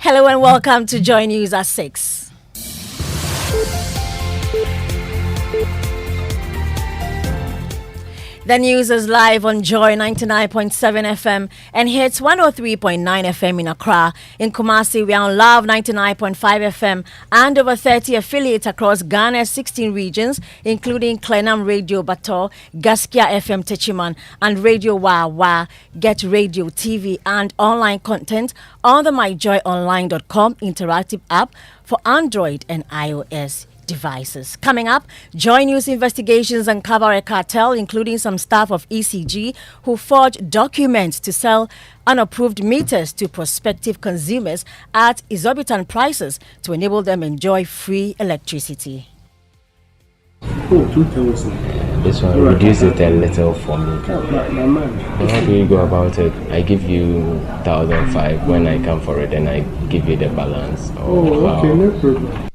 Hello and welcome to Joy News at 6. The news is live on Joy 99.7 FM and hits 103.9 FM in Accra. In Kumasi, we are on Love 99.5 FM and over 30 affiliates across Ghana's 16 regions, including Klenam Radio Bato, Gaskia FM Techiman, and Radio Wa. Get radio, TV, and online content on the myjoyonline.com interactive app for Android and iOS devices. Coming up, Joy News investigations uncover a cartel, including some staff of ECG who forged documents to sell unapproved meters to prospective consumers at exorbitant prices to enable them enjoy free electricity. Oh, 2,000. This one reduce it a little for me. How do you go about it? I give you 1,500 when I come for it, and I give you the balance. Okay, no problem.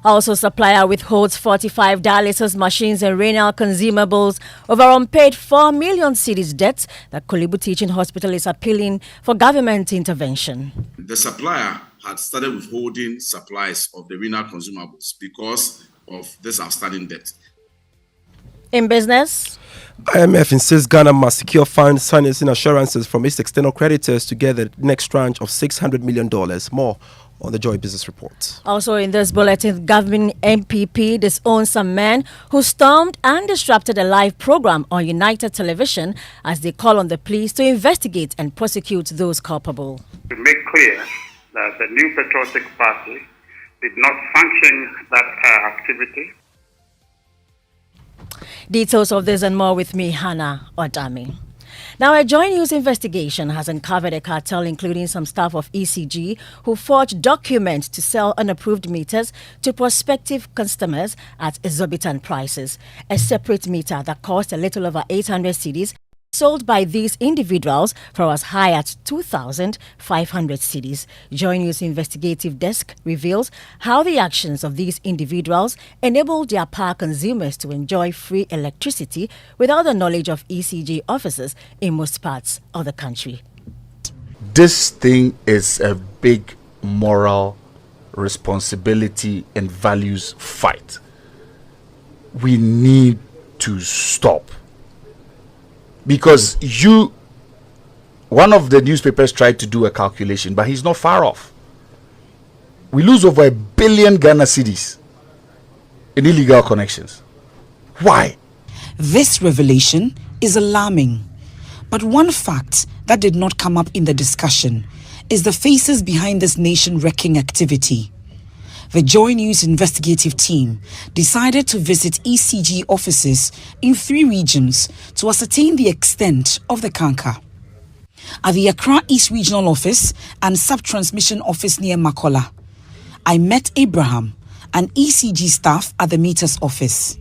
Also, supplier withholds 45 dialysis machines and renal consumables over unpaid 4 million cedis debts. The Kolebu Teaching Hospital is appealing for government intervention. The supplier had started withholding supplies of the renal consumables because of this outstanding debt. In business, IMF insists Ghana must secure funds, financing assurances from its external creditors to get the next tranche of $600 million. More on the Joy Business Report. Also in this bulletin, government MPP disowns some men who stormed and disrupted a live program on United Television as they call on the police to investigate and prosecute those culpable. To make clear that the New Patriotic Party did not sanction that activity. Details of this and more with me, Hannah Odami. Now, a Joy News investigation has uncovered a cartel, including some staff of ECG, who forged documents to sell unapproved meters to prospective customers at exorbitant prices. A separate meter that cost a little over 800 cedis sold by these individuals for as high as 2,500 cedis. Joy News investigative desk reveals how the actions of these individuals enabled their power consumers to enjoy free electricity without the knowledge of ECG officers in most parts of the country. This thing is a big moral responsibility and values fight. We need to stop. Because one of the newspapers tried to do a calculation, but he's not far off. We lose over 1 billion Ghana cedis in illegal connections. Why? This revelation is alarming. But one fact that did not come up in the discussion is the faces behind this nation-wrecking activity. The Joy News investigative team decided to visit ECG offices in 3 regions to ascertain the extent of the canker. At the Accra East Regional Office and Sub-Transmission Office near Makola, I met Abraham, an ECG staff at the meter's office.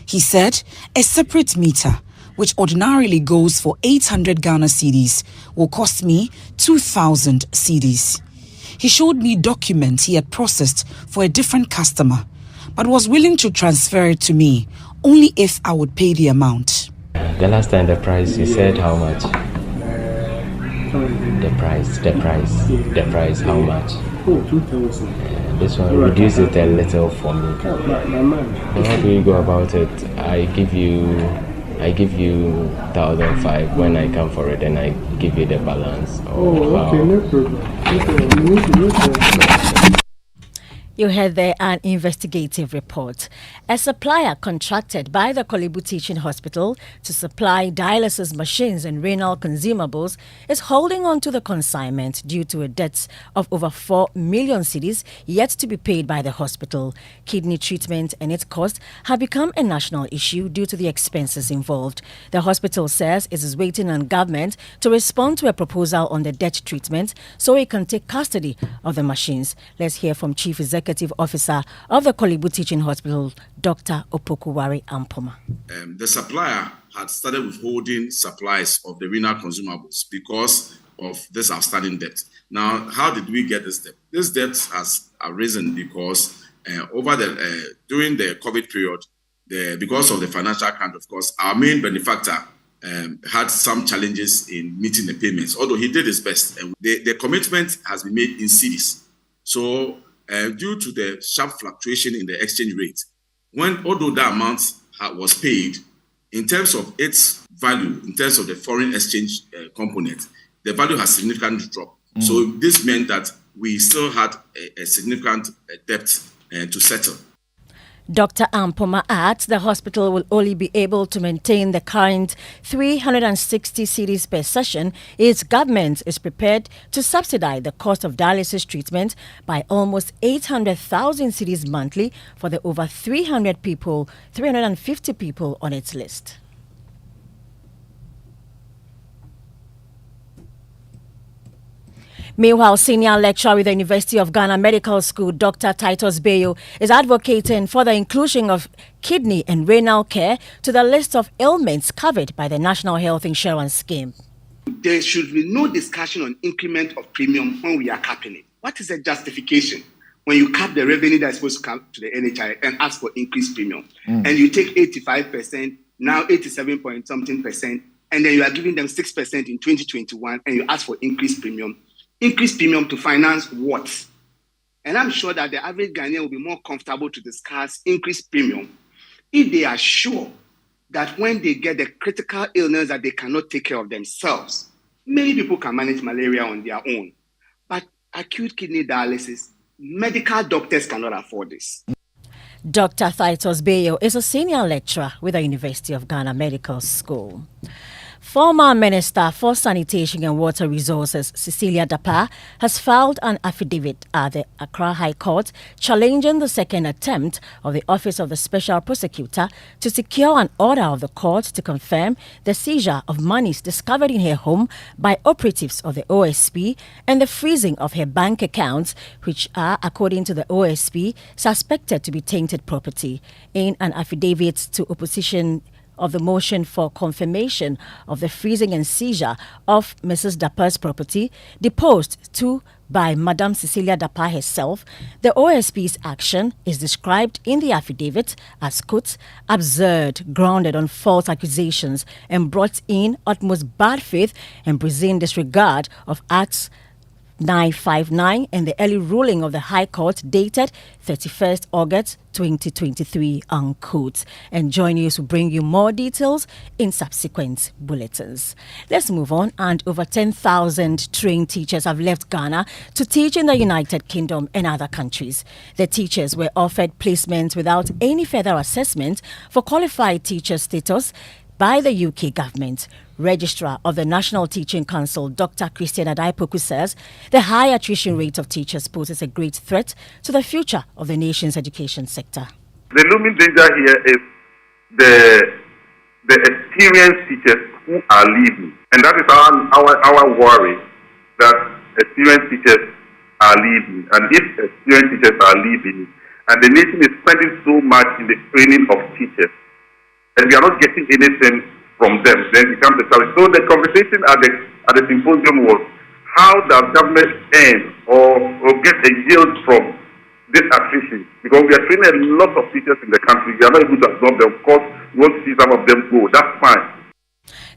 He said a separate meter, which ordinarily goes for 800 Ghana cedis, will cost me 2,000 cedis. He showed me documents he had processed for a different customer, but was willing to transfer it to me only if I would pay the amount. The last time the price, you said how much? The price, how much? Oh, 2,000. This one reduce it a little for me. How do you go about it? I give you 1,500 when I come for it, and I give you the balance. Okay, no problem. You heard there an investigative report. A supplier contracted by the Kolebu Teaching Hospital to supply dialysis machines and renal consumables is holding on to the consignment due to a debt of over 4 million cedis yet to be paid by the hospital. Kidney treatment and its cost have become a national issue due to the expenses involved. The hospital says it is waiting on government to respond to a proposal on the debt treatment so it can take custody of the machines. Let's hear from Chief Executive Officer of the Kolebu Teaching Hospital, Dr. Opokuwari Ampoma. The supplier had started withholding supplies of the renal consumables because of this outstanding debt. Now, how did we get this debt? This debt has arisen because during the COVID period, because of the financial account, of course, our main benefactor had some challenges in meeting the payments, although he did his best. And the commitment has been made in cedis. So due to the sharp fluctuation in the exchange rate, although that amount was paid, in terms of its value, in terms of the foreign exchange component, the value has significantly dropped. So this meant that we still had a significant debt to settle. Dr. Ampoma adds the hospital will only be able to maintain the current 360 cedis per session. Its government is prepared to subsidize the cost of dialysis treatment by almost 800,000 cedis monthly for the over 350 people on its list. Meanwhile, senior lecturer with the University of Ghana Medical School, Dr. Titus Bayo, is advocating for the inclusion of kidney and renal care to the list of ailments covered by the National Health Insurance Scheme. There should be no discussion on increment of premium when we are capping it. What is the justification when you cap the revenue that's supposed to come to the NHI and ask for increased premium? And you take 85%, now 87 point something percent, and then you are giving them 6% in 2021 and you ask for increased premium. Increased premium to finance what? And I'm sure that the average Ghanaian will be more comfortable to discuss increased premium if they are sure that when they get the critical illness that they cannot take care of themselves. Many people can manage malaria on their own, but acute kidney dialysis, medical doctors cannot afford this. Dr. Titus Bayo is a senior lecturer with the University of Ghana Medical School. Former Minister for Sanitation and Water Resources, Cecilia Dapa, has filed an affidavit at the Accra High Court challenging the second attempt of the Office of the Special Prosecutor to secure an order of the court to confirm the seizure of monies discovered in her home by operatives of the OSP and the freezing of her bank accounts, which are, according to the OSP, suspected to be tainted property. In an affidavit to opposition of the motion for confirmation of the freezing and seizure of Mrs. Dapa's property, deposed to by Madam Cecilia Dapa herself, the OSP's action is described in the affidavit as, quote, absurd, grounded on false accusations, and brought in utmost bad faith and brazen disregard of Acts 959 and the early ruling of the High Court dated 31st August 2023, unquote. And Joy News will bring you more details in subsequent bulletins. Let's move on. And over 10,000 trained teachers have left Ghana to teach in the United Kingdom and other countries. The teachers were offered placements without any further assessment for qualified teacher status by the UK government. Registrar of the National Teaching Council, Dr. Christian Adaipoku, says the high attrition rate of teachers poses a great threat to the future of the nation's education sector. The looming danger here is the experienced teachers who are leaving. And that is our worry, that experienced teachers are leaving. And if experienced teachers are leaving, and the nation is spending so much in the training of teachers, and we are not getting anything from them, then it becomes a challenge. So the conversation at the symposium was, how does government earn or get a yield from this attrition? Because we are training a lot of teachers in the country. We are not able to absorb them. Of course, we want to see some of them go. That's fine.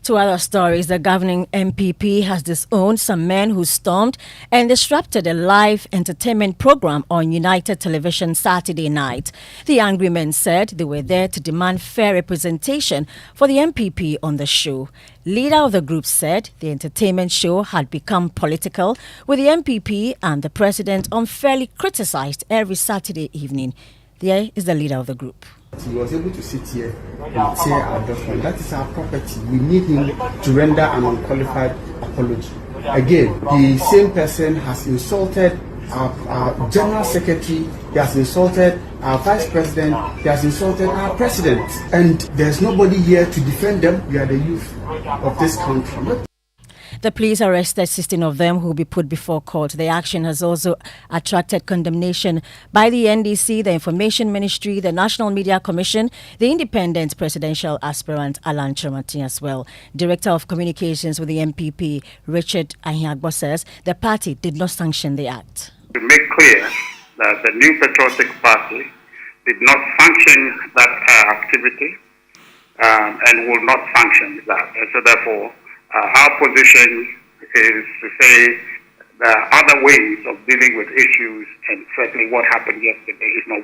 To other stories, the governing MPP has disowned some men who stormed and disrupted a live entertainment program on United Television Saturday night. The angry men said they were there to demand fair representation for the MPP on the show. Leader of the group said the entertainment show had become political, with the MPP and the president unfairly criticized every Saturday evening. There is the leader of the group. He was able to sit here and say our document. That is our property. We need him to render an unqualified apology. Again, the same person has insulted our general secretary, he has insulted our vice president, he has insulted our president. And there's nobody here to defend them. We are the youth of this country. The police arrested 16 of them who will be put before court. The action has also attracted condemnation by the NDC, the Information Ministry, the National Media Commission, the independent presidential aspirant Alan Chiromati as well. Director of Communications with the MPP, Richard Ahiagbo, says the party did not sanction the act. To make clear that the New Patriotic Party did not sanction that activity. and will not sanction that. And so therefore, our position is to say there are other ways of dealing with issues, and certainly what happened yesterday is not.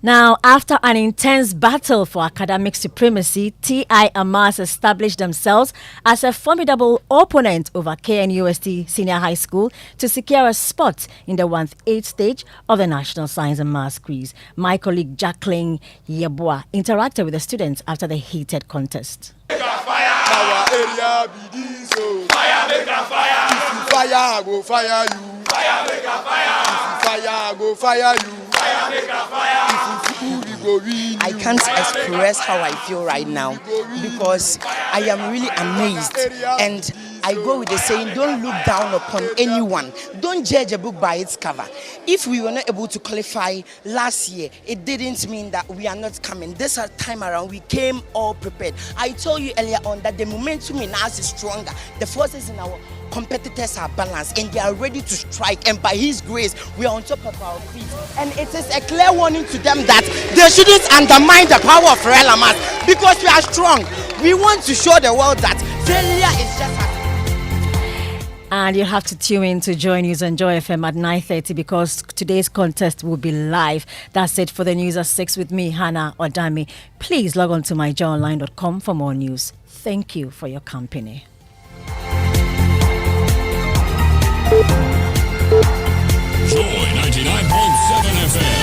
Now, after an intense battle for academic supremacy, TI and MAS established themselves as a formidable opponent over KNUST Senior High School to secure a spot in the 1/8 stage of the National Science and Maths Quiz. My colleague Jacqueline Yeboah interacted with the students after the heated contest. Our area be this, oh. Fire, make a fire. If you fire, I go fire you. Fire, make a fire. If you fire, I go fire you. Fire, make a fire. If you we go win. I can't express how I feel right now because I am really amazed, and I go with the saying, don't look down upon anyone. Don't judge a book by its cover. If we were not able to qualify last year, it didn't mean that we are not coming. This time around, we came all prepared. I told you earlier on that the momentum in us is stronger. The forces in our competitors are balanced and they are ready to strike, and by His grace we are on top of our feet, and it is a clear warning to them that they shouldn't undermine the power of Real Amas because we are strong. We want to show the world that failure is just And you have to tune in to Joy News on Joy FM at 9:30 because today's contest will be live. That's it for the news at 6 with me, Hannah Odami. Please log on to myjoyonline.com for more news. Thank you for your company. Joy 99.7 FM.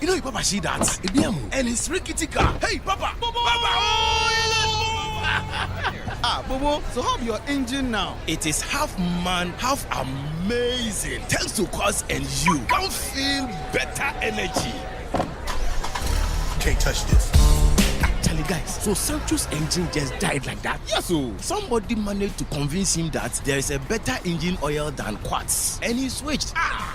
You know, Papa, see that? And it's rickety car. Hey, Papa! Papa! Bobo, so how's your engine now? It is half man, half amazing. Thanks to Quartz and you can feel better energy. Can't touch this. Actually, guys, so Sancho's engine just died like that? Yes, so somebody managed to convince him that there is a better engine oil than Quartz, and he switched.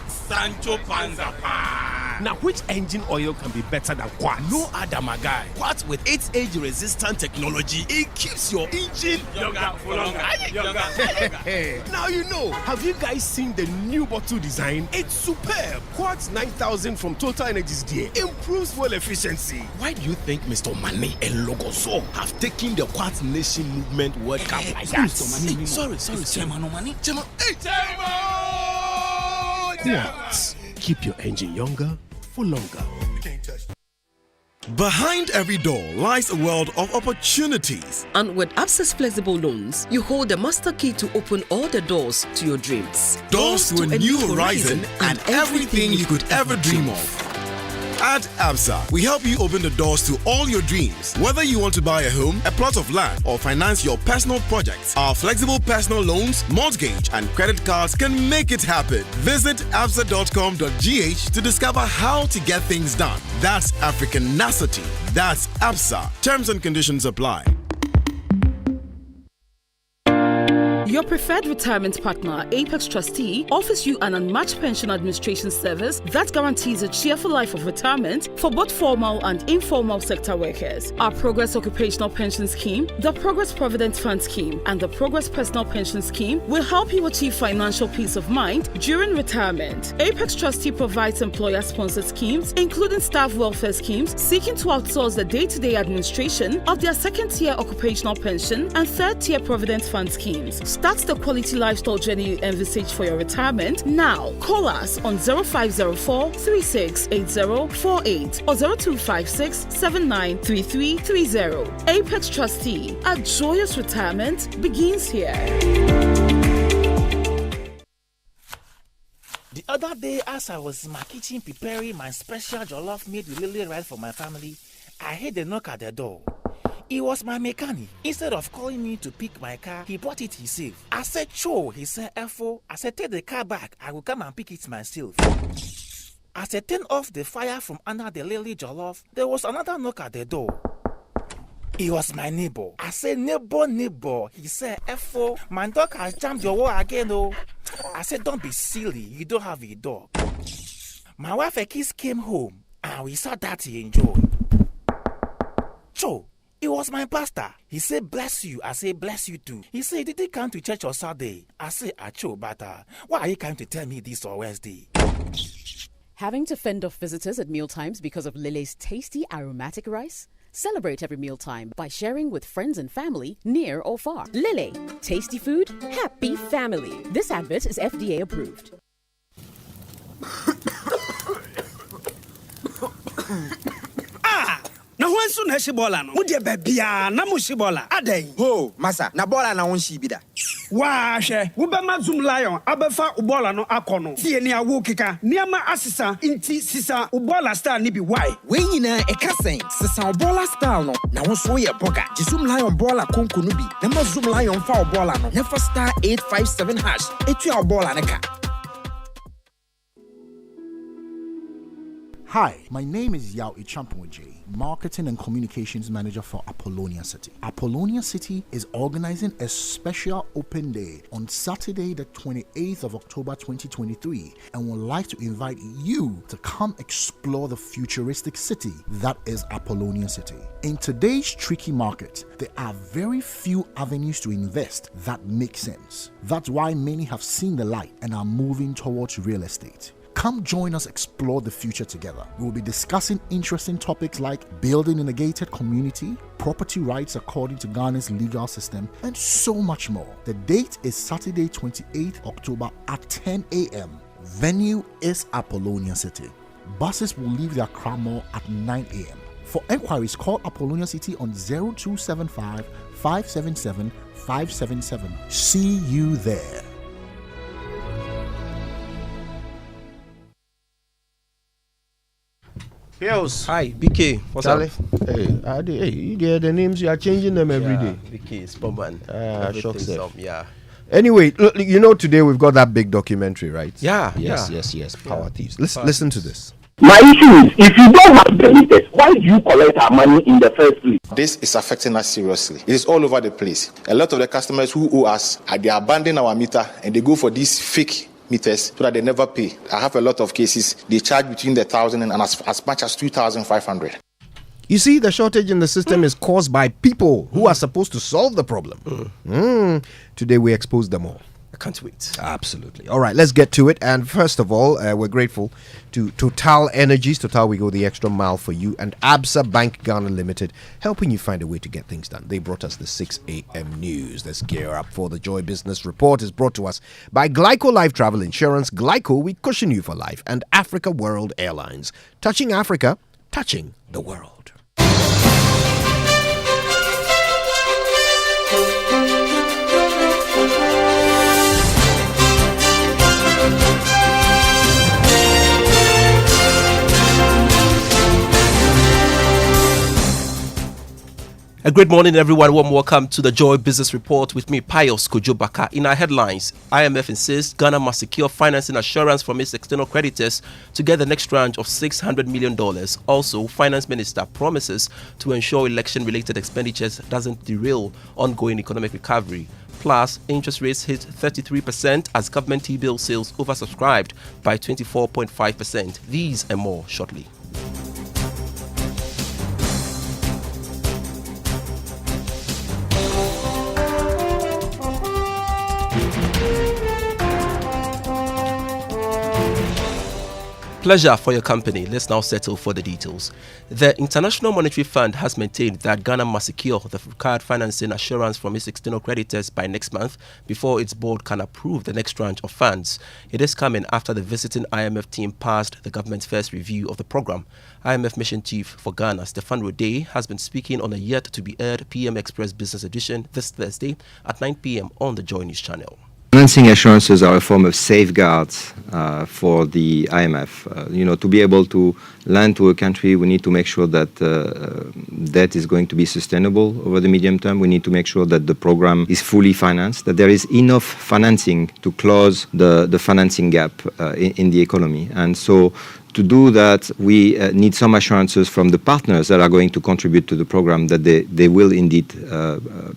Sancho Panzapa. Now, which engine oil can be better than Quartz? No other, my guy. Quartz with its age-resistant technology, it keeps your engine younger for longer. Now you know. Have you guys seen the new bottle design? It's superb. Quartz 9000 from Total Energies there improves fuel efficiency. Why do you think Mr. Mane and Logoso have taken the Quartz Nation movement World Cup like that? Sorry. Chairman. Hey, Quartz. Keep your engine younger for longer. Behind every door lies a world of opportunities. And with Absa's flexible loans, you hold the master key to open all the doors to your dreams. Doors to a new horizon and everything you could ever dream of. At ABSA, we help you open the doors to all your dreams. Whether you want to buy a home, a plot of land, or finance your personal projects, our flexible personal loans, mortgage, and credit cards can make it happen. Visit absa.com.gh to discover how to get things done. That's Africanacity. That's ABSA. Terms and conditions apply. Your preferred retirement partner, Apex Trustee, offers you an unmatched pension administration service that guarantees a cheerful life of retirement for both formal and informal sector workers. Our Progress Occupational Pension Scheme, the Progress Provident Fund Scheme, and the Progress Personal Pension Scheme will help you achieve financial peace of mind during retirement. Apex Trustee provides employer-sponsored schemes, including staff welfare schemes, seeking to outsource the day-to-day administration of their second-tier occupational pension and third-tier Provident Fund schemes. Start the quality lifestyle journey you envisage for your retirement now. Call us on 0504 368048 or 0256 793330. Apex Trustee, a joyous retirement begins here. The other day, as I was in my kitchen preparing my special jollof made with lily rice for my family, I heard a knock at the door. It was my mechanic. Instead of calling me to pick my car, he brought it himself. I said, "Cho." He said, "F-O." I said, "Take the car back. I will come and pick it myself." As I turned off the fire from under the lily jollof, there was another knock at the door. It was my neighbor. I said, neighbor. He said, "F-O, my dog has jumped your wall again, oh." I said, "Don't be silly. You don't have a dog." My wife Ekis came home and we saw that he enjoyed. Cho. It was my pastor. He said, "Bless you." I said, "Bless you too." He said, "Did he come to church on Saturday?" I said, "Acho, but why are you coming to tell me this on Wednesday?" Having to fend off visitors at mealtimes because of Lele's tasty aromatic rice? Celebrate every mealtime by sharing with friends and family near or far. Lele, tasty food, happy family. This advert is FDA approved. Na wansu na shibola no. Mudi bebia na mu shibola. Aden. Ho, masa, na bola na won shi bida. Wa hwe, wo be ma zoom lion abefa ubola no akono. Tie ni awo keka. Niama asisa inti sisa ubola style ni bi why. We nyina e ka sen, sisa ubola style no. Na won so ye boga. Ji zoom lion bola konko no bi. Na ma zoom lion fa ubola no. Never star 857 hash. Etu ubola ne ka. Hi, my name is Yao Ichampoje, Marketing and Communications Manager for Apollonia City. Apollonia City is organizing a special open day on Saturday, the 28th of October 2023, and would like to invite you to come explore the futuristic city that is Apollonia City. In today's tricky market, there are very few avenues to invest that make sense. That's why many have seen the light and are moving towards real estate. Come join us explore the future together. We will be discussing interesting topics like building in a gated community, property rights according to Ghana's legal system, and so much more. The date is Saturday, 28th October at 10 a.m. Venue is Apollonia City. Buses will leave their Accra Mall at 9 a.m. For enquiries, call Apollonia City on 0275 577 577. See you there. Pios. Hi, BK. What's Charlie? up? Hey, the names, you are changing them every day. BK is Bomban. Shocks it. Yeah. Anyway, look, you know, today we've got that big documentary, right? Yeah. Yes. Power Thieves. Listen to this. My issue is, if you don't have the meters, why do you collect our money in the first place? This is affecting us seriously. It is all over the place. A lot of the customers who owe us, they abandon our meter and they go for these fake meters so that they never pay. I have a lot of cases. They charge between the 1,000 and as much as 2,500. You see, the shortage in the system is caused by people who are supposed to solve the problem. Today we expose them all. I can't wait. Absolutely. All right, let's get to it. And first of all, we're grateful to Total Energies. Total, we go the extra mile for you. And Absa Bank Ghana Limited, helping you find a way to get things done. They brought us the 6 a.m. news. Let's gear up for the Joy Business Report. Is brought to us by Glyco Life Travel Insurance. Glyco, we cushion you for life. And Africa World Airlines. Touching Africa, touching the world. A great morning, everyone. Warm welcome to the Joy Business Report with me, Pius Kojobaka. In our headlines, IMF insists Ghana must secure financing assurance from its external creditors to get the next tranche of $600 million. Also, Finance Minister promises to ensure election-related expenditures doesn't derail ongoing economic recovery. Plus, interest rates hit 33% as government T-bill sales oversubscribed by 24.5%. These and more shortly. Pleasure for your company. Let's now settle for the details. The International Monetary Fund has maintained that Ghana must secure the required financing assurance from its external creditors by next month before its board can approve the next tranche of funds. It is coming after the visiting IMF team passed the government's first review of the program. IMF Mission Chief for Ghana, Stefan Rode, has been speaking on a yet-to-be-aired PM Express Business Edition this Thursday at 9 p.m. on the Joy News channel. Financing assurances are a form of safeguards for the IMF. To be able to lend to a country, we need to make sure that debt is going to be sustainable over the medium term. We need to make sure that the program is fully financed, that there is enough financing to close the financing gap in the economy. And so to do that, we need some assurances from the partners that are going to contribute to the program that they will indeed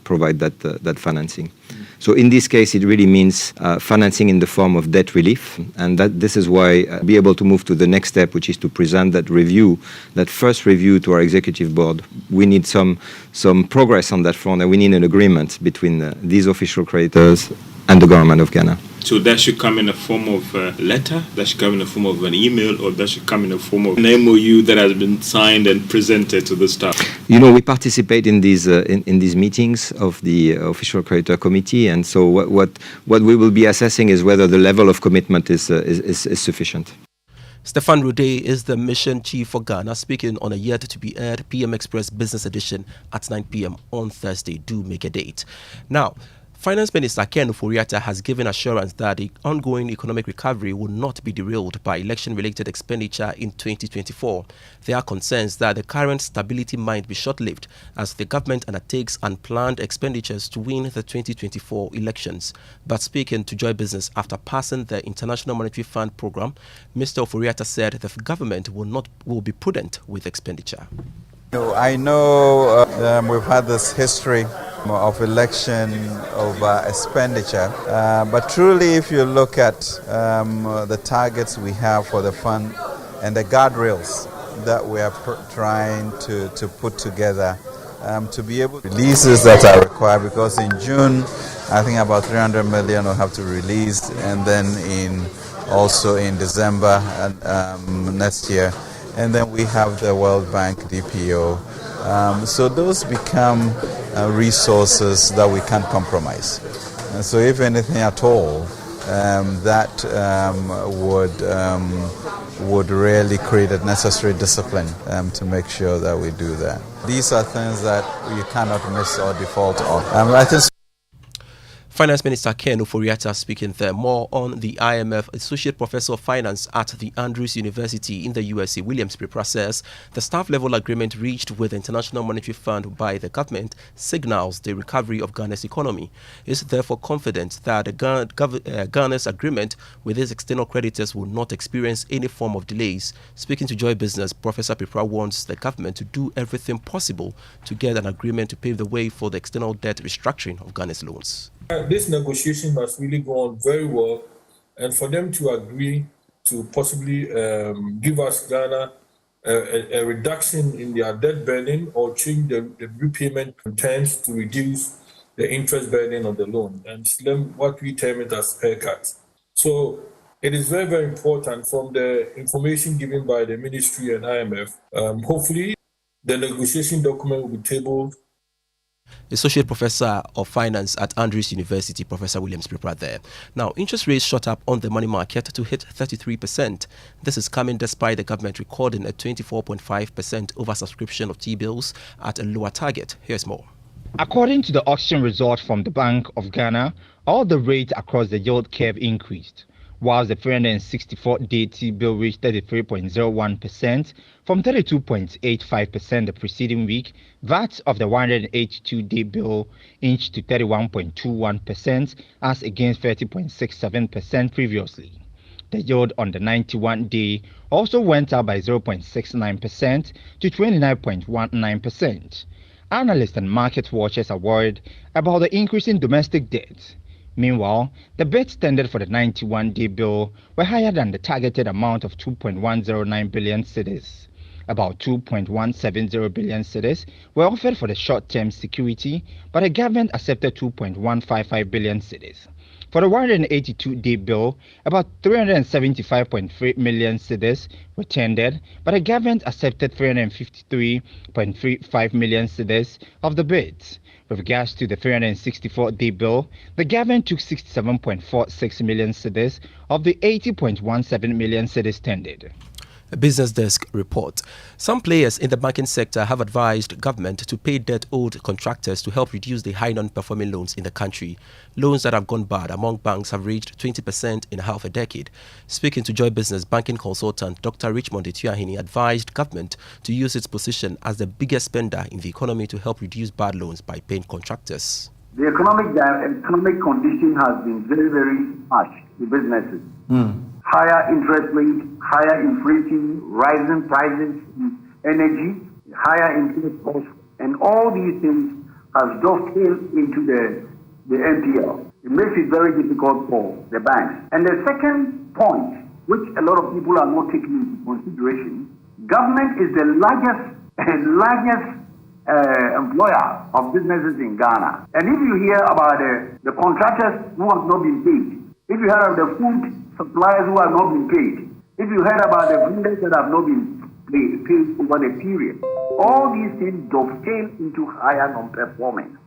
provide that financing. So in this case, it really means financing in the form of debt relief, and this is why be able to move to the next step, which is to present that first review to our executive board. We need some progress on that front, and we need an agreement between these official creditors and the government of Ghana. So that should come in the form of a letter, that should come in the form of an email, or that should come in the form of an MOU that has been signed and presented to the staff. You know, we participate in these meetings of the official creditor committee, and so what we will be assessing is whether the level of commitment is sufficient. Stefan Rode is the mission chief for Ghana, speaking on a yet-to-be-aired PM Express Business Edition at 9 p.m. on Thursday. Do make a date. Now, Finance Minister Ken Ofori-Atta has given assurance that the ongoing economic recovery will not be derailed by election-related expenditure in 2024. There are concerns that the current stability might be short-lived as the government undertakes unplanned expenditures to win the 2024 elections. But speaking to Joy Business after passing the International Monetary Fund program, Mr. Ofori-Atta said the government will be prudent with expenditure. I know we've had this history of election over expenditure, but truly if you look at the targets we have for the fund and the guardrails that we are trying to put together to be able to releases that are required, because in June I think about 300 million will have to release, and then also in December next year. And then we have the World Bank DPO. So those become resources that we can't compromise. And so if anything at all, that would really create a necessary discipline to make sure that we do that. These are things that you cannot miss or default on. I think Finance Minister Ken Ofori-Atta speaking there. More on the IMF. Associate Professor of Finance at the Andrews University in the USA, Williams Prepra, says the staff-level agreement reached with the International Monetary Fund by the government signals the recovery of Ghana's economy. He is therefore confident that Ghana's agreement with its external creditors will not experience any form of delays. Speaking to Joy Business, Professor Prepra wants the government to do everything possible to get an agreement to pave the way for the external debt restructuring of Ghana's loans. This negotiation must really go on very well, and for them to agree to possibly give us Ghana a reduction in their debt burden or change the repayment terms to reduce the interest burden of the loan, and what we term it as haircuts. So it is very, very important from the information given by the ministry and IMF. Hopefully, the negotiation document will be tabled. Associate Professor of Finance at Andrews University, Professor Williams Prepra there. Now, interest rates shot up on the money market to hit 33%. This is coming despite the government recording a 24.5% oversubscription of T-bills at a lower target. Here's more. According to the auction result from the Bank of Ghana, all the rates across the yield curve increased, whilst the 364-day T-bill reached 33.01% from 32.85% the preceding week. VAT of the 182-day bill inched to 31.21% as against 30.67% previously. The yield on the 91-day also went up by 0.69% to 29.19%. Analysts and market watchers are worried about the increase in domestic debt. Meanwhile, the bids tendered for the 91-day bill were higher than the targeted amount of 2.109 billion cedis. About 2.170 billion cedis were offered for the short-term security, but the government accepted 2.155 billion cedis. For the 182-day bill, about 375.3 million cedis were tendered, but the government accepted 353.35 million cedis of the bids. With regards to the 364-day bill, the government took 67.46 million cedis of the 80.17 million cedis tendered. A Business Desk report. Some players in the banking sector have advised government to pay debt-owed contractors to help reduce the high non-performing loans in the country. Loans that have gone bad among banks have reached 20% in half a decade. Speaking to Joy Business, banking consultant Dr. Richmond Etuahini advised government to use its position as the biggest spender in the economy to help reduce bad loans by paying contractors. The economic condition has been very, very harsh to businesses. Higher interest rates, higher inflation, rising prices in energy, higher interest costs, and all these things have dovetailed into the NPL. It makes it very difficult for the banks. And the second point, which a lot of people are not taking into consideration, government is the largest employer of businesses in Ghana. And if you hear about the contractors who have not been paid, If you heard of the food suppliers who have not been paid, if you heard about the vendors that have not been paid over the period, all these things dovetail into higher non-performance.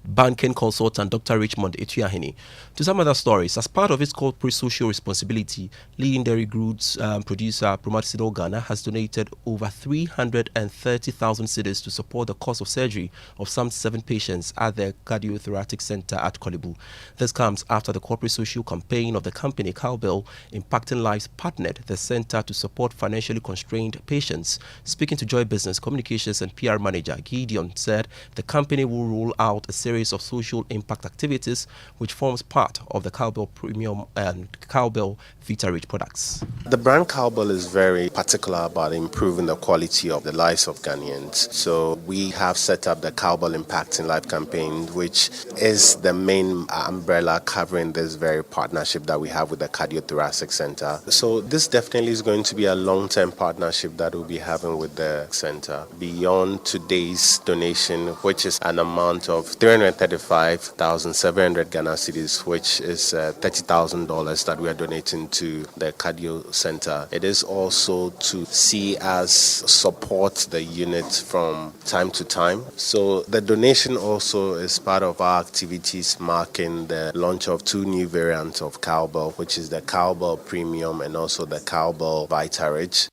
Banking consultant Dr. Richmond Etuahini. To some other stories, as part of its corporate social responsibility, leading dairy goods producer Promasidol Ghana has donated over 330,000 cedis to support the cost of surgery of some 7 patients at the cardiothoracic center at Kolibu. This comes after the corporate social campaign of the company Cowbell Impacting Lives partnered the center to support financially constrained patients. Speaking to Joy Business Communications and PR manager Gideon said the company will roll out a series of social impact activities which forms part of the Cowbell Premium and Cowbell Vita Rich products. The brand Cowbell is very particular about improving the quality of the lives of Ghanaians. So we have set up the Cowbell Impact in Life campaign, which is the main umbrella covering this very partnership that we have with the Cardiothoracic Center. So this definitely is going to be a long-term partnership that we'll be having with the center. Beyond today's donation, which is an amount of 335,700 Ghana cedis, which is $30,000 that we are donating to the cardio center. It is also to see us support the unit from time to time. So the donation also is part of our activities marking the launch of 2 new variants of Cowbell, which is the Cowbell Premium and also the Cowbell Vita Rich.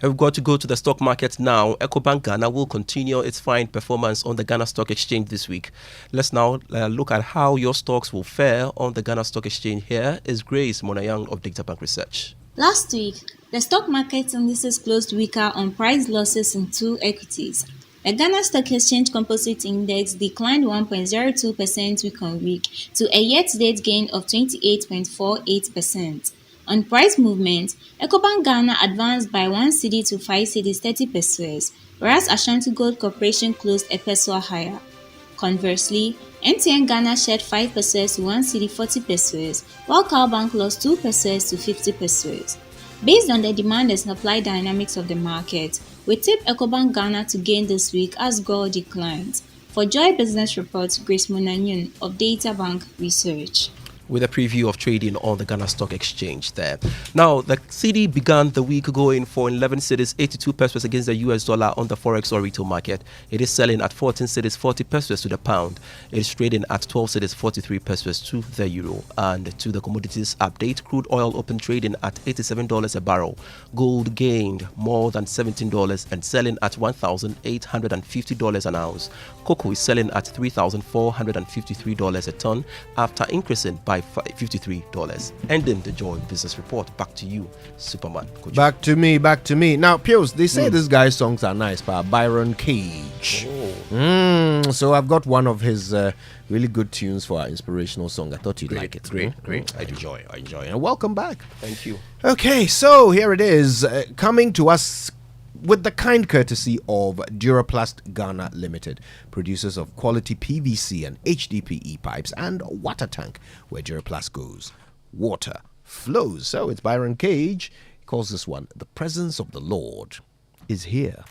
We've got to go to the stock market now. EcoBank Ghana will continue its fine performance on the Ghana Stock Exchange this week. Let's now look at how your stocks will fare on the Ghana Stock Exchange. Here is Grace Monayang of DataBank Research. Last week, the stock market indices closed weaker on price losses in 2 equities. The Ghana Stock Exchange Composite Index declined 1.02% week on week to a year-to-date gain of 28.48%. On price movement, EcoBank Ghana advanced by 1 cedi to 5 cedis 30 pesos, whereas Ashanti Gold Corporation closed a peso higher. Conversely, MTN Ghana shed 5 pesos to 1 cedi 40 pesos, while Cowbank lost 2 pesos to 50 pesos. Based on the demand and supply dynamics of the market, we tip EcoBank Ghana to gain this week as gold declines. For Joy Business Report, Grace Monanyun of DataBank Research. With a preview of trading on the Ghana Stock Exchange there. Now, the cedi began the week going for 11 cedis 82 pesos against the US dollar on the forex or retail market. It is selling at 14 cedis 40 pesos to the pound. It is trading at 12 cedis 43 pesos to the euro. And to the commodities update, crude oil open trading at $87 a barrel. Gold gained more than $17 and selling at $1,850 an ounce. Cocoa is selling at $3,453 a ton after increasing by $53. Ending the Joy Business Report. Back to you, Superman. Back to me. Now, Pios, they say this guy's songs are nice, but Byron Cage. So I've got one of his really good tunes for our inspirational song. I thought you'd like it. Great. I enjoy. And welcome back. Thank you. Okay, so here it is, coming to us with the kind courtesy of Duraplast Ghana Limited, producers of quality PVC and HDPE pipes and water tank, where Duraplast goes, water flows. So it's Byron Cage. He calls this one, The Presence of the Lord is Here.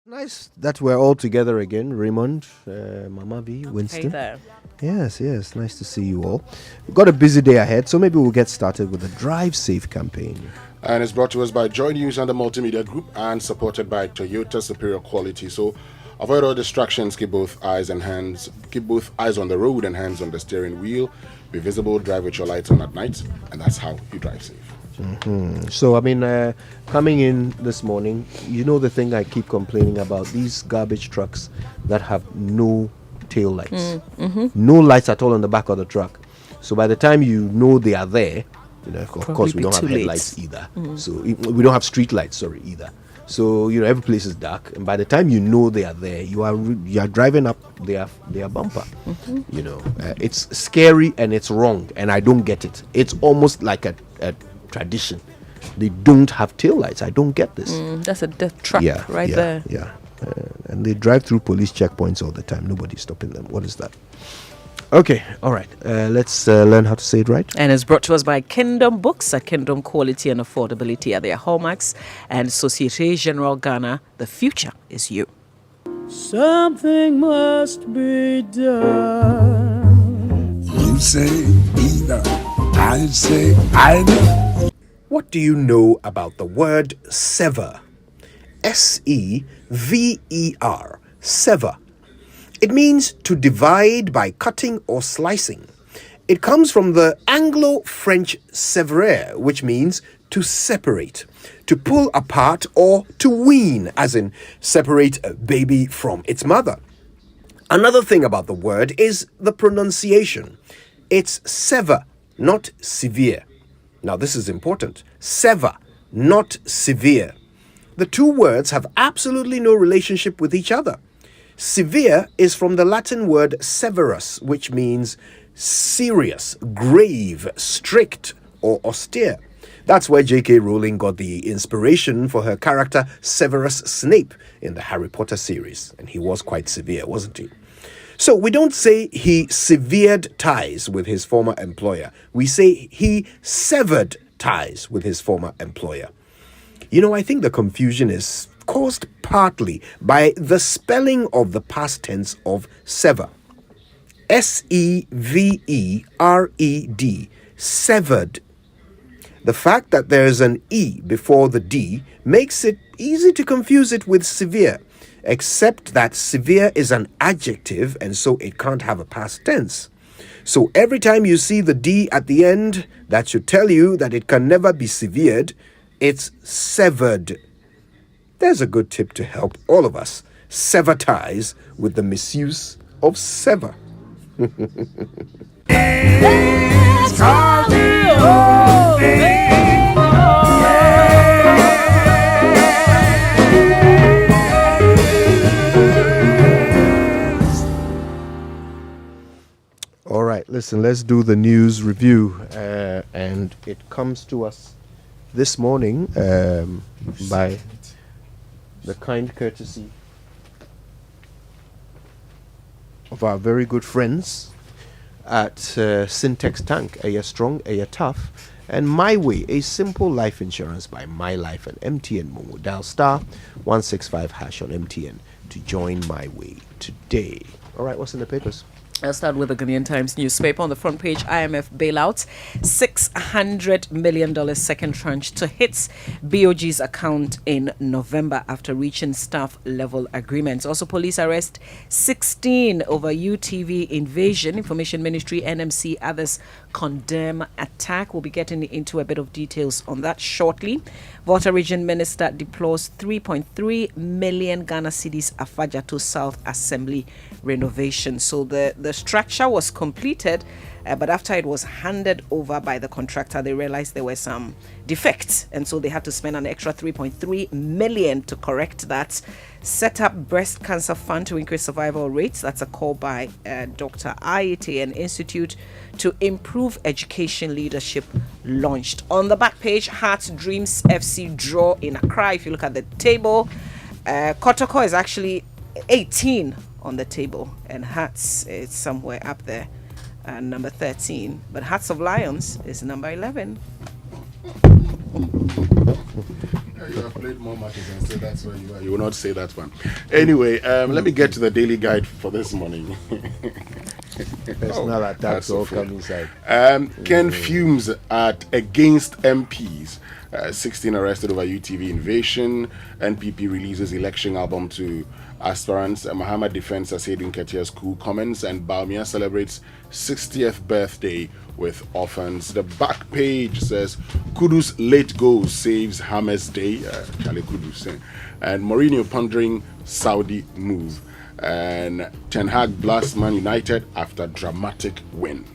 Nice that we're all together again. Raymond, Mama V, Winston. Hey there. Yes, nice to see you all. We've got a busy day ahead, so maybe we'll get started with the Drive Safe campaign. And it's brought to us by Joy News and the Multimedia Group and supported by Toyota Superior Quality. So avoid all distractions, keep both eyes on the road and hands on the steering wheel. Be visible, drive with your lights on at night, and that's how you drive safe. So, coming in this morning, the thing I keep complaining about, these garbage trucks that have no tail lights. No lights at all on the back of the truck. So by the time you know they are there, of course we don't have headlights either. So we don't have street lights, either. So every place is dark, and by the time you know they are there, you are driving up their bumper. It's scary and it's wrong, and I don't get it. It's almost like a tradition. They don't have tail lights. I don't get this. That's a death trap there. Yeah. And they drive through police checkpoints all the time. Nobody's stopping them. What is that? Okay, all right. Let's learn how to say it right. And it's brought to us by Kingdom Books. A Kingdom quality and affordability are their hallmarks. And Societe Generale Ghana, the future is you. Something must be done. You say either. I say either. What do you know about the word sever? S-E-V-E-R. Sever. It means to divide by cutting or slicing. It comes from the Anglo-French sévrer, which means to separate, to pull apart, or to wean, as in separate a baby from its mother. Another thing about the word is the pronunciation. It's sever, not severe. Now this is important. Sever, not severe. The two words have absolutely no relationship with each other. Severe is from the Latin word severus, which means serious, grave, strict, or austere. That's where J.K. Rowling got the inspiration for her character Severus Snape in the Harry Potter series. And he was quite severe, wasn't he? So we don't say he severed ties with his former employer. We say he severed ties with his former employer. I think the confusion is caused partly by the spelling of the past tense of sever. S-E-V-E-R-E-D. Severed. The fact that there is an E before the D makes it easy to confuse it with severe, except that severe is an adjective and so it can't have a past tense. So every time you see the D at the end, that should tell you that it can never be severed. It's severed. There's a good tip to help all of us sever ties with the misuse of sever. Let's call it All right, listen, let's do the news review. And it comes to us this morning by the kind courtesy of our very good friends at Syntex Tank, Aya Strong, Aya Tough, and My Way, a simple life insurance by My Life and MTN Momo. Dial star 165 hash on MTN to join My Way today. All right, what's in the papers? I'll start with the Ghanaian Times newspaper. On the front page, IMF bailout, $600 million second tranche to hit BOG's account in November after reaching staff level agreements. Also, police arrest 16 over UTV invasion. Information Ministry, NMC, others condemn attack. We'll be getting into a bit of details on that shortly. Volta Region Minister deplores 3.3 million Ghana cedis Afajato South Assembly renovation. So the structure was completed, but after it was handed over by the contractor, they realized there were some defects, and so they had to spend an extra 3.3 million to correct that. Set up breast cancer fund to increase survival rates. That's a call by Dr. Ayete, and Institute to improve education leadership launched. On the back page, Hearts Dreams FC draw in Accra. If you look at the table, Kotoko is actually 18 on the table, and Hearts is somewhere up there, number 13. But Hearts of Lions is number 11. You have played more matches and so that's where you are. You will not say that one. Anyway, let me get to the daily guide for this morning. Personal attacks all come inside. Ken fumes at against MPs. 16 arrested over UTV invasion. NPP releases election album to aspirants. Muhammad defends Asaid Nketiah's cool comments. And Baumia celebrates 60th birthday with orphans. The back page says Kudus late goal saves Hamas Day. Charlie Kudus. And Mourinho pondering Saudi move. And Ten Hag blasts Man United after dramatic win.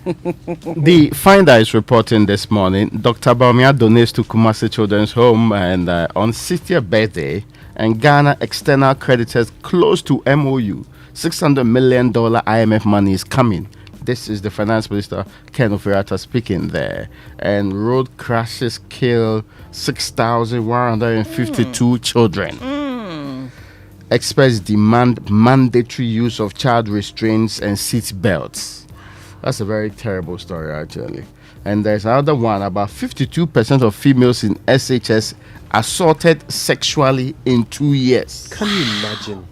The Finder is reporting this morning Dr. Baumia donates to Kumasi Children's Home and on 60th birthday, and Ghana external creditors close to MOU. $600 million IMF money is coming. This is the Finance Minister Ken Ofori-Atta speaking there. And road crashes kill 6,152 children. Experts demand mandatory use of child restraints and seat belts. That's a very terrible story, actually. And there's another one about 52% of females in SHS assaulted sexually in 2 years. Can you imagine?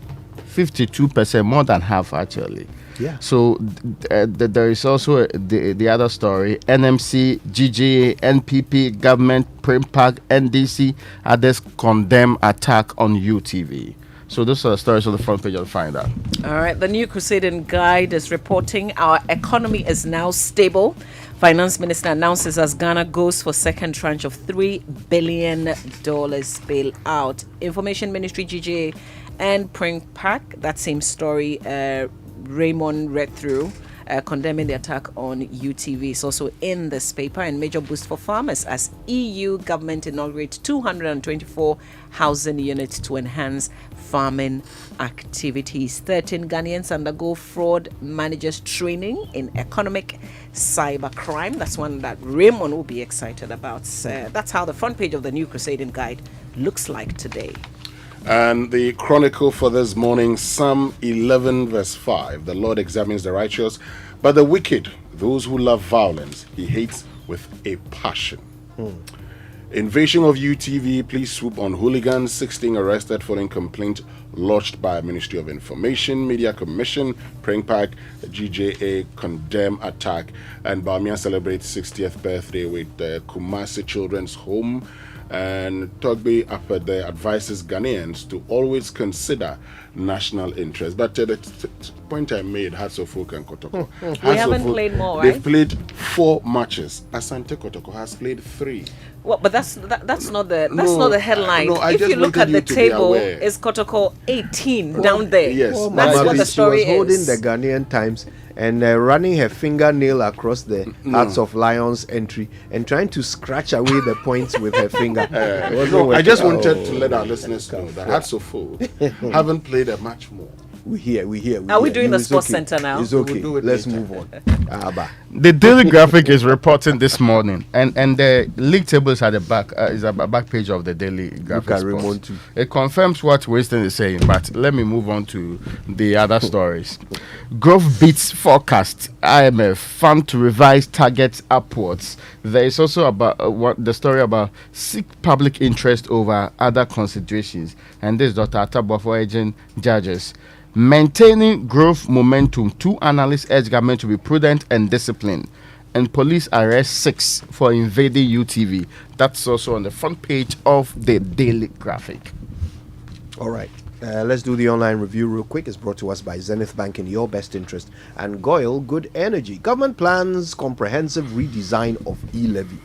52%, more than half, actually. Yeah. So there is also the other story. NMC, GJA, NPP, government, Primpac, NDC, others condemn attack on UTV. So those are the stories on the front page. You'll find out. All right. The New Crusading Guide is reporting our economy is now stable. Finance Minister announces as Ghana goes for second tranche of $3 billion bailout. Information Ministry, GJA, and Primpac, that same story, Raymond read through, condemning the attack on UTV. It's also in this paper. And major boost for farmers as EU government inaugurates 224 housing units to enhance farming activities. 13 Ghanaians undergo fraud managers training in economic cybercrime. That's one that Raymond will be excited about. That's how the front page of the New Crusading Guide looks like today. And the chronicle for this morning, Psalm 11 verse 5. The Lord examines the righteous, but the wicked, those who love violence, he hates with a passion. Invasion of UTV, police swoop on hooligans, 16 arrested following complaint lodged by Ministry of Information, Media Commission, Primpac, GJA condemn attack, and Baumia celebrates 60th birthday with the Kumasi Children's Home. And Togbe Apede advises Ghanaians to always consider national interest. But the point I made, Hearts of Folk and Kotoko. We haven't played more, right? They've played 4 matches. Asante Kotoko has played 3. Well, but that's not the headline. If you look at the table, it's Kotoko 18 down there. Yes, that's what the story is. She was holding the Ghanaian Times and running her fingernail across the Hearts of Lions entry and trying to scratch away the points with her finger. I just wanted to let our listeners know that Hearts of Folk haven't played a match more. We hear. Are we doing the Sports Center now? It's okay. Let's move on. The Daily Graphic is reporting this morning, and the league table is at the back. Is at the back page of the Daily Graphic. It confirms what Winston is saying, but let me move on to the other stories. Growth beats forecast. IMF fund to revise targets upwards. There is also about the story about seek public interest over other considerations, and this Dr. Atabwafo agent judges. Maintaining growth momentum, 2 analysts urge government to be prudent and disciplined. And police arrest 6 for invading UTV. That's also on the front page of the Daily Graphic. All right. Let's do the online review real quick. It's brought to us by Zenith Bank in your best interest and Goyle Good Energy. Government plans comprehensive redesign of e-levy.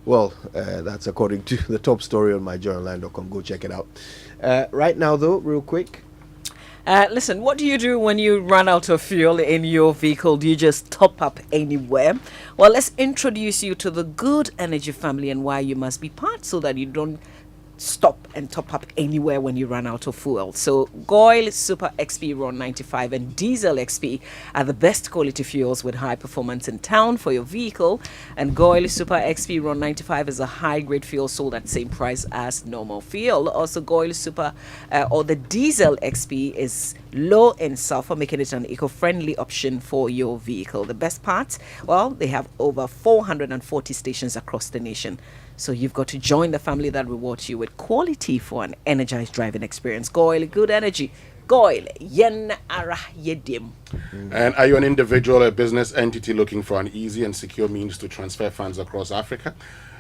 Well, that's according to the top story on myjournalline.com. Go check it out. Right now, though, real quick. Listen, what do you do when you run out of fuel in your vehicle? Do you just top up anywhere? Well, let's introduce you to the Good Energy family and why you must be part so that you don't stop and top up anywhere when you run out of fuel. So Goil Super XP Ron 95 and Diesel XP are the best quality fuels with high performance in town for your vehicle. And Goil Super XP Ron 95 is a high grade fuel sold at the same price as normal fuel. Also, Goil Super or the Diesel XP is low in sulfur, making it an eco-friendly option for your vehicle. The best part, well, they have over 440 stations across the nation. So you've got to join the family that rewards you with quality for an energized driving experience. Goil, good energy. Goil, yen ara yedim. And are you an individual or business entity looking for an easy and secure means to transfer funds across Africa?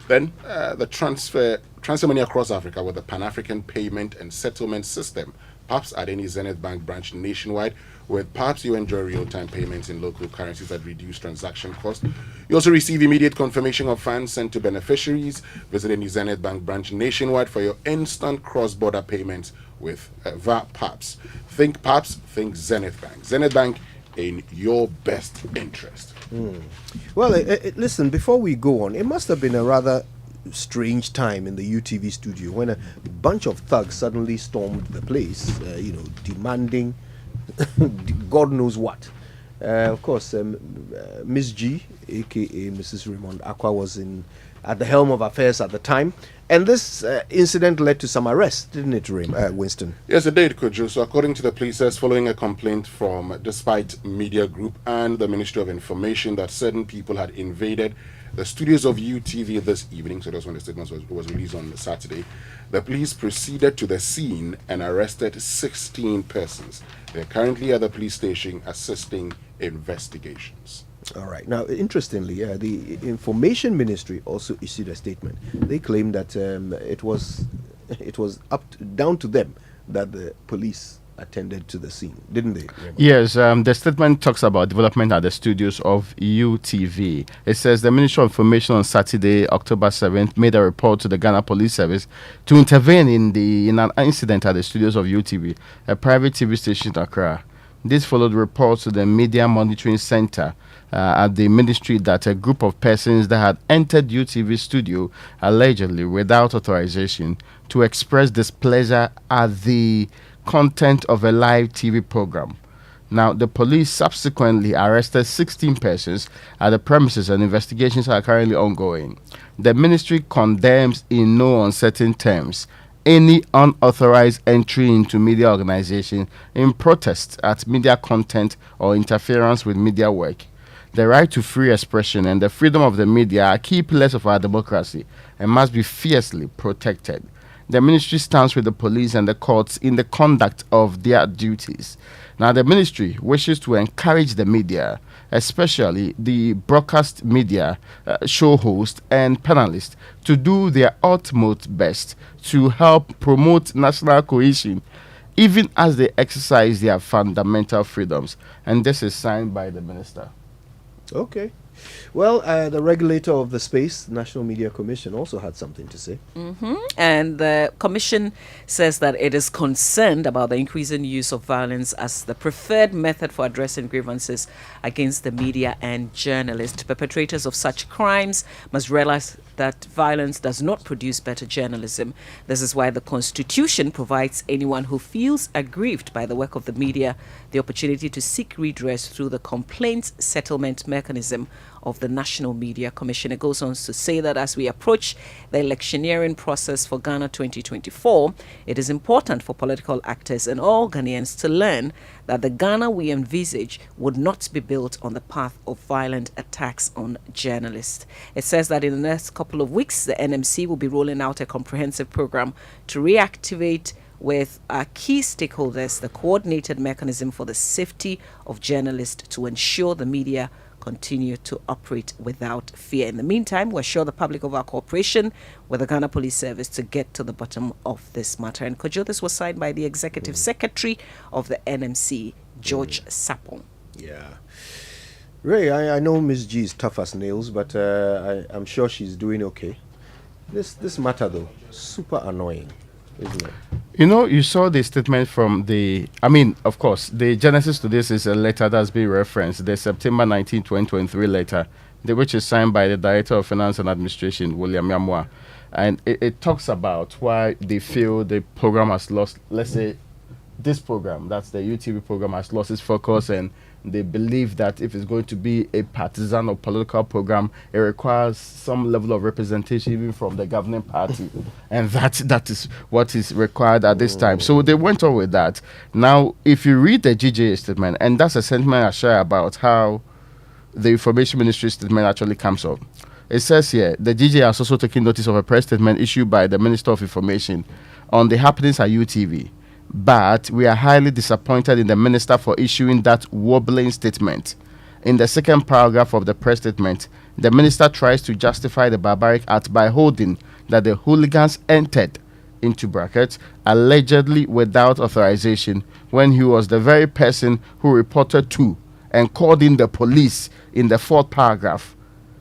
Then the transfer money across Africa with the Pan-African Payment and Settlement System, perhaps at any Zenith Bank branch nationwide. With perhaps you enjoy real-time payments in local currencies at reduced transaction cost. You also receive immediate confirmation of funds sent to beneficiaries. Visit any Zenith Bank branch nationwide for your instant cross-border payments with VA PAPS. Think PAPS, think Zenith Bank. Zenith Bank, in your best interest. Well, listen, before we go on, it must have been a rather strange time in the UTV studio when a bunch of thugs suddenly stormed the place, demanding God knows what. Of course, Miss G, aka Mrs. Raymond Aqua, was at the helm of affairs at the time, and this incident led to some arrests, didn't it, Winston? Yes, it did, Kojo. So according to the police, following a complaint from Despite Media Group and the Ministry of Information that certain people had invaded the studios of UTV this evening, so that's when the statement was released on Saturday, the police proceeded to the scene and arrested 16 persons. They're currently at the police station assisting investigations. All right. Now, interestingly, the Information Ministry also issued a statement. They claimed that it was down to them that the police attended to the scene, didn't they? Yes, the statement talks about development at the studios of UTV. It says the Ministry of Information on Saturday, October 7th, made a report to the Ghana Police Service to intervene in an incident at the studios of UTV, a private TV station in Accra. This followed reports to the Media Monitoring Center at the ministry that a group of persons that had entered UTV studio allegedly without authorization to express displeasure at the content of a live TV program. Now, the police subsequently arrested 16 persons at the premises and investigations are currently ongoing. The ministry condemns in no uncertain terms any unauthorized entry into media organization in protest at media content or interference with media work. The right to free expression and the freedom of the media are key pillars of our democracy and must be fiercely protected. The ministry stands with the police and the courts in the conduct of their duties. Now, the ministry wishes to encourage the media, especially the broadcast media, show hosts and panelists, to do their utmost best to help promote national cohesion, even as they exercise their fundamental freedoms. And this is signed by the minister. Okay. Well, the regulator of the space, National Media Commission, also had something to say. And the commission says that it is concerned about the increasing use of violence as the preferred method for addressing grievances against the media and journalists. Perpetrators of such crimes must realize that violence does not produce better journalism. This is why the Constitution provides anyone who feels aggrieved by the work of the media the opportunity to seek redress through the complaints settlement mechanism of the National Media Commission. It goes on to say that as we approach the electioneering process for Ghana 2024, it is important for political actors and all Ghanaians to learn that the Ghana we envisage would not be built on the path of violent attacks on journalists. It says that in the next couple of weeks, the NMC will be rolling out a comprehensive program to reactivate with our key stakeholders the coordinated mechanism for the safety of journalists to ensure the media continue to operate without fear. In the meantime, we assure the public of our cooperation with the Ghana Police Service to get to the bottom of this matter. And Kojo, this was signed by the Executive Secretary of the NMC, George Sapong. Yeah. Ray, I know Miss G is tough as nails, but I'm sure she's doing okay. This matter, though, super annoying, isn't it? You know, you saw the statement from of course, the genesis to this is a letter that's been referenced, the September 19, 2023 letter which is signed by the Director of Finance and Administration, William Yamwa. And it talks about why they feel the program has lost, let's say, this program, that's the UTV program, has lost its focus, and they believe that if it's going to be a partisan or political program, it requires some level of representation even from the governing party. And that is what is required at this time. So they went on with that. Now, if you read the GJA statement, and that's a sentiment I share about how the Information Ministry statement actually comes up. It says here, the GJA has also taken notice of a press statement issued by the Minister of Information on the happenings at UTV. But we are highly disappointed in the minister for issuing that wobbling statement. In the second paragraph of the press statement, the minister tries to justify the barbaric act by holding that the hooligans entered, into brackets, allegedly without authorization, when he was the very person who reported to and called in the police in the fourth paragraph.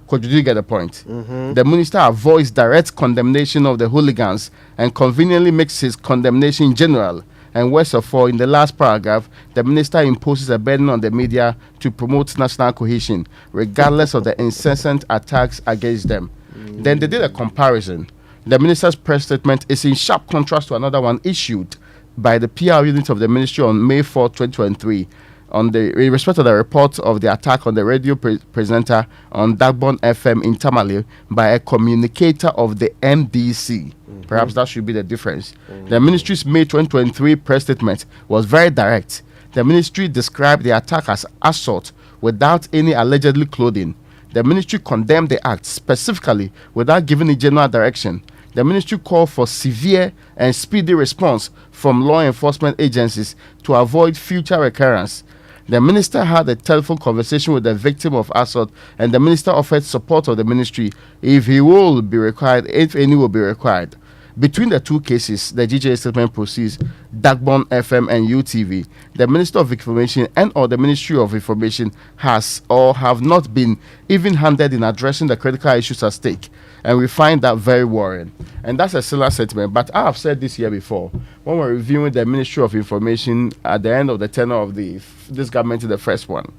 Could you get the point? The minister avoids direct condemnation of the hooligans and conveniently makes his condemnation general. And worst of all, in the last paragraph, the minister imposes a burden on the media to promote national cohesion, regardless of the incessant attacks against them. Then they did a comparison. The minister's press statement is in sharp contrast to another one issued by the PR unit of the ministry on May 4, 2023, in respect of the report of the attack on the radio presenter on Dagbon FM in Tamale by a communicator of the MDC. Perhaps that should be the difference. The ministry's May 2023 press statement was very direct. The ministry described the attack as assault without any allegedly clothing. The ministry condemned the act specifically without giving a general direction. The ministry called for severe and speedy response from law enforcement agencies to avoid future recurrence. The minister had a telephone conversation with the victim of assault, and the minister offered support of the ministry if any will be required. Between the two cases, the GJA statement proceeds, Dagbon FM and UTV, the Minister of Information and/or the Ministry of Information has or have not been even-handed in addressing the critical issues at stake. And we find that very worrying. And that's a similar sentiment. But I have said this year before, when we're reviewing the Ministry of Information at the end of the tenure of this government, the first one,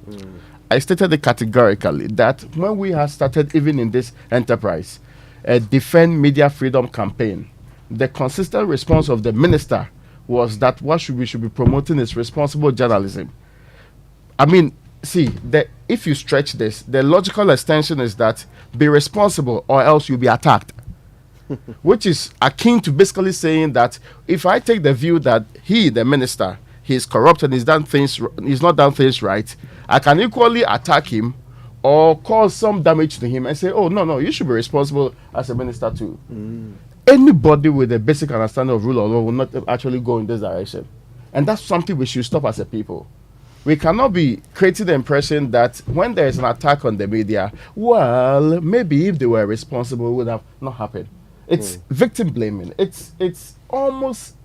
I stated it categorically that when we had started even in this enterprise, a Defend Media Freedom campaign, the consistent response of the minister was that we should be promoting is responsible journalism. I mean, see, if you stretch this, the logical extension is that be responsible or else you'll be attacked. Which is akin to basically saying that if I take the view that the minister, he's corrupt and he's not done things right, I can equally attack him or cause some damage to him and say, oh, no, you should be responsible as a minister too. Anybody with a basic understanding of rule of law will not actually go in this direction. And that's something we should stop as a people. We cannot be creating the impression that when there is an attack on the media, well, maybe if they were responsible, it would have not happened. It's victim blaming. It's almost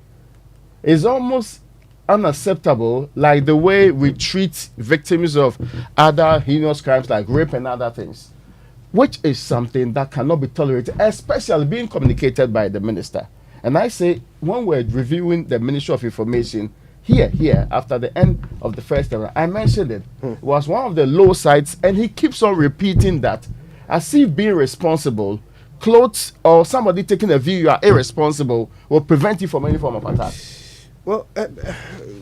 unacceptable, like the way we treat victims of other heinous crimes like rape and other things, which is something that cannot be tolerated, especially being communicated by the minister. And I say, when we're reviewing the Ministry of Information, here, after the end of the first era, I mentioned it. It was one of the low sides, and he keeps on repeating that as if being responsible, clothes or somebody taking a view you are irresponsible will prevent you from any form of attack. Well,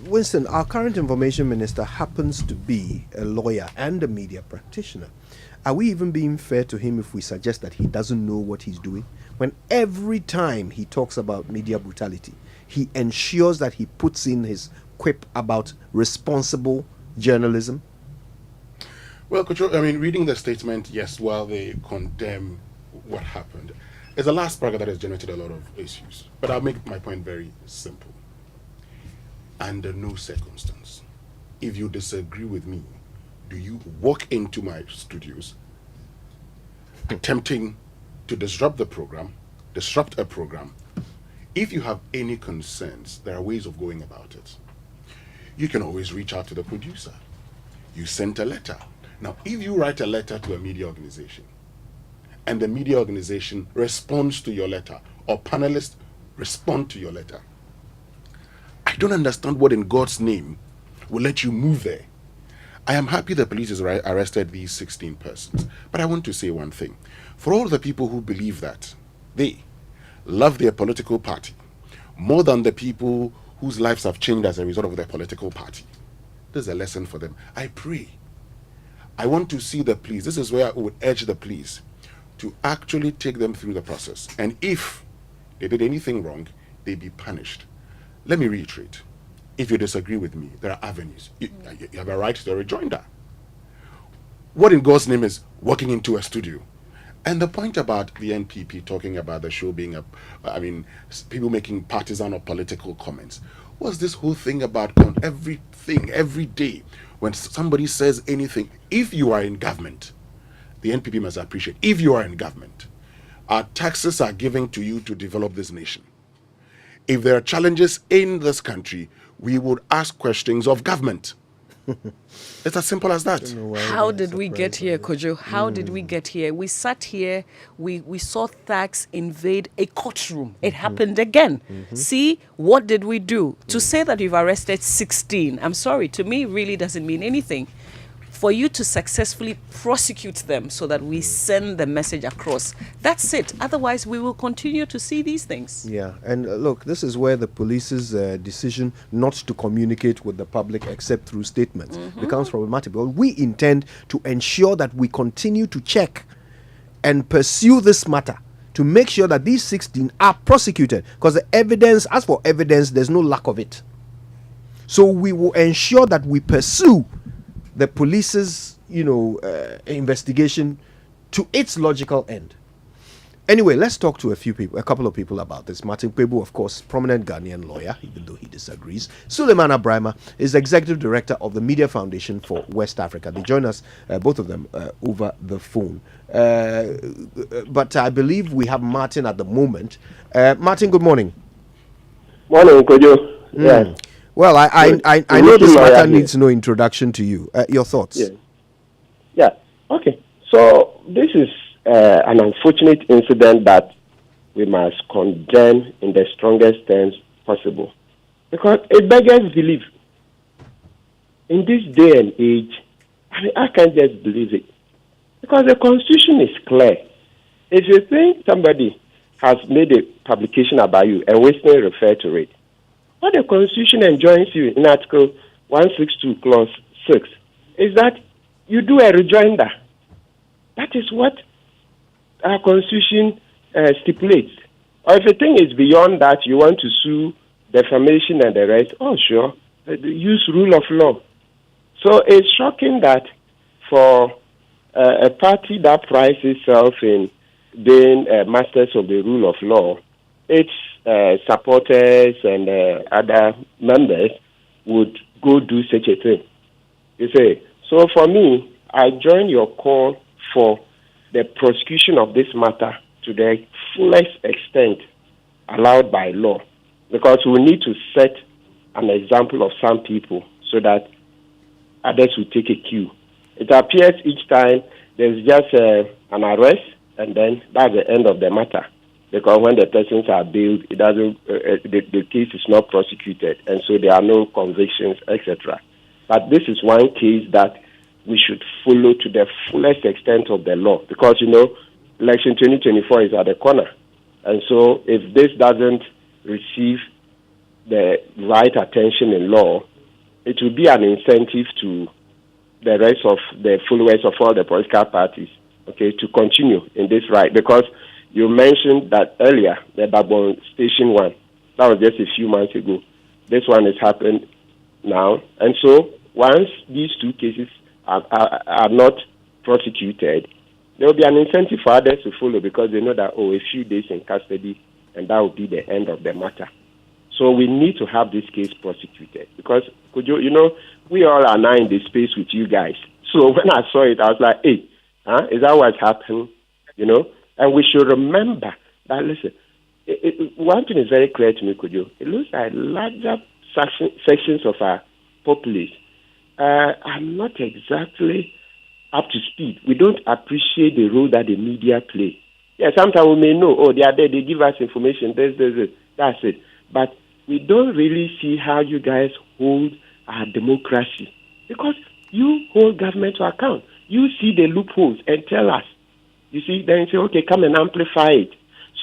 Winston, our current information minister happens to be a lawyer and a media practitioner. Are we even being fair to him if we suggest that he doesn't know what he's doing? When every time he talks about media brutality, he ensures that he puts in his quip about responsible journalism? Well, reading the statement, yes, while they condemn what happened, it's the last paragraph that has generated a lot of issues. But I'll make my point very simple. Under no circumstance, if you disagree with me, do you walk into my studios attempting to disrupt a program? If you have any concerns, there are ways of going about it. You can always reach out to the producer. You sent a letter. Now, if you write a letter to a media organization and the media organization responds to your letter, or panelists respond to your letter, I don't understand what in God's name will let you move there. I am happy the police has arrested these 16 persons. But I want to say one thing. For all the people who believe that they love their political party more than the people whose lives have changed as a result of their political party, this is a lesson for them. I pray. I want to see the police. This is where I would urge the police to actually take them through the process. And if they did anything wrong, they be punished. Let me reiterate. If you disagree with me, there are avenues. You have a right to a rejoinder. What in God's name is walking into a studio? And the point about the NPP talking about the show being people making partisan or political comments, was this whole thing about everything, every day, when somebody says anything. If you are in government, the NPP must appreciate, if you are in government, our taxes are given to you to develop this nation. If there are challenges in this country, we would ask questions of government. It's as simple as that. How did we get here, Kojo? How did we get here? We sat here, we saw thugs invade a courtroom. It happened again. See, what did we do? To say that you've arrested 16, I'm sorry, to me really doesn't mean anything. For you to successfully prosecute them so that we send the message across. That's it. Otherwise, we will continue to see these things. Yeah, and look, this is where the police's decision not to communicate with the public except through statements becomes problematic. But we intend to ensure that we continue to check and pursue this matter to make sure that these 16 are prosecuted. Because the evidence, as for evidence, there's no lack of it. So we will ensure that we pursue the police's, investigation to its logical end. Anyway, let's talk to a couple of people about this. Martin Kpebu, of course, prominent Ghanaian lawyer, even though he disagrees. Suleiman Abrahima is executive director of the Media Foundation for West Africa. They join us, both of them, over the phone. But I believe we have Martin at the moment. Martin, good morning. Morning, Kojo. Yeah. Well, I know this matter needs no introduction to you. Your thoughts? Yeah. Okay. So this is an unfortunate incident that we must condemn in the strongest terms possible, because it beggars belief. In this day and age, I can't just believe it, because the Constitution is clear. If you think somebody has made a publication about you and we still refer to it, what the Constitution enjoins you in Article 162, Clause 6, is that you do a rejoinder. That is what our Constitution stipulates. Or if a thing is beyond that, you want to sue, defamation and the rest, sure, use rule of law. So it's shocking that for a party that prides itself in being masters of the rule of law, its supporters and other members would go do such a thing. You say, so for me, I join your call for the prosecution of this matter to the fullest extent allowed by law, because we need to set an example of some people so that others will take a cue. It appears each time there's just an arrest, and then that's the end of the matter. Because when the persons are bailed, it doesn't. The case is not prosecuted, and so there are no convictions, etc. But this is one case that we should follow to the fullest extent of the law, because election 2024 is at the corner, and so if this doesn't receive the right attention in law, it will be an incentive to the rest of the followers of all the political parties, to continue in this right, because you mentioned that earlier, the Babon Station 1. That was just a few months ago. This one has happened now. And so once these two cases are not prosecuted, there will be an incentive for others to follow, because they know that, a few days in custody, and that will be the end of the matter. So we need to have this case prosecuted, because, we all are now in the space with you guys. So when I saw it, I was like, hey, is that what happened? And we should remember that, listen, one thing is very clear to me, Kojo. It looks like larger sections of our populace are not exactly up to speed. We don't appreciate the role that the media play. Yeah, sometimes we may know, they are there, they give us information, that's it. But we don't really see how you guys hold our democracy. Because You hold government to account. You see the loopholes and tell us. You see, then you say, okay, come and amplify it.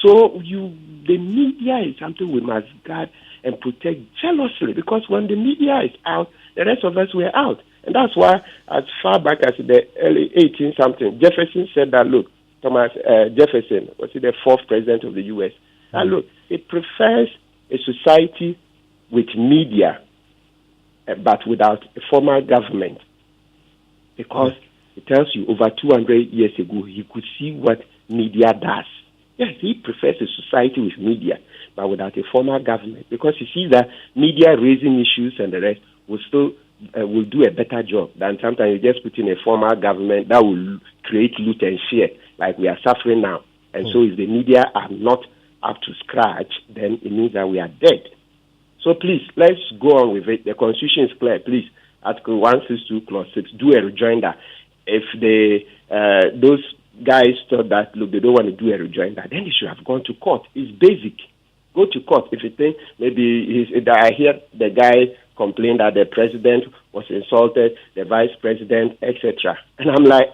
So the media is something we must guard and protect jealously, because when the media is out, the rest of us were out. And that's why, as far back as the early 18-something, Jefferson said that, look, Thomas Jefferson, was he the fourth president of the U.S., that, look, he prefers a society with media, but without a formal government. Because it tells you over 200 years ago, he could see what media does. Yes, he prefers a society with media, but without a formal government. Because he sees that media raising issues and the rest will still will do a better job than sometimes you just put in a formal government that will create loot and share like we are suffering now. And so if the media are not up to scratch, then it means that we are dead. So please, let's go on with it. The Constitution is clear. Please, Article 162, Clause 6, do a rejoinder. If those guys thought that, look, they don't want to do a rejoinder, then they should have gone to court. It's basic. Go to court. If you think maybe I hear the guy complain that the president was insulted, the vice president, etc. And I'm like,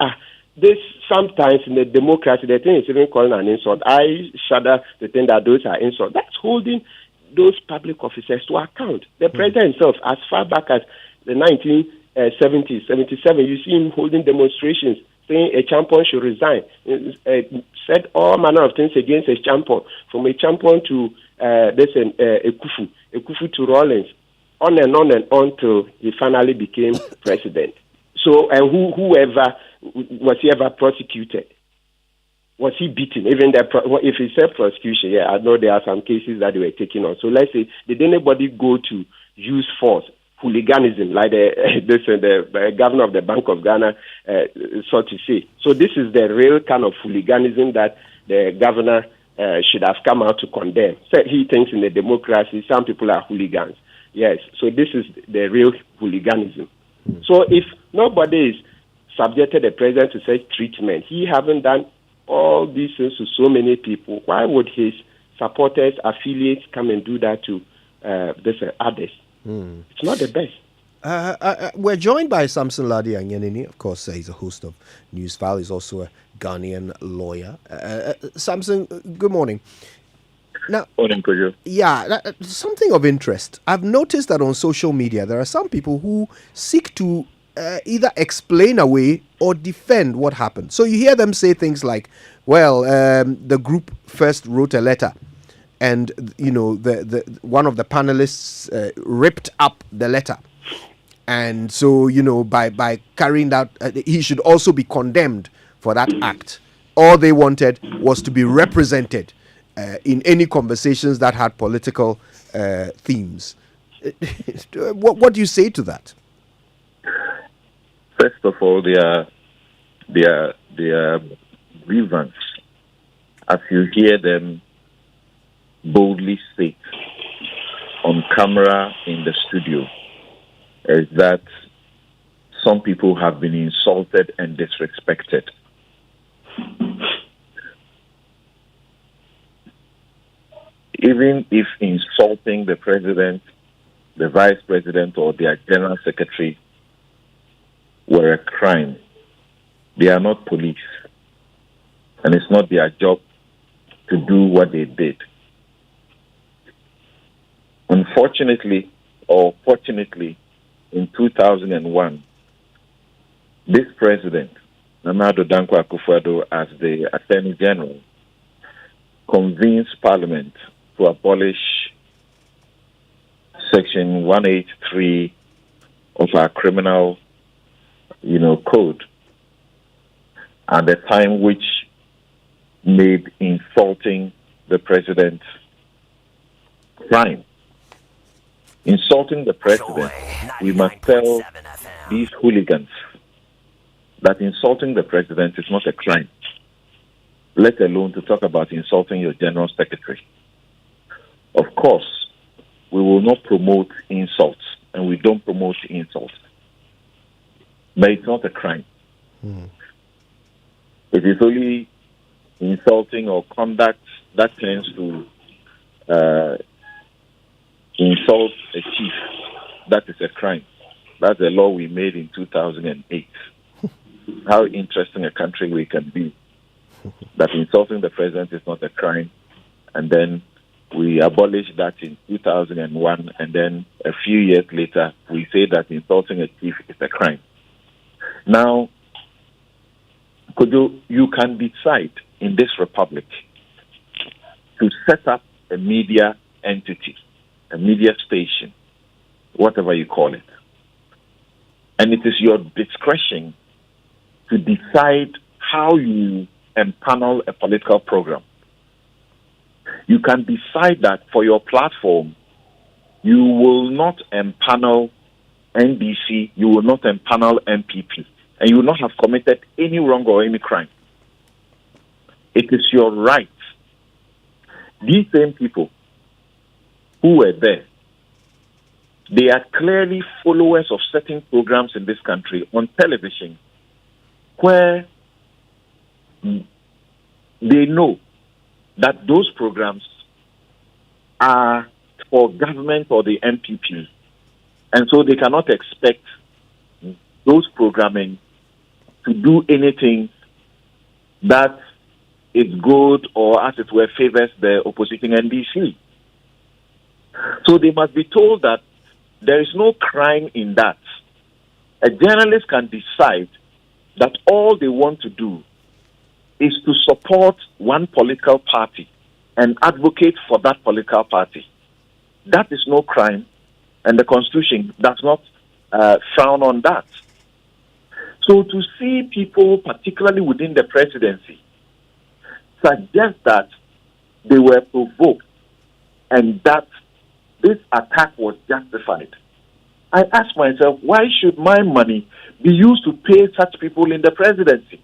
this sometimes in the democracy, the thing is even calling an insult. I shudder to think that those are insults. That's holding those public officers to account. The president himself, as far back as the 1970s, 77, you see him holding demonstrations saying a champion should resign. Said all manner of things against a champion, from a champion to Ekufu to Rawlings, on and on till he finally became president. So, and whoever, was he ever prosecuted? Was he beaten? Even if he said prosecution, I know there are some cases that they were taking on. So let's say, did anybody go to use force, hooliganism, like the governor of the Bank of Ghana sought to say? So this is the real kind of hooliganism that the governor should have come out to condemn. So he thinks in a democracy, some people are hooligans. Yes, so this is the real hooliganism. So if nobody is subjected the president to such treatment, he haven't done all these things to so many people, why would his supporters, affiliates come and do that to others? It's not the best. We're joined by Samson Ladi Anyanini. Of course, he's a host of Newsfile. He's also a Ghanaian lawyer. Samson, good morning. Now, morning, Kojo. Yeah, something of interest. I've noticed that on social media, there are some people who seek to either explain away or defend what happened. So you hear them say things like, well, the group first wrote a letter and, the one of the panelists ripped up the letter. And so, by carrying that, he should also be condemned for that act. All they wanted was to be represented in any conversations that had political themes. What do you say to that? First of all, their grievance, as you hear them boldly state on camera in the studio, is that some people have been insulted and disrespected. Even if insulting the president, the vice president, or their general secretary were a crime, they are not police. And it's not their job to do what they did. Unfortunately, or fortunately, in 2001, this president, Nana Addo Dankwa Akufo-Addo, as the Attorney General, convinced Parliament to abolish Section 183 of our criminal, code, at the time which made insulting the president crime. Insulting the president, we must tell these hooligans that insulting the president is not a crime, let alone to talk about insulting your general secretary. Of course, we will not promote insults, and we don't promote insults. But it's not a crime. It is only insulting or conduct that tends to insult a chief. That is a crime. That's a law we made in 2008. How interesting a country we can be. That insulting the president is not a crime. And then we abolished that in 2001. And then a few years later, we say that insulting a chief is a crime. Now, you can decide in this republic to set up a media entity, a media station, whatever you call it. And it is your discretion to decide how you empanel a political program. You can decide that for your platform, you will not empanel NDC, you will not empanel MPP, and you will not have committed any wrong or any crime. It is your right. These same people who were there, they are clearly followers of certain programs in this country on television where they know that those programs are for government or the MPP. And so they cannot expect those programming to do anything that is good or, as it were, favors the opposition NDC. So they must be told that there is no crime in that. A journalist can decide that all they want to do is to support one political party and advocate for that political party. That is no crime, and the Constitution does not frown on that. So to see people, particularly within the presidency, suggest that they were provoked and that this attack was justified, I ask myself, why should my money be used to pay such people in the presidency?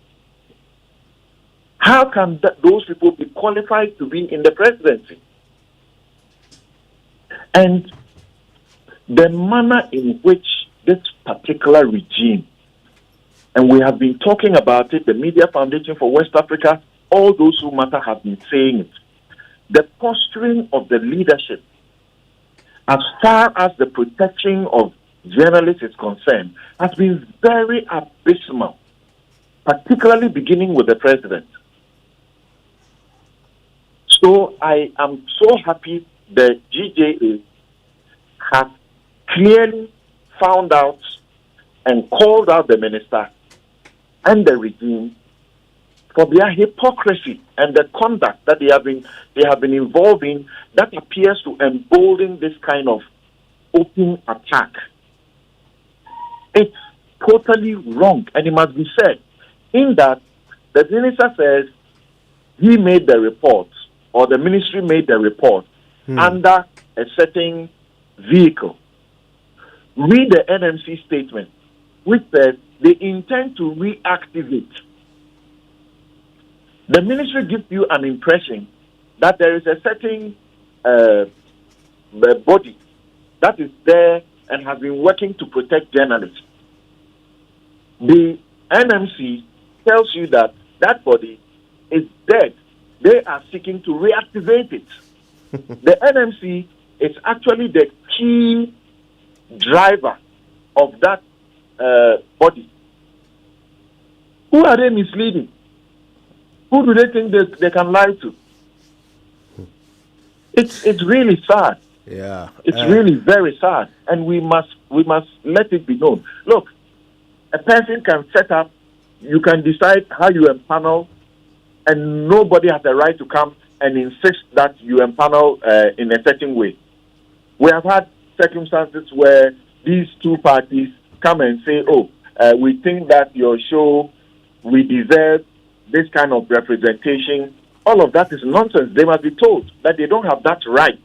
How can those people be qualified to be in the presidency? And the manner in which this particular regime, and we have been talking about it, the Media Foundation for West Africa, all those who matter have been saying it, the posturing of the leadership as far as the protection of journalists is concerned has been very abysmal, particularly beginning with the president. So I am so happy the GJA has clearly found out and called out the minister and the regime for their hypocrisy and the conduct that they have been involved in that appears to embolden this kind of open attack. It's totally wrong, and it must be said, in that the minister says he made the report, or the ministry made the report under a certain vehicle. Read the NMC statement, which says they intend to reactivate. The ministry gives you an impression that there is a certain body that is there and has been working to protect journalists. The NMC tells you that that body is dead. They are seeking to reactivate it. The NMC is actually the key driver of that body. Who are they misleading? Who do they think they can lie to? It's really sad. Yeah, it's really very sad, and we must let it be known. Look, a person can set up. You can decide how you empanel, and nobody has the right to come and insist that you empanel in a certain way. We have had circumstances where these two parties come and say, "Oh, we think that your show, we deserve this kind of representation." All of that is nonsense. They must be told that they don't have that right.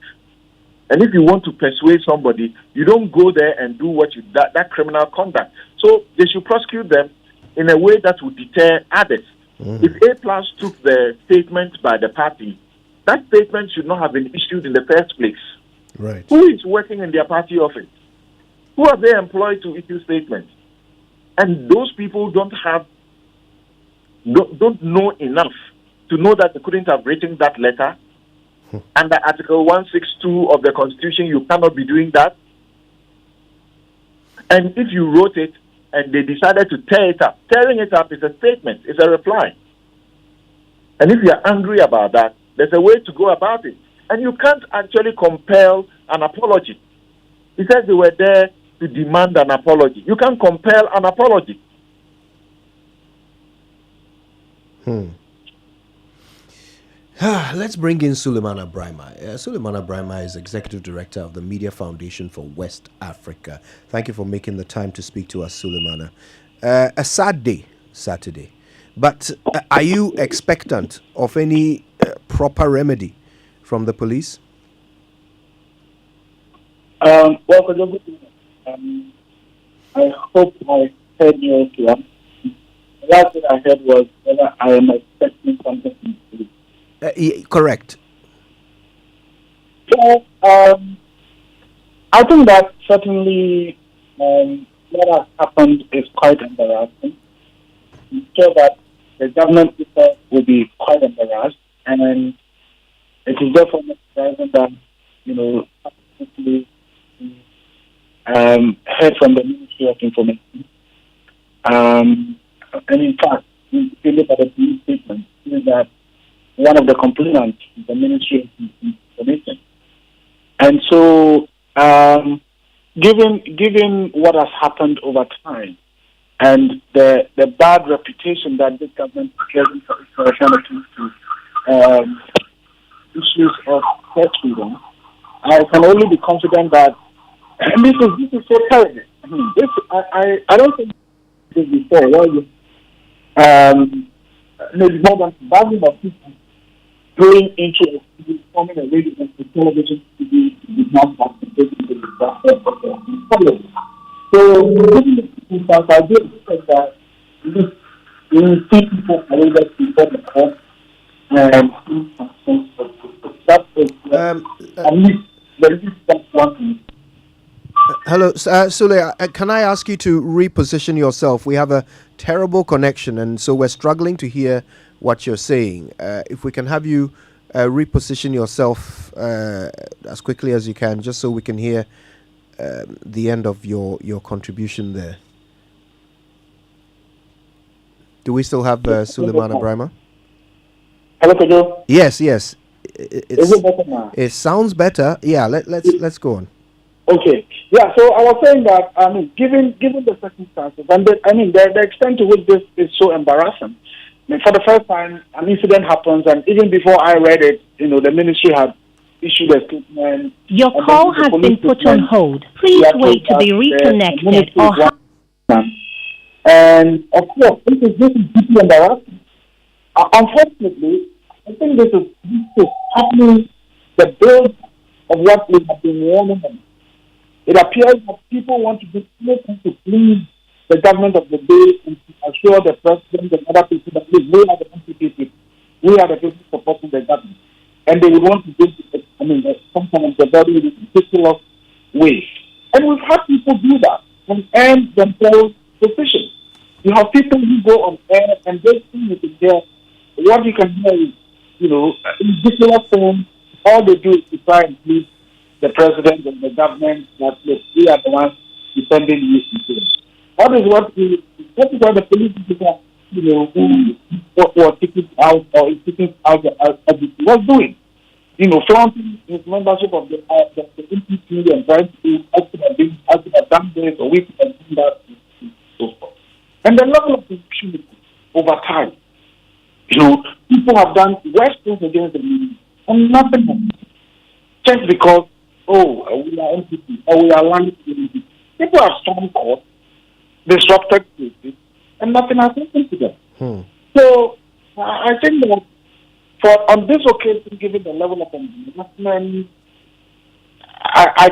And if you want to persuade somebody, you don't go there and do that criminal conduct. So they should prosecute them in a way that would deter others. If A+ took the statement by the party, that statement should not have been issued in the first place. Right. Who is working in their party office? Who are they employed to issue statements? And those people don't know enough to know that they couldn't have written that letter. Under Article 162 of the Constitution, you cannot be doing that. And if you wrote it and they decided to tear it up, tearing it up is a statement, it's a reply. And if you are angry about that, there's a way to go about it. And you can't actually compel an apology. He says they were there to demand an apology. You can't compel an apology. Let's bring in Suleimana Brahma. Suleimana Brahma is Executive Director of the Media Foundation for West Africa. Thank you for making the time to speak to us, Suleimana. A sad day, Saturday. But are you expectant of any proper remedy from the police? Well, I hope I heard you okay. The last thing I heard was whether I am expecting something from the police. Correct. So, I think that certainly what has happened is quite embarrassing. I'm sure that the government itself will be quite embarrassed, and it is therefore not surprising that, heard from the Ministry of Information. And in fact, if you look at the police statement, is that one of the complainants is the Ministry of Information. And so, given what has happened over time and the bad reputation that this government has in relation to issues of press freedom, I can only be confident that, and this is so terrible. I don't think this before. Maybe more than thousands of people going into forming a radio and television TV is not participating in the process of the So, I do expect that we see people arranged before the court and that is at least there is one thing. Hello, Sule, can I ask you to reposition yourself? We have a terrible connection, and so we're struggling to hear what you're saying. If we can have you reposition yourself as quickly as you can, just so we can hear the end of your contribution there. Do we still have Suleimana Brahma? Hello, Kojo? Yes. Is it better now? It sounds better. Yeah, let's go on. Okay. Yeah, so I was saying that, given the circumstances, and the extent to which this is so embarrassing, for the first time, an incident happens, and even before I read it, the ministry had issued a statement. Your call has been put on hold. Please wait to be reconnected. And of course, this is deeply embarrassing. Unfortunately, I think this is happening the build of what we have been warning them. It appears that people want to do anything to please the government of the day and to assure the president and other people that we are the people, we are the people supporting the government. And they would want to do some kind of the very ridiculous way. And we've had people do that and earn themselves positions. You have people who go on air and they think you can hear what you can hear is, ridiculous things. All they do is to try and please the president and the government that we are the ones defending you. That is what the police people, who are taking out or is taking out was doing. Flaunting his membership of the NPP and trying to I could have done this or we could have done that and so forth. And the level of impunity over time. People have done worse things against the media and nothing happened. Just because, we are NPP or we are lying to the NPP. People have stormed court, disrupted cases, and nothing has happened to them. So, I think that on this occasion, given the level of investment, I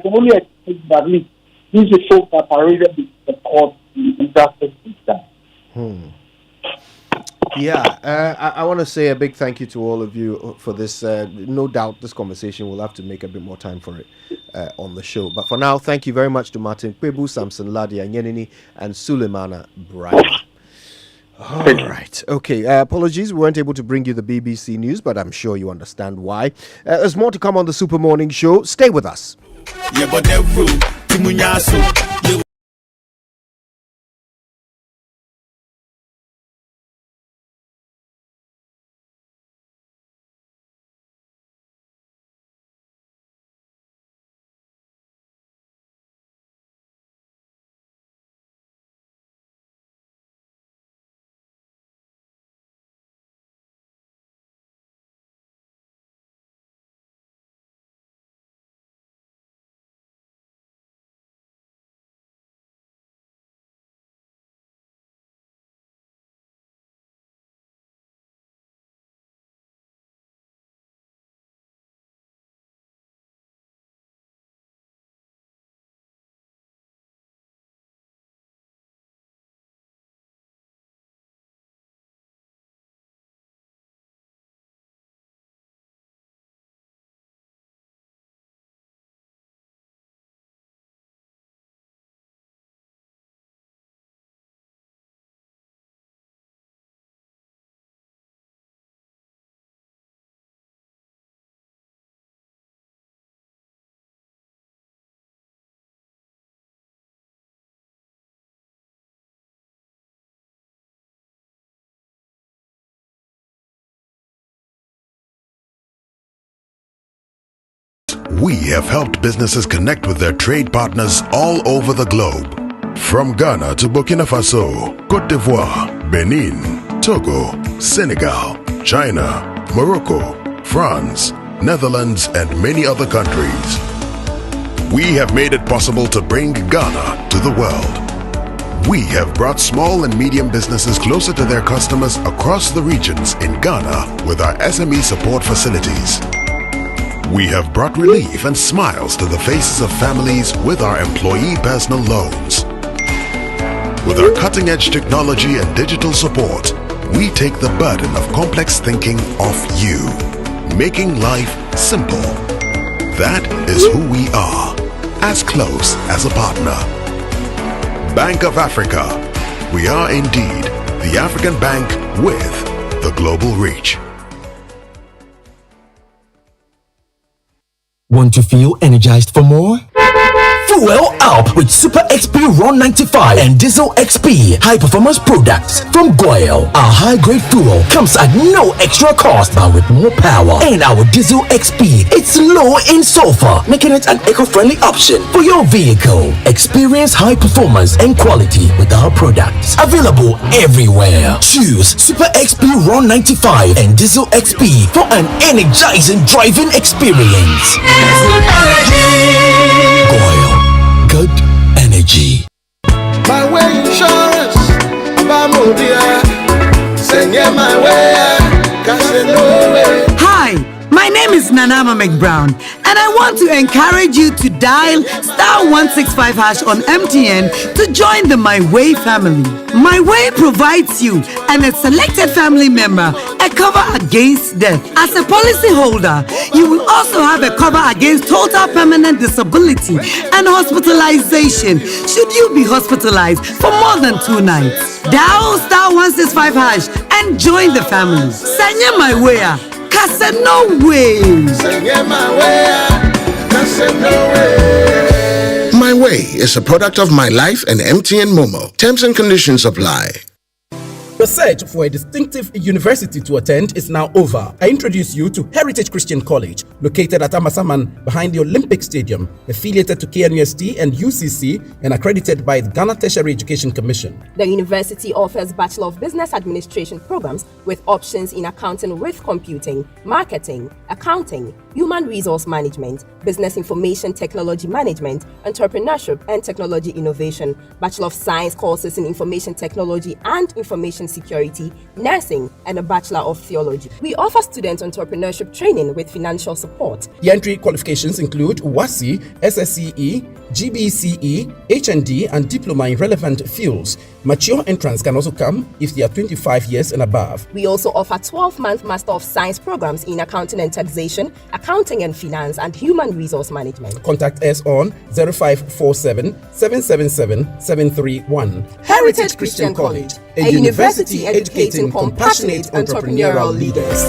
can only expect that these folks are paraded the court in justice system. Yeah, I want to say a big thank you to all of you for this. No doubt this conversation will have to make a bit more time for it on the show. But for now, thank you very much to Martin Kwebu, Samson Ladia Nyenini, and Suleimana Brahma. All right. Okay. Apologies. We weren't able to bring you the BBC News, but I'm sure you understand why. There's more to come on the Super Morning Show. Stay with us. we have helped businesses connect with their trade partners all over the globe. From Ghana to Burkina Faso, Côte d'Ivoire, Benin, Togo, Senegal, China, Morocco, France, Netherlands, and many other countries. We have made it possible to bring Ghana to the world. We have brought small and medium businesses closer to their customers across the regions in Ghana with our SME support facilities. We have brought relief and smiles to the faces of families with our employee personal loans. With our cutting-edge technology and digital support, we take the burden of complex thinking off you, making life simple. That is who we are, as close as a partner. Bank of Africa. We are indeed the African bank with the global reach. Want to feel energized for more? Fuel up with Super XP Ron 95 and Diesel XP high performance products from Goyle. Our high grade fuel comes at no extra cost but with more power. And our Diesel XP, it's low in sulfur, making it an eco-friendly option for your vehicle. Experience high performance and quality with our products. Available everywhere. Choose Super XP Ron 95 and Diesel XP for an energizing driving experience. Goyle. Good energy. My way insurance, my way, Hi, my name is Nanama McBrown, and I want to encourage you to dial *165# on MTN to join the My Way family. My Way provides you and a selected family member a cover against death. As a policy holder, you will also have a cover against total permanent disability and hospitalization should you be hospitalized for more than 2 nights. Dial *165# and join the family. Sanya My Way. No way. My Way is a product of My Life and MTN Momo. Terms and conditions apply. The search for a distinctive university to attend is now over. I introduce you to Heritage Christian College, located at Amasaman behind the Olympic Stadium, affiliated to KNUST and UCC and accredited by the Ghana Tertiary Education Commission. The university offers Bachelor of Business Administration programs with options in accounting with computing, marketing, accounting, human resource management, business information technology management, entrepreneurship and technology innovation, Bachelor of Science courses in information technology and information security, nursing, and a Bachelor of Theology. We offer student entrepreneurship training with financial support. The entry qualifications include WASI, SSCE, GBCE, HND, and diploma in relevant fields. Mature entrants can also come if they are 25 years and above. We also offer 12-month Master of Science programs in accounting and taxation, accounting and finance, and human resource management. Contact us on 0547 777 731. Heritage Christian College, a university educating compassionate entrepreneurial leaders.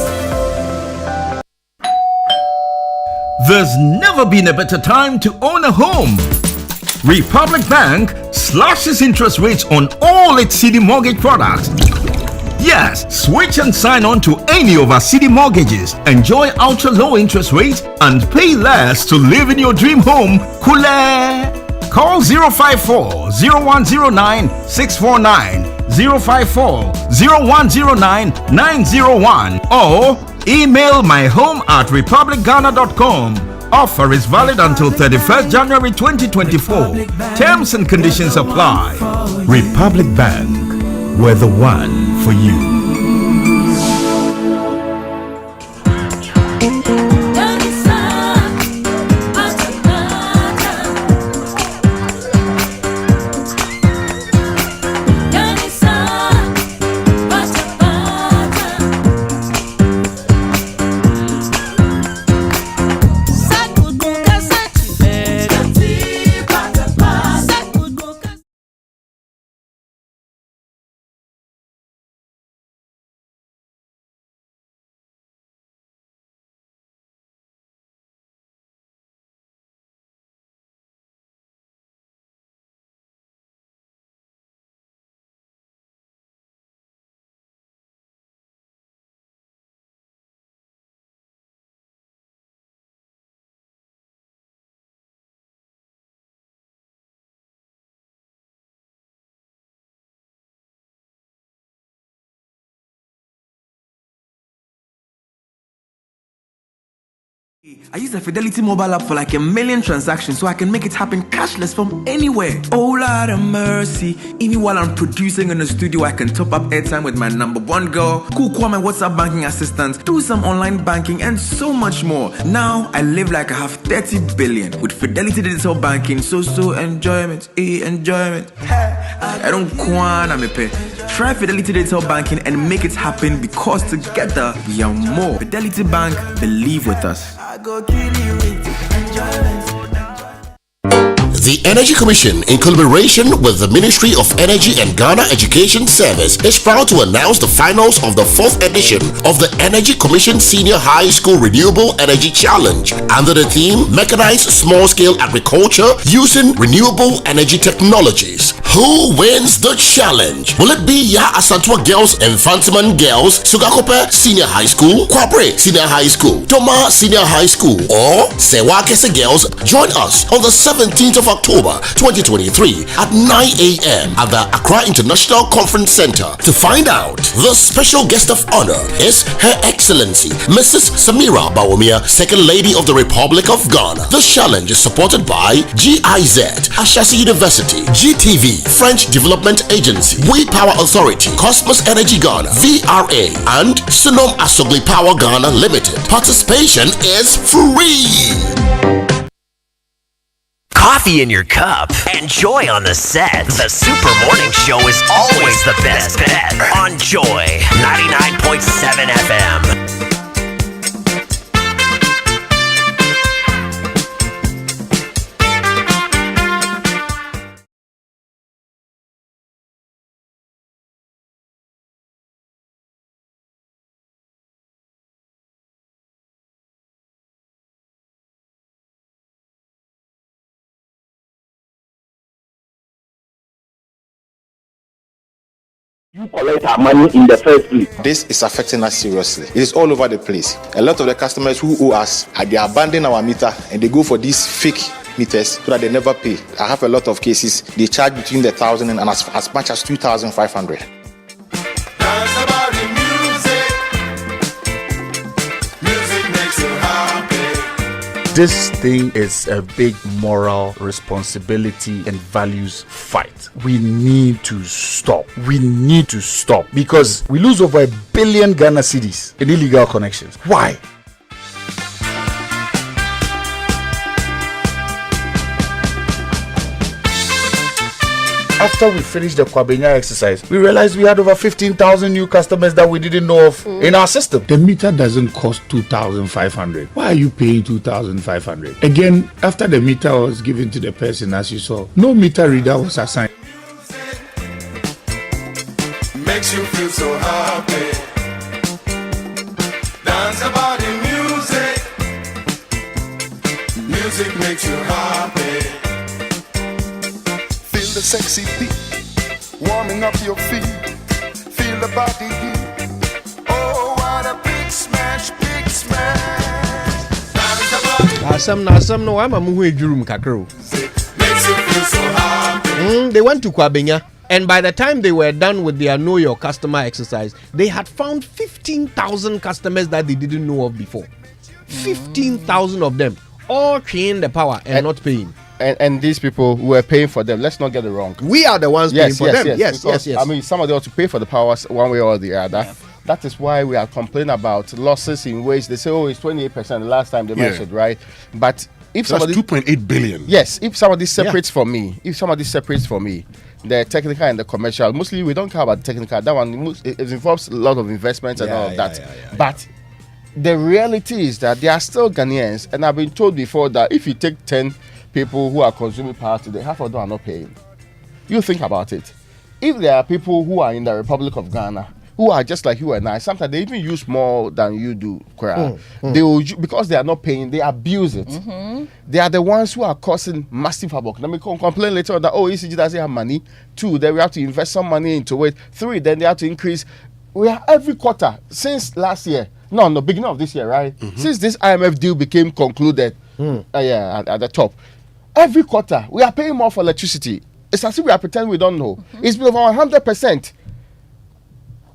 There's never been a better time to own a home. Republic Bank slashes interest rates on all its CD mortgage products. Yes, switch and sign on to any of our CD mortgages. Enjoy ultra low interest rates and pay less to live in your dream home. Coolé! Call 054 0109 649, 054 0109 901 or email myhome@republicghana.com. Offer is valid until 31st January 2024. Terms and conditions apply. Republic Bank, we're the one for you. I use the Fidelity mobile app for like 1 million transactions so I can make it happen cashless from anywhere. Oh, Lord of mercy. Even while I'm producing in the studio, I can top up airtime with my number one girl, call my WhatsApp banking assistant, do some online banking, and so much more. Now, I live like I have 30 billion with Fidelity Digital Banking. So enjoyment, enjoyment. I don't wanna me pay. Try Fidelity Digital Banking and make it happen because together we are more. Fidelity Bank, believe with us. The Energy Commission, in collaboration with the Ministry of Energy and Ghana Education Service, is proud to announce the finals of the 4th edition of the Energy Commission Senior High School Renewable Energy Challenge under the theme Mechanized Small-Scale Agriculture Using Renewable Energy Technologies. Who wins the challenge? Will it be Ya Asantwa Girls and Fantiman Girls, Sugakope Senior High School, Kwabre Senior High School, Toma Senior High School, or Sewakese Girls? Join us on the 17th of October 2023 at 9 a.m. at the Accra International Conference Center. To find out, the special guest of honor is Her Excellency Mrs. Samira Bawumia, Second Lady of the Republic of Ghana. The challenge is supported by GIZ, Ashesi University, GTV, French Development Agency, We Power Authority, Cosmos Energy Ghana, VRA, and Sunom Asogli Power Ghana Limited. Participation is free. Coffee in your cup and joy on the set. The Super Morning Show is always the best bet on Joy 99.7 FM. You collect our money in the first place. This is affecting us seriously. It is all over the place. A lot of the customers who owe us, they abandon our meter and they go for these fake meters so that they never pay. I have a lot of cases. They charge between the 1,000 and as much as 2,500. This thing is a big moral responsibility and values fight. We need to stop. We need to stop because we lose over 1 billion Ghana cedis in illegal connections. Why? After we finished the Kwabenya exercise, we realized we had over 15,000 new customers that we didn't know of in our system. The meter doesn't cost 2,500. Why are you paying 2,500? Again, after the meter was given to the person, as you saw, no meter reader was assigned. Makes you feel so happy. Dance about the music. Music makes you happy. The sexy beat, warming up your feet, feel the body heat. Oh, what a big smash, big smash. Asam no I'm a muhu ejurum kakro. Makes you feel so happy. They went to Kwabenya, and by the time they were done with their Know Your Customer exercise, they had found 15,000 customers that they didn't know of before. 15,000 of them, all paying the power and not paying. And these people who are paying for them, let's not get it wrong. We are the ones paying for them. Yes. I mean, somebody ought to pay for the powers one way or the other. Yeah. That is why we are complaining about losses in ways. They say, oh, it's 28% the last time they mentioned, right? But if that's somebody 2.8 billion. Yes, if somebody separates from me, the technical and the commercial, mostly we don't care about the technical. That one it involves a lot of investments and all of that. But the reality is that there are still Ghanaians, and I've been told before that if you take 10 people who are consuming power today, half of them are not paying. You think about it. If there are people who are in the Republic of Ghana who are just like you and I, sometimes they even use more than you do, They will, because they are not paying, they abuse it. They are the ones who are causing massive havoc. Let me complain later on that, oh, ECG doesn't have money. 2, then we have to invest some money into it. 3, then they have to increase. We are every quarter since last year. No, beginning of this year, right? Since this IMF deal became concluded, at the top. Every quarter, we are paying more for electricity. It's as if we are pretending we don't know. It's been over 100%.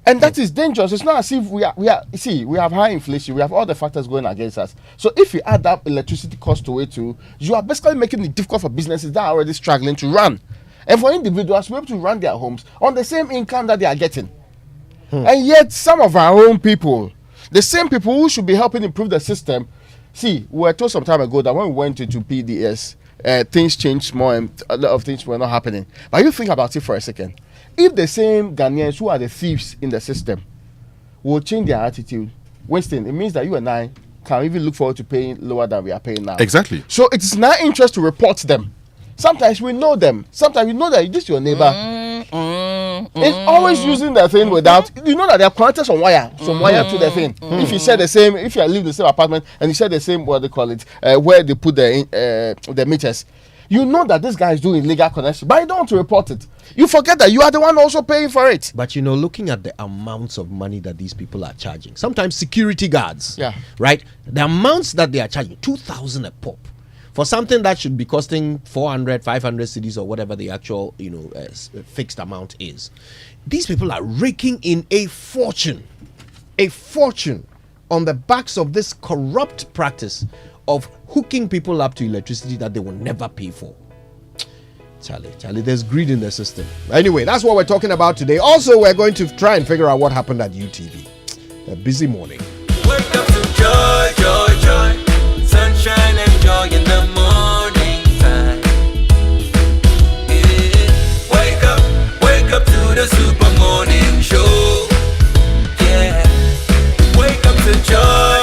And that is dangerous. It's not as if we have high inflation, we have all the factors going against us. So if you add that electricity cost to it too, you are basically making it difficult for businesses that are already struggling to run. And for individuals to be able to run their homes on the same income that they are getting. And yet some of our own people, the same people who should be helping improve the system, we were told some time ago that when we went into PDS, things changed more and a lot of things were not happening. But you think about it for a second. If the same Ghanaians who are the thieves in the system will change their attitude, Winston, it means that you and I can even look forward to paying lower than we are paying now. Exactly. So it is in our interest to report them. Sometimes we know them. Sometimes we know that this is your neighbor. It's always using the thing without, you know that they are connected some wire to the thing. If you share the same, if you live in the same apartment and you share the same, what they call it, where they put the meters, you know that this guy is doing illegal connection, but you don't want to report it. You forget that you are the one also paying for it. But looking at the amounts of money that these people are charging, sometimes security guards, right? The amounts that they are charging, 2,000 a pop. For something that should be costing 400, 500 cedis or whatever the actual, fixed amount is. These people are raking in a fortune on the backs of this corrupt practice of hooking people up to electricity that they will never pay for. Charlie, there's greed in the system. Anyway, that's what we're talking about today. Also, we're going to try and figure out what happened at UTV. A busy morning. Wake up to joy, joy, joy. Sunshine and joy in the morning time. Yeah. Wake up to the super morning show. Yeah. Wake up to joy.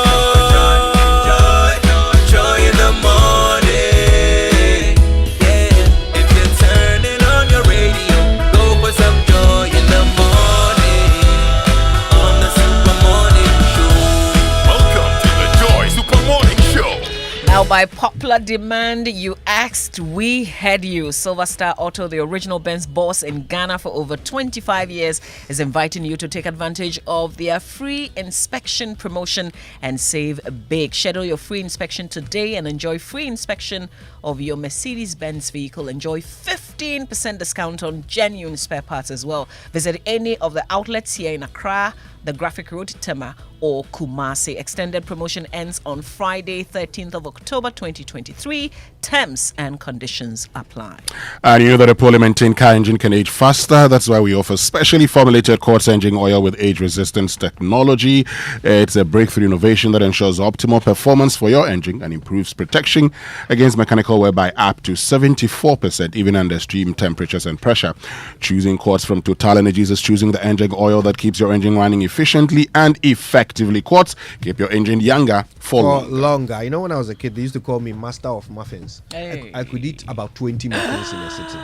By popular demand, you asked, we had you. Silver Star Auto, the original Benz boss in Ghana for over 25 years, is inviting you to take advantage of their free inspection promotion and save big. Schedule your free inspection today and enjoy free inspection of your Mercedes-Benz vehicle. Enjoy 15% discount on genuine spare parts as well. Visit any of the outlets here in Accra, the Graphic Road, Tema, or Kumasi. Extended promotion ends on Friday, 13th of October 2023. Terms and conditions apply. And you know that a poorly maintained car engine can age faster. That's why we offer specially formulated quartz engine oil with age resistance technology. It's a breakthrough innovation that ensures optimal performance for your engine and improves protection against mechanical wear by up to 74%, even under extreme temperatures and pressure. Choosing quartz from Total Energies is choosing the engine oil that keeps your engine running efficiently and effectively. Quartz, keep your engine younger for longer. You know, when I was a kid, they used to call me master of muffins. Hey. I could eat about 20 muffins in a sitting.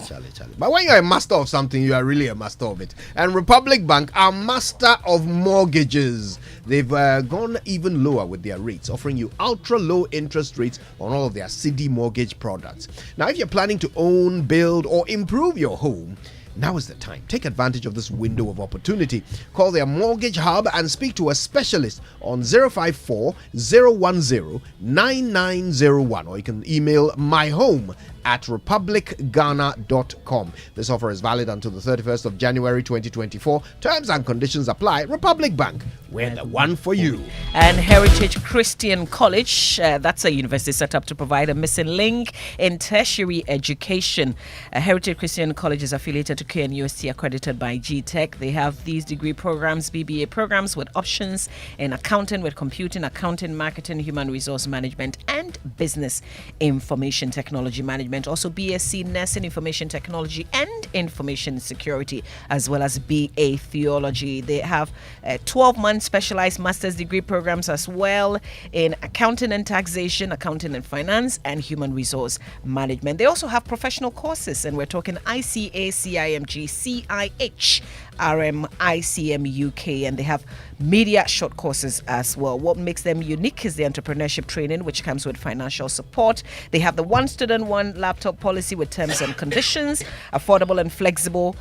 Charlie. But when you're a master of something, you are really a master of it. And Republic Bank are master of mortgages. They've gone even lower with their rates, offering you ultra low interest rates on all of their CD mortgage products. Now, if you're planning to own, build, or improve your home, now is the time. Take advantage of this window of opportunity. Call their mortgage hub and speak to a specialist on 054 010 9901, or you can email myhome@republicghana.com. This offer is valid until the 31st of January 2024. Terms and conditions apply. Republic Bank, we're the one for you. And Heritage Christian College, that's a university set up to provide a missing link in tertiary education. Heritage Christian College is affiliated to KNUST, accredited by GTech. They have these degree programs, BBA programs with options in accounting, with computing, accounting, marketing, human resource management, and business information technology management. Also BSc Nursing, Information Technology and Information Security, as well as BA Theology. They have 12-month specialized master's degree programs as well in accounting and taxation, accounting and finance, and human resource management. They also have professional courses, and we're talking ICA, CIMG, CIH, RM, ICM UK, and they have media short courses as well. What makes them unique is the entrepreneurship training, which comes with financial support. They have the one student, one laptop policy with terms and conditions, affordable and flexible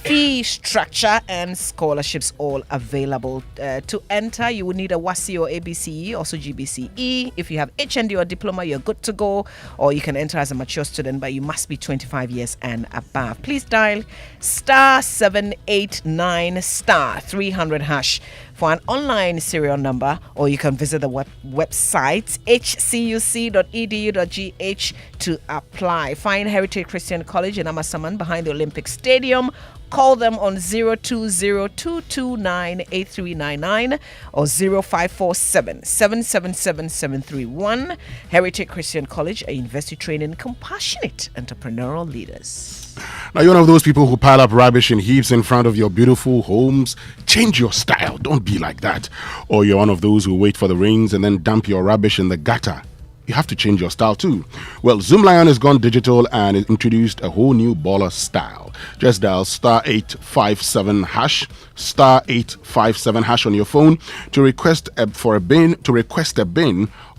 fee structure, and scholarships all available. To enter, you will need a WASI or ABCE, also GBCE. If you have HND or diploma, you're good to go, or you can enter as a mature student, but you must be 25 years and above. Please dial *78 289 star 300 hash for an online serial number, or you can visit the website hcuc.edu.gh to apply. Find Heritage Christian College in Amasaman behind the Olympic Stadium. Call them on 020-229-8399 or 0547-777-731. Heritage Christian College, a university training compassionate entrepreneurial leaders. Now, you're one of those people who pile up rubbish in heaps in front of your beautiful homes. Change your style. Don't be like that. Or you're one of those who wait for the rains and then dump your rubbish in the gutter. You have to change your style too. Well, Zoomlion has gone digital and introduced a whole new baller style. Just dial star 857 hash, star 857 hash on your phone to request a bin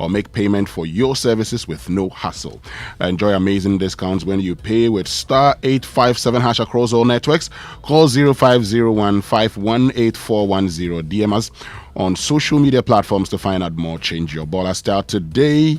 or make payment for your services with no hassle. Enjoy amazing discounts when you pay with star 857 hash across all networks. Call 0501 518410. DM us on social media platforms to find out more. Change your baller style today.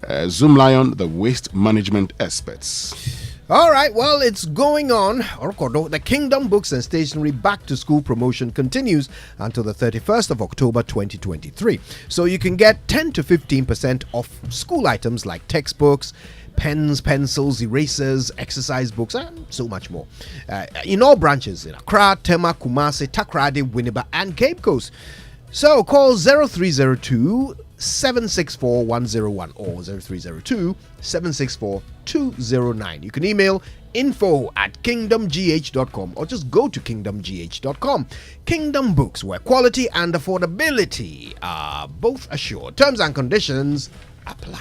Zoomlion, the waste management experts. All right, well, it's going on. The Kingdom Books and Stationery Back to School promotion continues until the 31st of October 2023. So you can get 10 to 15% off school items like textbooks, pens, pencils, erasers, exercise books, and so much more. In all branches in Accra, Tema, Kumasi, Takrady, Winneba, and Cape Coast. So call 0302 764 101 or 0302 764 209. You can email info@kingdomgh.com or just go to kingdomgh.com. Kingdom Books, where quality and affordability are both assured. Terms and conditions apply.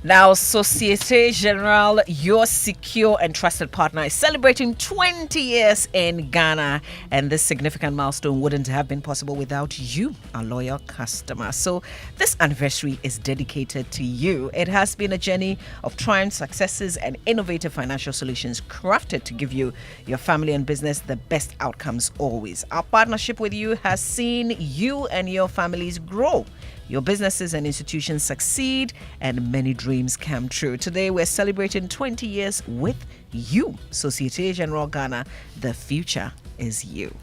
Now, Societe Generale, your secure and trusted partner, is celebrating 20 years in Ghana. And this significant milestone wouldn't have been possible without you, our loyal customer. So this anniversary is dedicated to you. It has been a journey of triumphs, successes, and innovative financial solutions crafted to give you, your family, and business the best outcomes always. Our partnership with you has seen you and your families grow, your businesses and institutions succeed, and many dreams come true. Today, we're celebrating 20 years with you. Societe Generale Ghana, the future is you.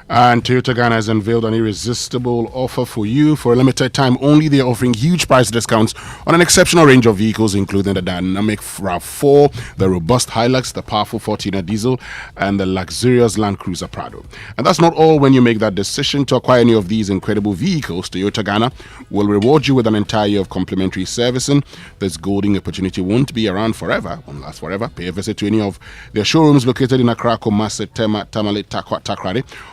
And Toyota Ghana has unveiled an irresistible offer for you. For a limited time only, they're offering huge price discounts on an exceptional range of vehicles, including the dynamic RAV4, the robust Hilux, the powerful Fortuner diesel, and the luxurious Land Cruiser Prado. And that's not all. When you make that decision to acquire any of these incredible vehicles, Toyota Ghana will reward you with an entire year of complimentary servicing. This golden opportunity won't be around forever, won't last forever. Pay a visit to any of their showrooms located in Accra, Kumasi, Tema, Tamale, Takrady,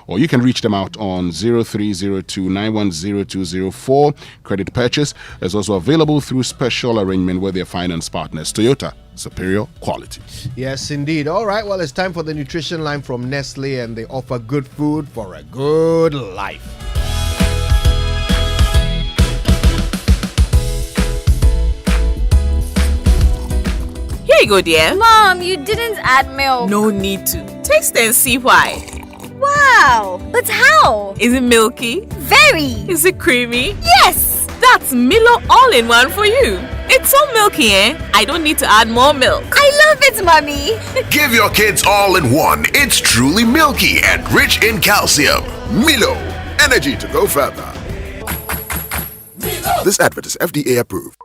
or you can reach them out on 0302-910204. Credit purchase is also available through special arrangement with their finance partners. Toyota, superior quality. Yes, indeed. All right, well, it's time for the nutrition line from Nestle, and they offer good food for a good life. Here you go, dear. Mom, you didn't add milk. No need to. Taste and see why. Wow, but how? Is it milky? Very. Is it creamy? Yes. That's Milo all-in-one for you. It's so milky, eh? I don't need to add more milk. I love it, Mommy. Give your kids all-in-one. It's truly milky and rich in calcium. Milo, energy to go further. This advert is FDA approved.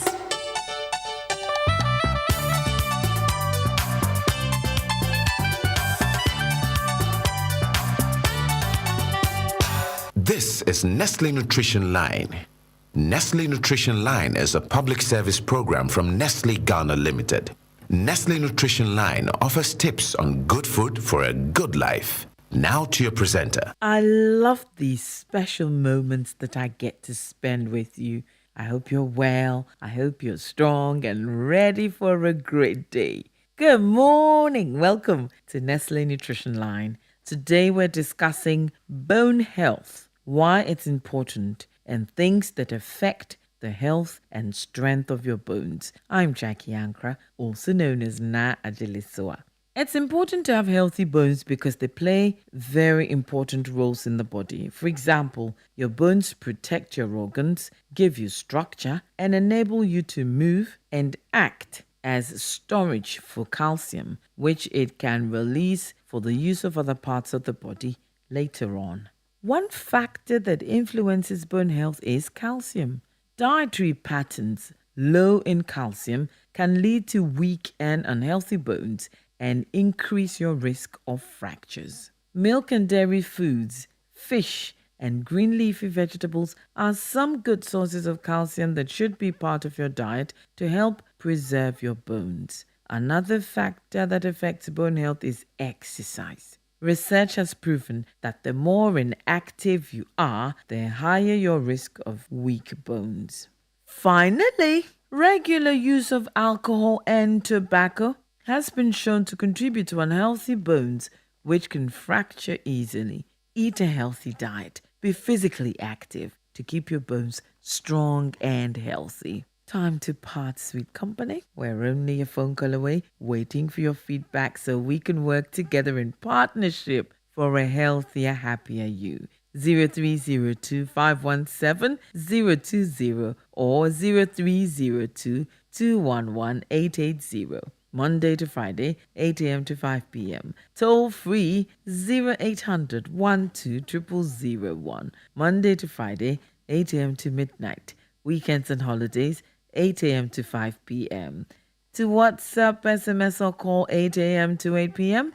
This is Nestle Nutrition Line. Nestle Nutrition Line is a public service program from Nestle Ghana Limited. Nestle Nutrition Line offers tips on good food for a good life. Now to your presenter. I love these special moments that I get to spend with you. I hope you're well. I hope you're strong and ready for a great day. Good morning. Welcome to Nestle Nutrition Line. Today we're discussing bone health, why it's important, and things that affect the health and strength of your bones. I'm Jackie Ankra, also known as Na Ajilisua. It's important to have healthy bones because they play very important roles in the body. For example, your bones protect your organs, give you structure, and enable you to move and act as storage for calcium, which it can release for the use of other parts of the body later on. One factor that influences bone health is calcium. Dietary patterns low in calcium can lead to weak and unhealthy bones and increase your risk of fractures. Milk and dairy foods, fish, and green leafy vegetables are some good sources of calcium that should be part of your diet to help preserve your bones. Another factor that affects bone health is exercise. Research has proven that the more inactive you are, the higher your risk of weak bones. Finally, regular use of alcohol and tobacco has been shown to contribute to unhealthy bones, which can fracture easily. Eat a healthy diet. Be physically active to keep your bones strong and healthy. Time to part, sweet company. We're only a phone call away, waiting for your feedback so we can work together in partnership for a healthier, happier you. 0302-517-020 or 0302-211-880. Monday to Friday, 8 a.m. to 5 p.m. Toll free 0800 120 Monday to Friday, 8 a.m. to midnight. Weekends and holidays, 8 a.m. to 5 p.m. To WhatsApp, SMS or call 8 a.m. to 8 p.m.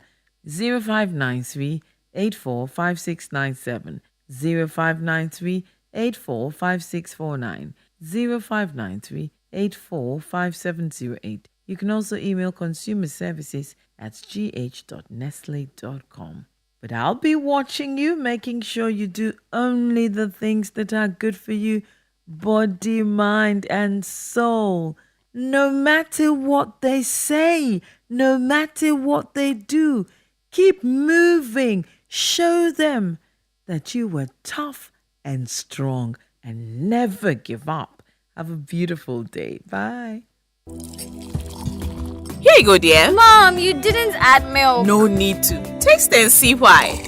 0593 845697 0593 845649 0593 845708. You can also email consumerservices@gh.nestle.com. But I'll be watching you, making sure you do only the things that are good for you, body, mind, and soul. No matter what they say, no matter what they do, keep moving. Show them that you were tough and strong and never give up. Have a beautiful day. Bye. Here you go, dear. Mom, you didn't add milk. No need to. Taste and see why.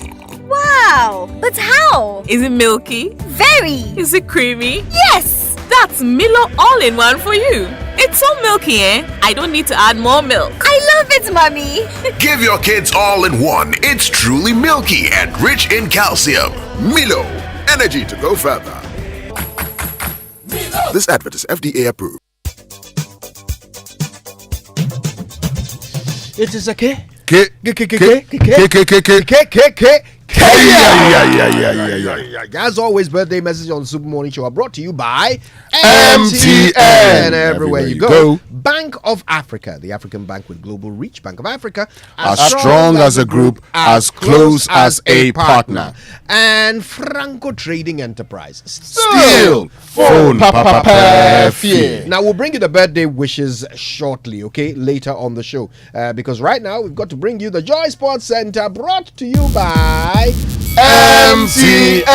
Wow, but how? Is it milky? Very. Is it creamy? Yes. That's Milo all-in-one for you. It's so milky, I don't need to add more milk. I love it, Mommy. Give your kids all in one. It's truly milky and rich in calcium. Milo, energy to go further. This advert is FDA approved. It is a K. As always, birthday message on the Super Morning Show are brought to you by MTN. Everywhere you go. Bank of Africa, the African bank with global reach. Bank of Africa, as strong as a group, as close as a partner. And Franco Trading Enterprise. Still phone papa. Now we'll bring you the birthday wishes shortly, okay, later on the show, because right now we've got to bring you the Joy Sports Center, brought to you by MTN.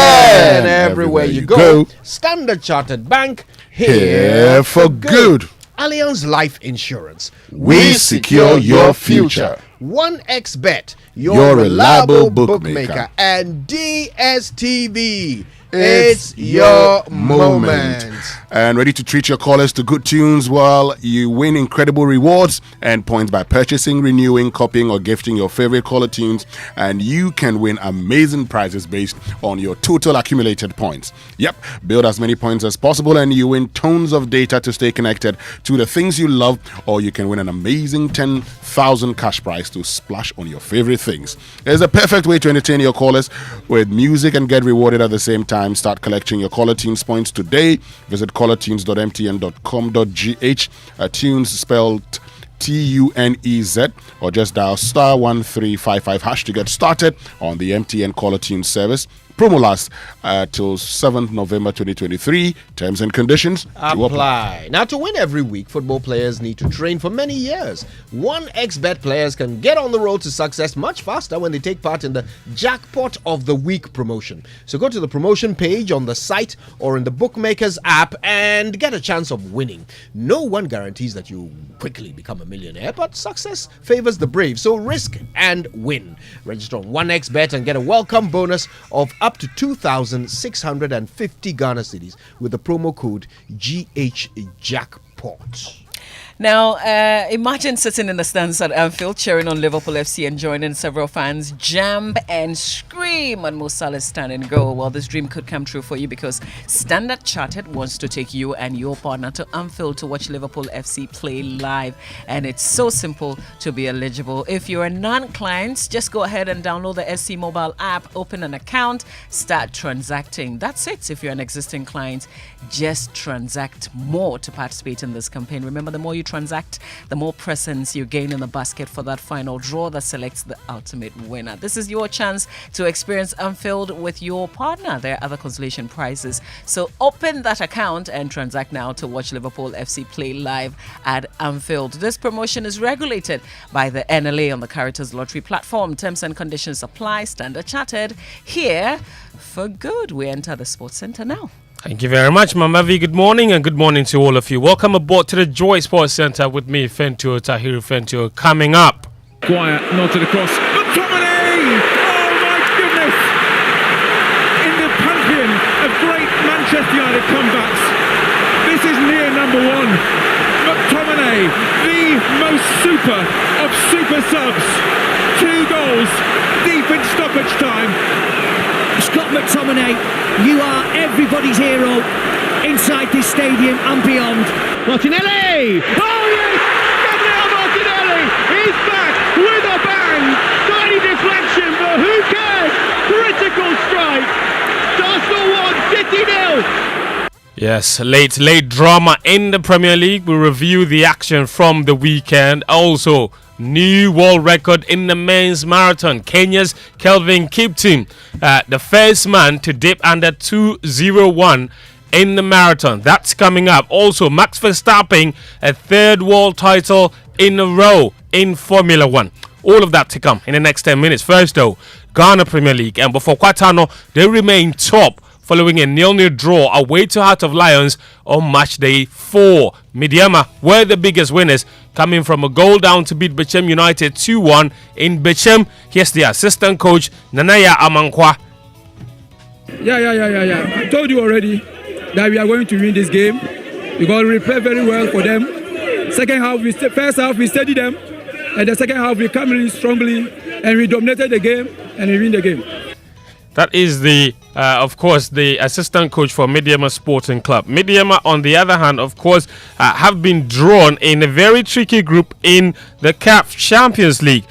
Everywhere you go. Standard Chartered Bank, here for good. Allianz Life Insurance, we secure your future. 1xBet, your reliable bookmaker. And DSTV, it's your moment. And ready to treat your callers to good tunes while you win incredible rewards and points by purchasing, renewing, copying, or gifting your favorite caller tunes. And you can win amazing prizes based on your total accumulated points. Yep, build as many points as possible and you win tons of data to stay connected to the things you love, or you can win an amazing 10,000 cash prize to splash on your favorite things. It's a perfect way to entertain your callers with music and get rewarded at the same time. Start collecting your caller tunes points today. Visit callertunes.mtn.com.gh. Tunes spelled TUNEZ, or just dial star 1355 hash to get started on the MTN caller tunes service. Promo lasts till 7th November 2023. Terms and conditions apply. Now, to win every week, football players need to train for many years. 1xBet players can get on the road to success much faster when they take part in the Jackpot of the Week promotion. So go to the promotion page on the site or in the Bookmakers app and get a chance of winning. No one guarantees that you quickly become a millionaire, but success favors the brave. So risk and win. Register on 1xBet and get a welcome bonus of up to 2,650 Ghana cedis with the promo code GHJackpot. Now, imagine sitting in the stands at Anfield cheering on Liverpool FC and joining several fans jump and scream dream and Mo Salah stand and go. Well, this dream could come true for you because Standard Chartered wants to take you and your partner to Anfield to watch Liverpool FC play live. And it's so simple to be eligible. If you're a non-client, just go ahead and download the SC mobile app, open an account, start transacting. That's it. If you're an existing client, just transact more to participate in this campaign. Remember, the more you transact, the more presents you gain in the basket for that final draw that selects the ultimate winner. This is your chance to experience Anfield with your partner. There are other consolation prizes. So open that account and transact now to watch Liverpool FC play live at Anfield. This promotion is regulated by the NLA on the Caritas Lottery platform. Terms and conditions apply. Standard Chartered. Here for good. We enter the Sports Centre now. Thank you very much, Mamavi. Good morning and good morning to all of you. Welcome aboard to the Joy Sports Centre with me, Fentuo Tahiru Fentuo. Coming up. Quiet, nod to the cross. McTominay! Oh my goodness! In the pantheon of great Manchester United comebacks, this is near number one. McTominay, the most super of super subs. 2 goals, deep in stoppage time. Scott McTominay, you are everybody's hero inside this stadium and beyond. Martinelli! Oh yes! Gabriel Martinelli is back with a bang! Tiny deflection, but who cares? Critical strike! Arsenal 1, City 0! Yes, late drama in the Premier League. We review the action from the weekend. Also, new world record in the men's marathon. Kenya's Kelvin Kiptum, the first man to dip under 2:01 in the marathon. That's coming up. Also, Max Verstappen, a 3rd world title in a row in Formula 1. All of that to come in the next 10 minutes. First, though, Ghana Premier League. And before Kwatano, they remain top following a 0-0 draw away to Heart of Lions on match day 4. Midiama were the biggest winners, coming from a goal down to beat Bechem United 2-1 in Bechem. Here's the assistant coach, Nanaya Amankwa. Yeah. I told you already that we are going to win this game. We're going to prepare very well for them. First half, we steadied them. And the second half, we came in strongly and we dominated the game and we win the game. That is of course, the assistant coach for Midiama Sporting Club. Midiama, on the other hand, of course, have been drawn in a very tricky group in the CAF Champions League.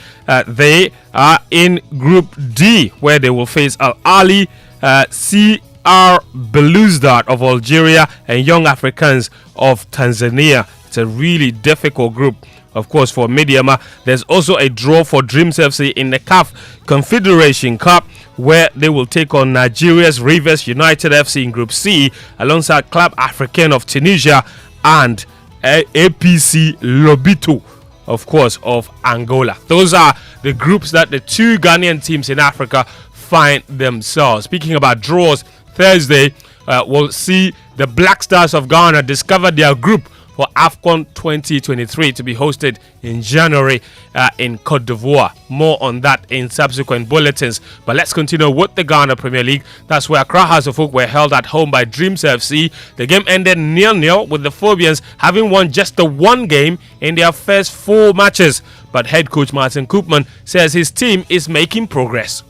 They are in Group D, where they will face Al Ali, CR Belouizdad of Algeria, and Young Africans of Tanzania. It's a really difficult group. Of course, for Midiama, there's also a draw for Dreams FC in the CAF Confederation Cup, where they will take on Nigeria's Rivers United FC in Group C, alongside Club Africain of Tunisia and APC Lobito, of course, of Angola. Those are the groups that the 2 Ghanaian teams in Africa find themselves. Speaking about draws, Thursday, we'll see the Black Stars of Ghana discover their group for AFCON 2023 to be hosted in January in Cote d'Ivoire. More on that in subsequent bulletins. But let's continue with the Ghana Premier League. That's where Accra House of Oak were held at home by Dreams FC. The game ended 0-0 with the Phobians having won just the 1 game in their first 4 matches. But head coach Martin Koopman says his team is making progress.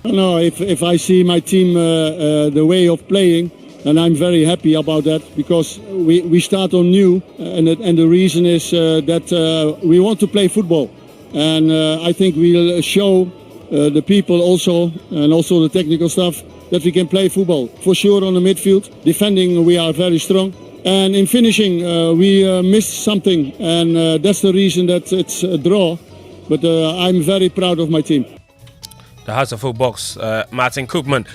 No, if I see my team, the way of playing, and I'm very happy about that, because we start on new, and the reason is that we want to play football, and I think we'll show the people also, and also the technical staff, that we can play football. For sure on the midfield, defending we are very strong, and in finishing we missed something, and that's the reason that it's a draw, but I'm very proud of my team. The House of Oak box, Martin Koopman.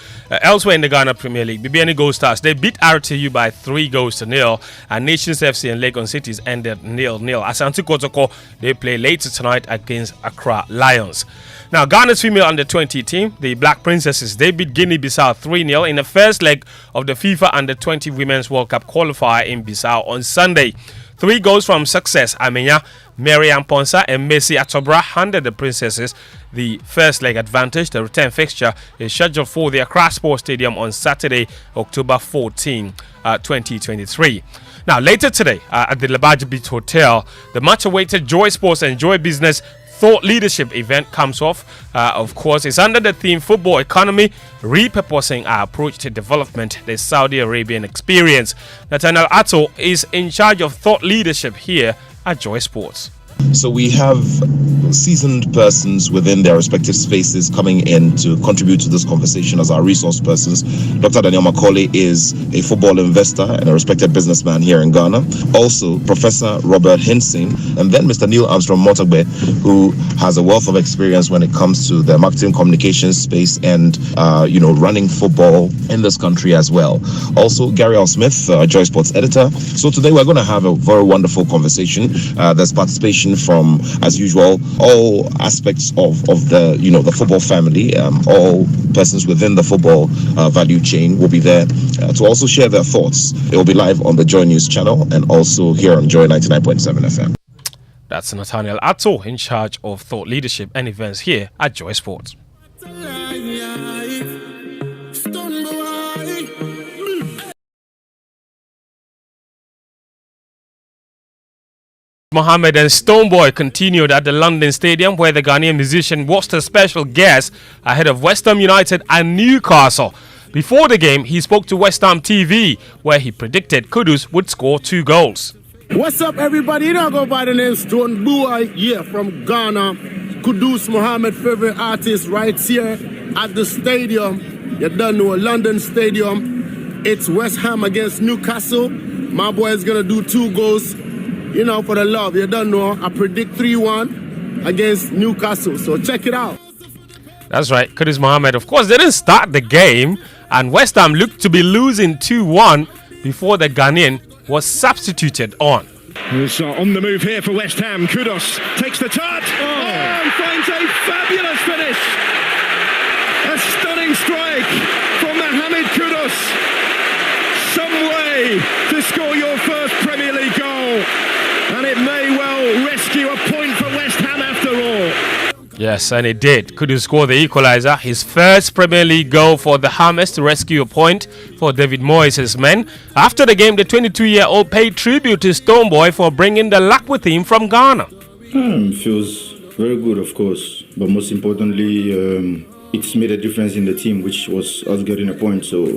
Elsewhere in the Ghana Premier League, BBN Gold Stars, they beat RTU by 3-0, and Nations FC and Legon Cities ended 0-0. Asante Kotoko, they play later tonight against Accra Lions. Now, Ghana's female under-20 team, the Black Princesses, they beat Guinea-Bissau 3-0 in the first leg of the FIFA Under-20 Women's World Cup qualifier in Bissau on Sunday. 3 goals from Success Amenya, Mariam Ponsa and Messi Atobra handed the Princesses the first leg advantage. The return fixture is scheduled for the Accra Sports Stadium on Saturday, October 14, 2023. Now, later today at the Labaji Beach Hotel, the much-awaited Joy Sports and Joy Business Thought Leadership event comes off. Of course, it's under the theme Football Economy, Repurposing Our Approach to Development, the Saudi Arabian Experience. Nathaniel Atto is in charge of Thought Leadership here at Joy Sports. So we have seasoned persons within their respective spaces coming in to contribute to this conversation as our resource persons. Dr. Daniel Macaulay is a football investor and a respected businessman here in Ghana. Also, Professor Robert Hinsing, and then Mr. Neil Armstrong Motagbe, who has a wealth of experience when it comes to the marketing communications space and, running football in this country as well. Also, Gary L. Smith, Joy Sports editor. So today we're going to have a very wonderful conversation. There's participation from, as usual, all aspects of the football family. All persons within the football value chain will be there to also share their thoughts. It will be live on the Joy News channel and also here on Joy 99.7 FM. That's Nathaniel Atto in charge of Thought Leadership and events here at Joy Sports. Mohammed and Stoneboy continued at the London Stadium, where the Ghanaian musician was the special guest ahead of West Ham United and Newcastle. Before the game, he spoke to West Ham TV, where he predicted Kudus would score 2 goals. What's up, everybody? You know I go by the name Stoneboy, from Ghana. Kudus Mohammed, favorite artist, right here at the stadium. You don't know, London Stadium. It's West Ham against Newcastle. My boy is going to do 2 goals. For the love, you don't know. I predict 3-1 against Newcastle. So check it out. That's right. Kudus Mohammed, of course, didn't start the game. And West Ham looked to be losing 2-1 before the Ghanaian was substituted on. So on the move here for West Ham. Kudus takes the touch. And finds a fabulous finish. A stunning strike from Mohamed Kudus. Some way to score your first Premier League goal. And it may well rescue a point for West Ham after all. Yes, and it did. Kudus scored the equaliser, his first Premier League goal for the Hammers to rescue a point for David Moyes' men. After the game, the 22-year-old paid tribute to Stoneboy for bringing the luck with him from Ghana. Feels very good, of course, but most importantly, it's made a difference in the team, which was us getting a point. So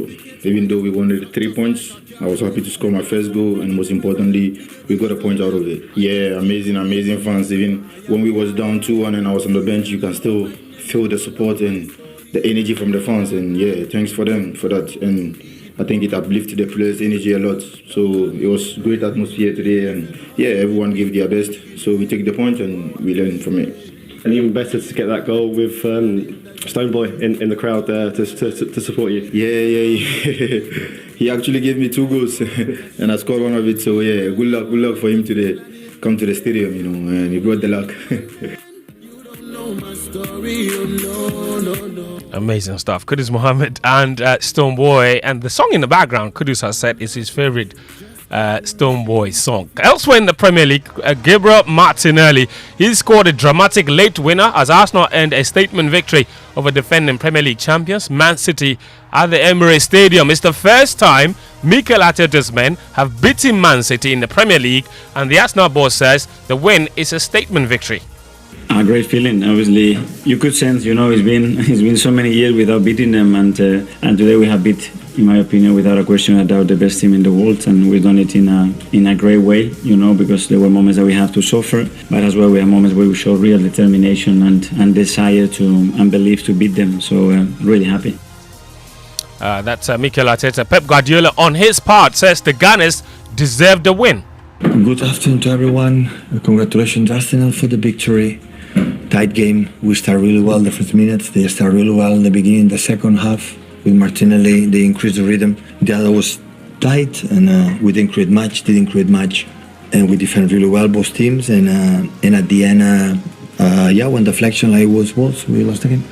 even though we wanted 3 points, I was happy to score my first goal, and most importantly, we got a point out of it. Yeah, amazing fans. Even when we was down 2-1 and I was on the bench, you can still feel the support and the energy from the fans. And yeah, thanks for them for that. And I think it uplifted the players' energy a lot. So it was great atmosphere today, and yeah, everyone gave their best. So we take the point and we learn from it. And even better to get that goal with Stoneboy in the crowd there to support you. Yeah. He actually gave me 2 goals and I scored one of it. So yeah, good luck for him today. Come to the stadium, and he brought the luck. Amazing stuff. Kudus Mohammed and Stoneboy, and the song in the background, Kudus has said, is his favourite Stoneboy song. Elsewhere in the Premier League, Gabriel Martinelli, he scored a dramatic late winner as Arsenal earned a statement victory over defending Premier League champions Man City at the Emirates Stadium. It's the first time Mikel Arteta's men have beaten Man City in the Premier League, and the Arsenal boss says the win is a statement victory. A great feeling. Obviously, you could sense, it's been so many years without beating them, and today we have beat, in my opinion, without a question, without the best team in the world, and we've done it in a great way, because there were moments that we have to suffer, but as well we have moments where we show real determination and desire to and belief to beat them. So really happy. That's Mikel Arteta. Pep Guardiola, on his part, says the Gunners deserve the win. Good afternoon to everyone. Congratulations, Arsenal, for the victory. Tight game. We start really well the first minutes. They start really well in the beginning. The second half with Martinelli, they increased the rhythm. The other was tight, and we didn't create much. And we defend really well, both teams. And at the end, when deflection like was, we lost again.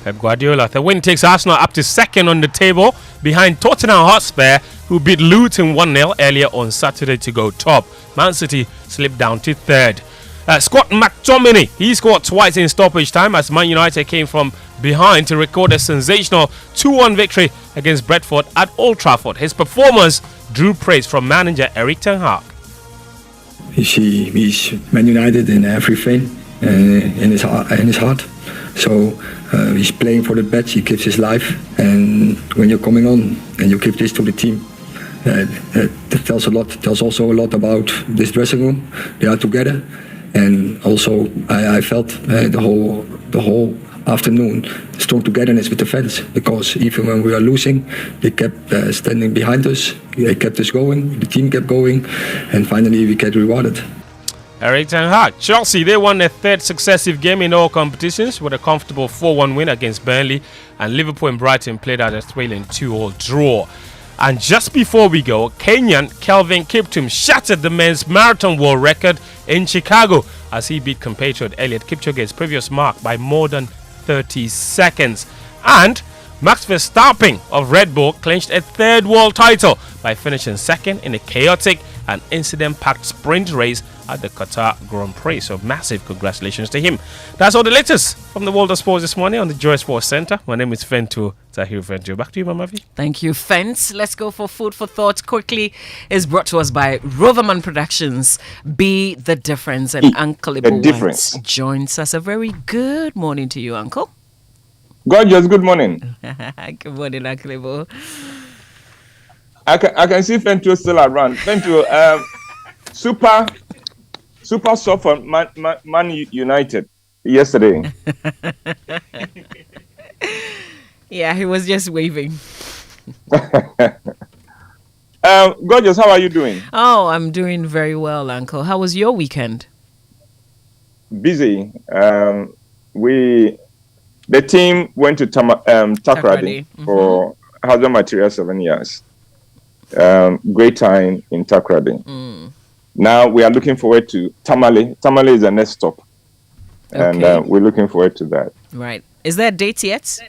Pep Guardiola. The win takes Arsenal up to second on the table behind Tottenham Hotspur, who beat Luton 1-0 earlier on Saturday to go top. Man City slipped down to third. Scott McTominay, he scored twice in stoppage time as Man United came from behind to record a sensational 2-1 victory against Brentford at Old Trafford. His performance drew praise from manager Erik ten Hag. He's Man United and everything. in his heart. So he's playing for the badge. He gives his life, and when you're coming on and you give this to the team, that tells a lot. Tells also a lot about this dressing room. They are together, and also I felt the whole afternoon strong togetherness with the fans, because even when we were losing, they kept standing behind us. They kept us going. The team kept going, and finally we get rewarded. Erik ten Hag. Chelsea, they won their third successive game in all competitions with a comfortable 4-1 win against Burnley, and Liverpool and Brighton played out a thrilling 2-2 draw. And just before we go, Kenyan Kelvin Kiptum shattered the men's marathon world record in Chicago as he beat compatriot Eliud Kipchoge's previous mark by more than 30 seconds. And Max Verstappen of Red Bull clinched a third world title by finishing second in a chaotic and incident-packed sprint race at the Qatar Grand Prix. So massive congratulations to him. That's all the latest from the world of sports this morning on the Joy Sports Center. My name is Fentu Tahir Fentu. Back to you, Mamavi. Thank you, Fence. Let's go for food for thought quickly. Is brought to us by Roverman Productions. Be the difference. And Uncle Ibo joins us. A very good morning to you, Uncle. Gorgeous, good morning. Good morning, Uncle Ibo. I can see Fentu still around. Fentu, super soft for Man United yesterday. Yeah, he was just waving. Gorgeous, how are you doing? Oh, I'm doing very well, Uncle. How was your weekend? Busy. The team went to Takoradi for Housing Material 7 years. Great time in Takoradi. Now we are looking forward to Tamale. Tamale is the next stop. And we're looking forward to that. Right. Is there a date yet?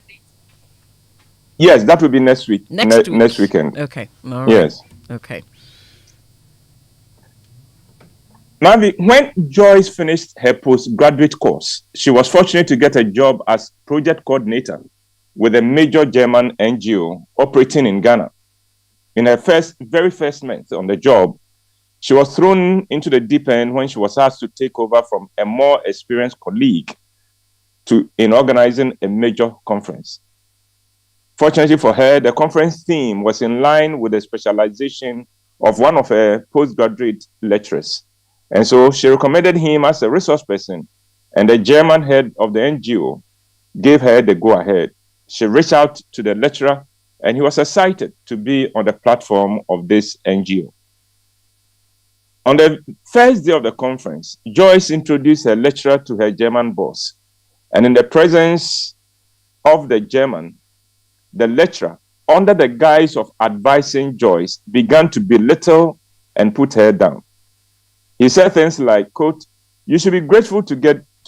Yes, that will be next week. Next weekend. Okay. All right. Yes. Okay. Mavi, when Joyce finished her postgraduate course, she was fortunate to get a job as project coordinator with a major German NGO operating in Ghana. In her very first month on the job, she was thrown into the deep end when she was asked to take over from a more experienced colleague in organizing a major conference. Fortunately for her, the conference theme was in line with the specialization of one of her postgraduate lecturers. And so she recommended him as a resource person, and the German head of the NGO gave her the go-ahead. She reached out to the lecturer, and he was excited to be on the platform of this NGO. On the first day of the conference, Joyce introduced her lecturer to her German boss. And in the presence of the German, the lecturer, under the guise of advising Joyce, began to belittle and put her down. He said things like, quote, "You should be grateful to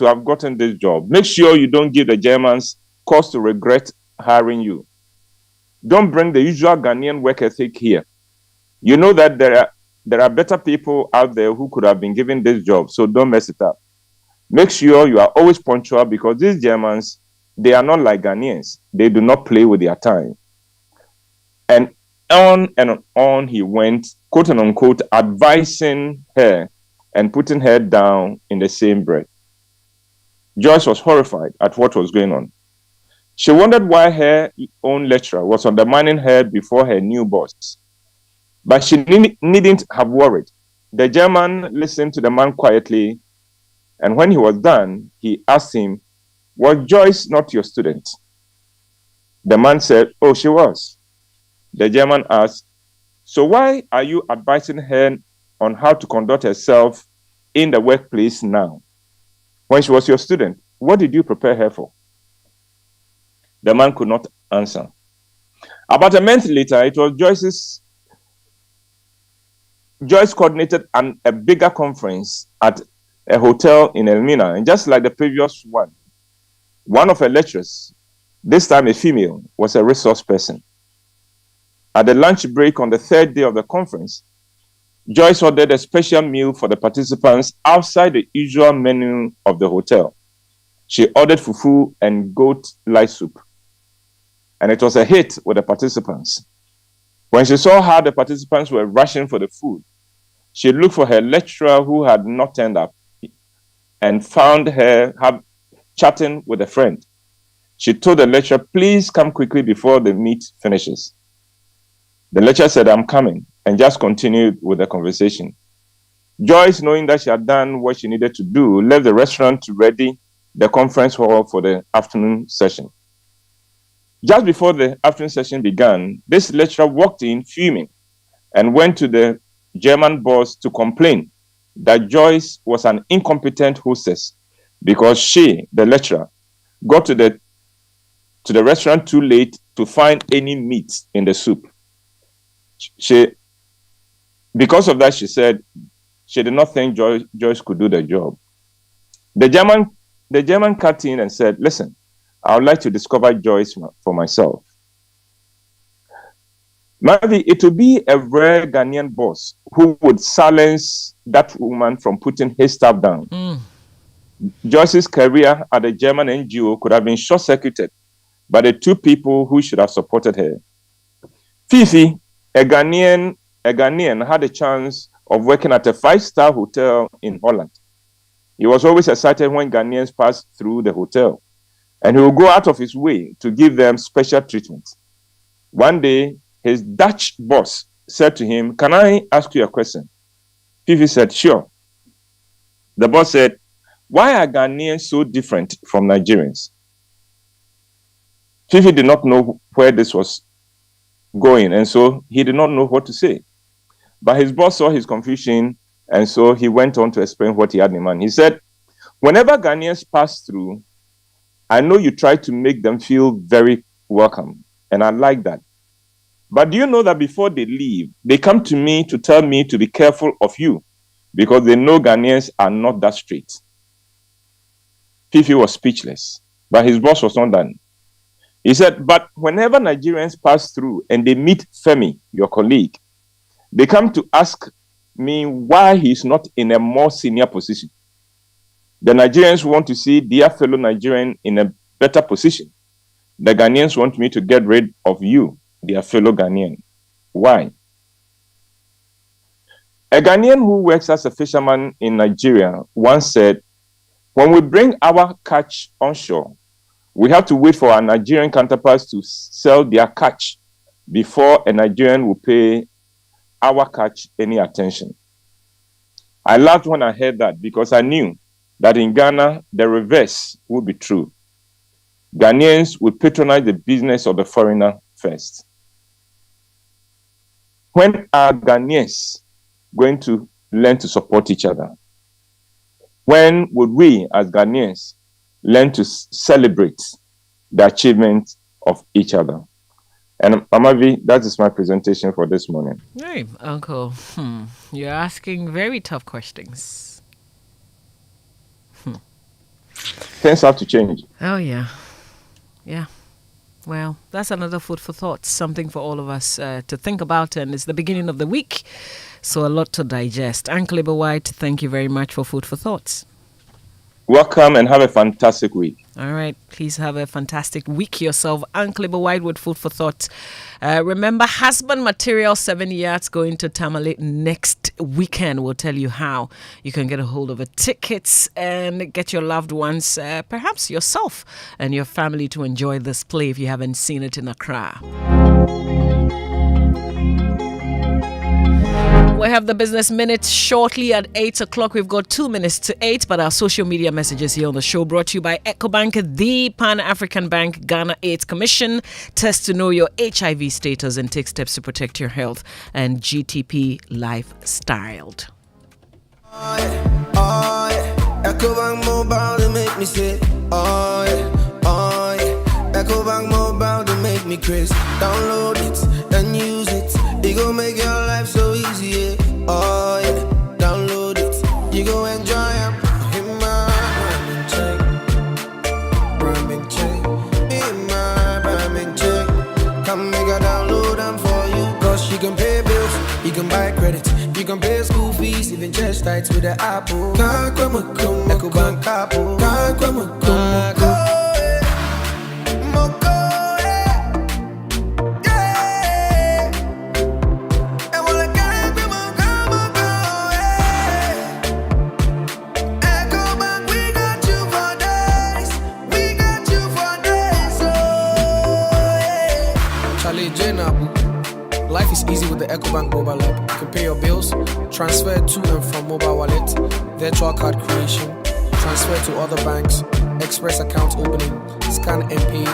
have gotten this job. Make sure you don't give the Germans cause to regret hiring you. Don't bring the usual Ghanaian work ethic here. You know that there are better people out there who could have been given this job, so don't mess it up. Make sure you are always punctual, because these Germans, they are not like Ghanaians. They do not play with their time." And on he went, quote and unquote, advising her and putting her down in the same breath. Joyce was horrified at what was going on. She wondered why her own lecturer was undermining her before her new boss. But she needn't have worried. The German listened to the man quietly, and when he was done, he asked him, "Was Joyce not your student?" The man said, "Oh, she was." The German asked, "So why are you advising her on how to conduct herself in the workplace now? When she was your student, what did you prepare her for?" The man could not answer. About a month later, it was Joyce coordinated a bigger conference at a hotel in Elmina, and just like the previous one of her lecturers, this time a female, was a resource person. At the lunch break on the third day of the conference, Joyce ordered a special meal for the participants outside the usual menu of the hotel. She ordered fufu and goat lice soup, and it was a hit with the participants. When she saw how the participants were rushing for the food, she looked for her lecturer who had not turned up. and found her chatting with a friend. She told the lecturer, please come quickly before the meet finishes. The lecturer said, I'm coming, and just continued with the conversation. Joyce, knowing that she had done what she needed to do, left the restaurant to ready the conference hall for the afternoon session. Just before the afternoon session began, this lecturer walked in fuming and went to the German boss to complain that Joyce was an incompetent hostess because she, the lecturer, got to the restaurant too late to find any meat in the soup. Because of that, she said she did not think Joyce could do the job. The German cut in and said, listen, I would like to discover Joyce for myself. Maybe it would be a rare Ghanaian boss who would silence that woman from putting his staff down. Joyce's career at the German NGO could have been short-circuited by the two people who should have supported her. Fifi, a Ghanaian had a chance of working at a 5-star hotel in Holland. He was always excited when Ghanaians passed through the hotel, and he would go out of his way to give them special treatment. One day, his Dutch boss said to him, can I ask you a question? Fifi said, sure. The boss said, why are Ghanaians so different from Nigerians? Fifi did not know where this was going, and so he did not know what to say. But his boss saw his confusion, and so he went on to explain what he had in mind. He said, whenever Ghanaians pass through, I know you try to make them feel very welcome, and I like that. But do you know that before they leave, they come to me to tell me to be careful of you because they know Ghanaians are not that straight. Fifi was speechless, but his boss was not done. He said, but whenever Nigerians pass through and they meet Femi, your colleague, they come to ask me why he's not in a more senior position. The Nigerians want to see their fellow Nigerian in a better position. The Ghanaians want me to get rid of you, their fellow Ghanaian. Why? A Ghanaian who works as a fisherman in Nigeria once said, when we bring our catch onshore, we have to wait for our Nigerian counterparts to sell their catch before a Nigerian will pay our catch any attention. I laughed when I heard that because I knew that in Ghana, the reverse would be true. Ghanaians will patronize the business of the foreigner first. When are Ghanaians going to learn to support each other? When would we as Ghanaians learn to celebrate the achievements of each other? And Amavi, that is my presentation for this morning. Hey, Uncle, you're asking very tough questions. Things have to change. Oh, yeah. Yeah. Well, that's another food for thought, something for all of us to think about, and it's the beginning of the week, so a lot to digest. Uncle White, thank you very much for food for thoughts. Welcome and have a fantastic week. All right. Please have a fantastic week yourself. Uncle White with food for thought. Remember, husband material 7 yards going to Tamale next weekend. We'll tell you how you can get a hold of a tickets and get your loved ones, perhaps yourself and your family, to enjoy this play if you haven't seen it in Accra. We have the Business Minute shortly at 8 o'clock. We've got 2 minutes to 8, but our social media messages here on the show brought to you by EcoBank, the Pan-African Bank, Ghana AIDS Commission. Test to know your HIV status and take steps to protect your health. And GTP Lifestyle. EcoBank Mobile, they make me say, EcoBank Mobile, they make me crazy. Download it and use it. It gon' make your life so easy, yeah. Download it. You go enjoy it. In my rhyming check. Rhyming check. In my rhyming check. Come make a download them for you. Cause you can pay bills, you can buy credit, you can pay school fees, even chest tights with the Apple. EcoBank Apple. EcoBank mobile app. You can pay your bills, transfer to and from mobile wallet, virtual card creation, transfer to other banks, express account opening, scan and pay,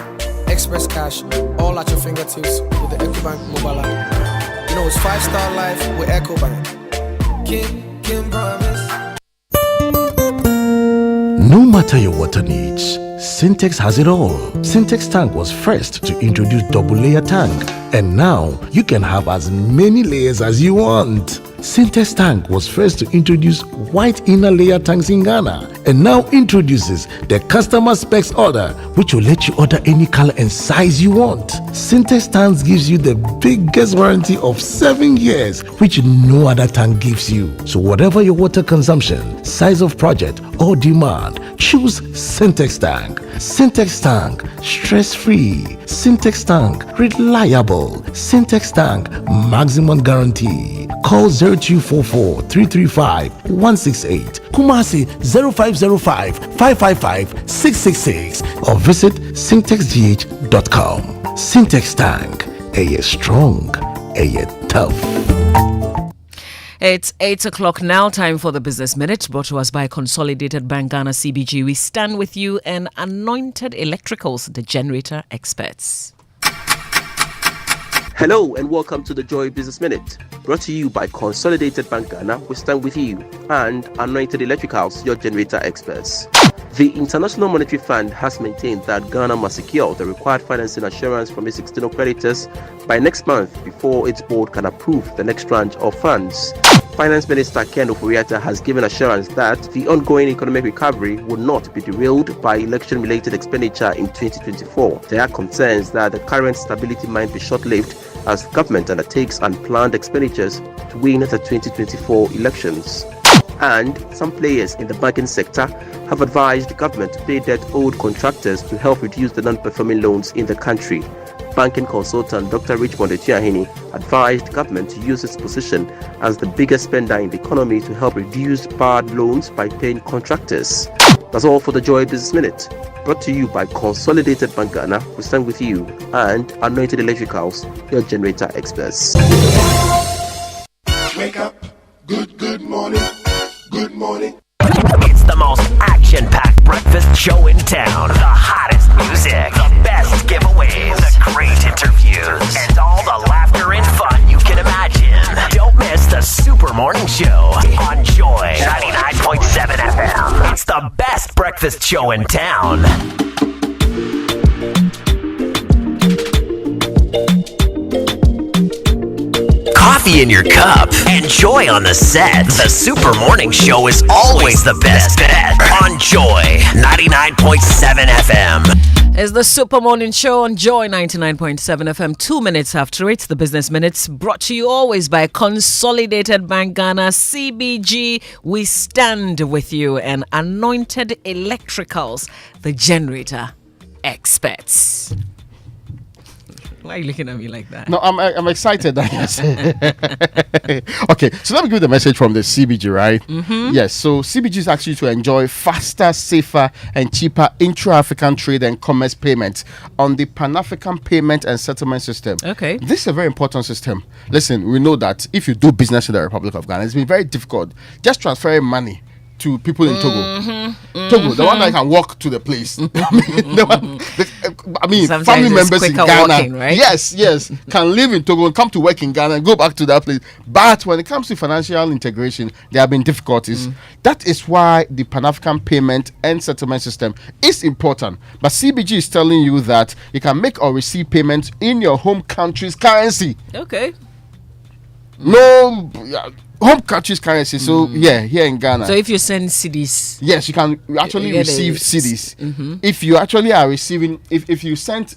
express cash, all at your fingertips with the EcoBank mobile app. You know, it's 5-star life with EcoBank. Kim promise. No matter your water needs, Syntex has it all. Syntex tank was first to introduce double layer tank, and now you can have as many layers as you want. Syntex tank was first to introduce white inner layer tanks in Ghana, and now introduces the customer specs order, which will let you order any color and size you want. Syntex tanks gives you the biggest warranty of 7 years, which no other tank gives you. So whatever your water consumption, size of project or demand, choose Syntex tank. Syntex tank, stress-free. Syntex tank, reliable. Syntex tank, maximum guarantee. Call 0244 335 168, Kumasi 0505 555 666, or visit syntexgh.com. Syntex tank, strong, tough. It's 8 o'clock now, time for the Business Minute, brought to us by Consolidated Bank Ghana CBG. We stand with you and Anointed Electricals, the generator experts. Hello and welcome to the Joy Business Minute, brought to you by Consolidated Bank Ghana. We stand with you and Anointed Electricals, your generator experts. The International Monetary Fund has maintained that Ghana must secure the required financing assurance from its external creditors by next month before its board can approve the next tranche of funds. Finance Minister Ken Oforiatta has given assurance that the ongoing economic recovery will not be derailed by election-related expenditure in 2024. There are concerns that the current stability might be short-lived as the government undertakes unplanned expenditures to win the 2024 elections. And some players in the banking sector have advised the government to pay debt owed contractors to help reduce the non-performing loans in the country. Banking consultant Dr. Richmond Etuahini advised the government to use its position as the biggest spender in the economy to help reduce bad loans by paying contractors. That's all for the Joy Business Minute, brought to you by Consolidated Bank Ghana. We stand with you and Anointed Electricals, your generator experts. Wake up, good morning, good morning. It's the most action-packed breakfast show in town. The hottest music, the best giveaways, the great interviews, and all the laughter and fun you can imagine. Don't miss the Super Morning Show on Joy 99.7 FM. It's the best breakfast show in town. Coffee in your cup and joy on the set. The Super Morning Show is always the best bet on Joy 99.7 FM. It's the Super Morning Show on Joy 99.7 FM. 2 minutes after it, the Business Minutes, brought to you always by Consolidated Bank Ghana CBG. We stand with you and Anointed Electricals, the generator experts. Why are you looking at me like that? No, I'm excited. Okay, so let me give you the message from the CBG, right? Mm-hmm. Yes, so CBG is actually to enjoy faster, safer, and cheaper intra-African trade and commerce payments on the Pan-African Payment and Settlement System. Okay. This is a very important system. Listen, we know that if you do business in the Republic of Ghana, it's been very difficult just transferring money to people in Togo. Togo, the one that can walk to the place. Sometimes family members in Ghana, walking, right? yes, can live in Togo and come to work in Ghana and go back to that place. But when it comes to financial integration, there have been difficulties. That is why the Pan-African Payment and Settlement System is important. But CBG is telling you that you can make or receive payments in your home country's currency. Okay. No, home country's currency. So here in Ghana. So if you send CDs, yes, you can actually receive CDs. Mm-hmm. If you actually are receiving, if you sent,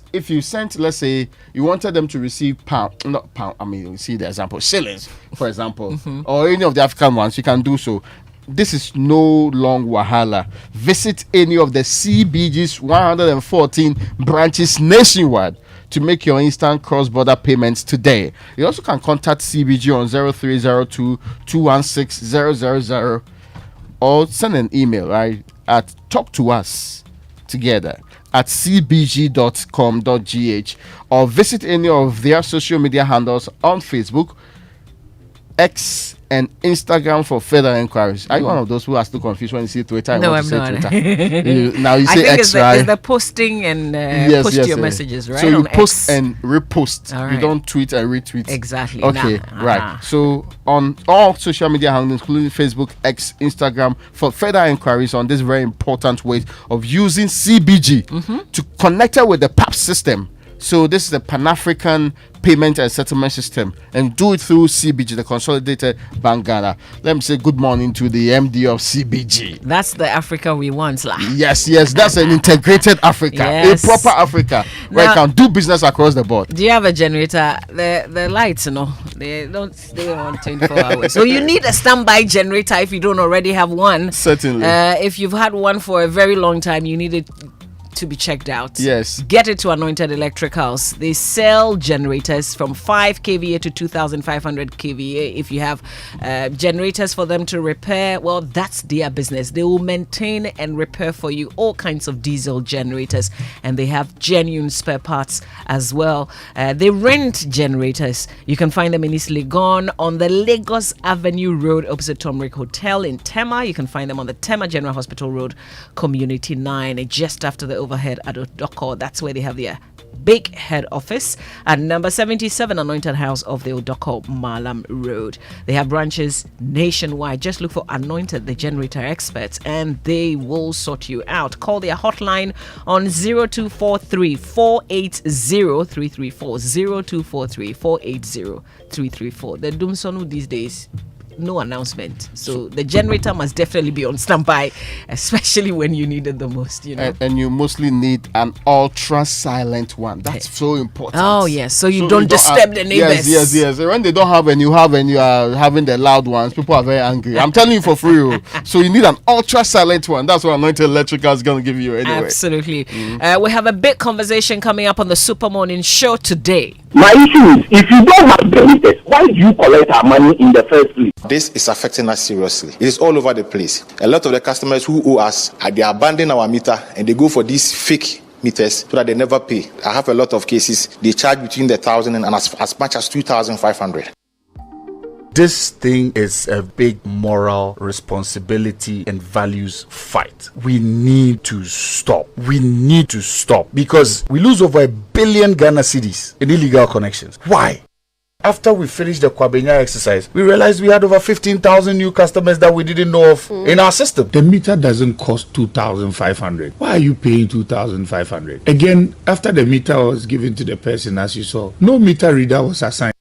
let's say you wanted them to receive not pound. I mean, you see the example, shillings, for example, or any of the African ones, you can do so. This is no long wahala. Visit any of the CBG's 114 branches nationwide to make your instant cross-border payments today. You also can contact CBG on 0302 216 000 or send an email, right, at talktous@cbg.com.gh, or visit any of their social media handles on Facebook, X and Instagram for further inquiries. Are you one of those who are still confused when you see Twitter? No, I'm not. Now you say X, right? It's the posting and post your messages, right? So you on post X. and repost. Right. You don't tweet and retweet. Exactly. Okay, right. So on all social media handles, including Facebook, X, Instagram, for further inquiries on this very important way of using CBG to connect it with the PAP system. So this is the Pan-African Payment and Settlement System, and do it through CBG, the Consolidated Bank Ghana. Let me say good morning to the MD of CBG. That's the Africa we want, lah. Yes, that's an integrated Africa, a proper Africa where you can do business across the board. Do you have a generator? The lights, they don't stay on 24 hours. So you need a standby generator if you don't already have one. Certainly. If you've had one for a very long time, you need it to be checked out. Yes. Get it to Anointed Electricals. They sell generators from 5 kVA to 2,500 kVA. If you have generators for them to repair, well, that's their business. They will maintain and repair for you all kinds of diesel generators, and they have genuine spare parts as well. They rent generators. You can find them in East Legon on the Lagos Avenue Road opposite Tomrick Hotel in Tema. You can find them on the Tema General Hospital Road, Community 9, just after the overhead at Odoko. That's where they have their big head office, at number 77 Anointed House of the Odoko Malam Road. They have branches nationwide. Just look for Anointed, the generator experts, and they will sort you out. Call their hotline on 0243 480 334 0243 480 334. The Dumsonu these days, no announcement, so the generator must definitely be on standby, especially when you need it the most, and you mostly need an ultra silent one. That's so important. Oh yes, so you don't disturb the neighbors. Yes. When they don't have and you have and you are having the loud ones, people are very angry. I'm telling you for free. So you need an ultra silent one. That's what Anointed Electrical is going to give you anyway. Absolutely. We have a big conversation coming up on the Super Morning Show today. My issue is, if you don't have benefits, why do you collect our money in the first place? This is affecting us seriously. It is all over the place. A lot of the customers who owe us, they abandon our meter and they go for these fake meters so that they never pay. I have a lot of cases. They charge between 1,000 and as much as 2,500. This thing is a big moral responsibility and values fight. We need to stop. Because we lose over 1 billion Ghana cedis in illegal connections. Why? After we finished the Kwabenya exercise, we realized we had over 15,000 new customers that we didn't know of in our system. The meter doesn't cost 2,500. Why are you paying 2,500? Again, after the meter was given to the person, as you saw, no meter reader was assigned.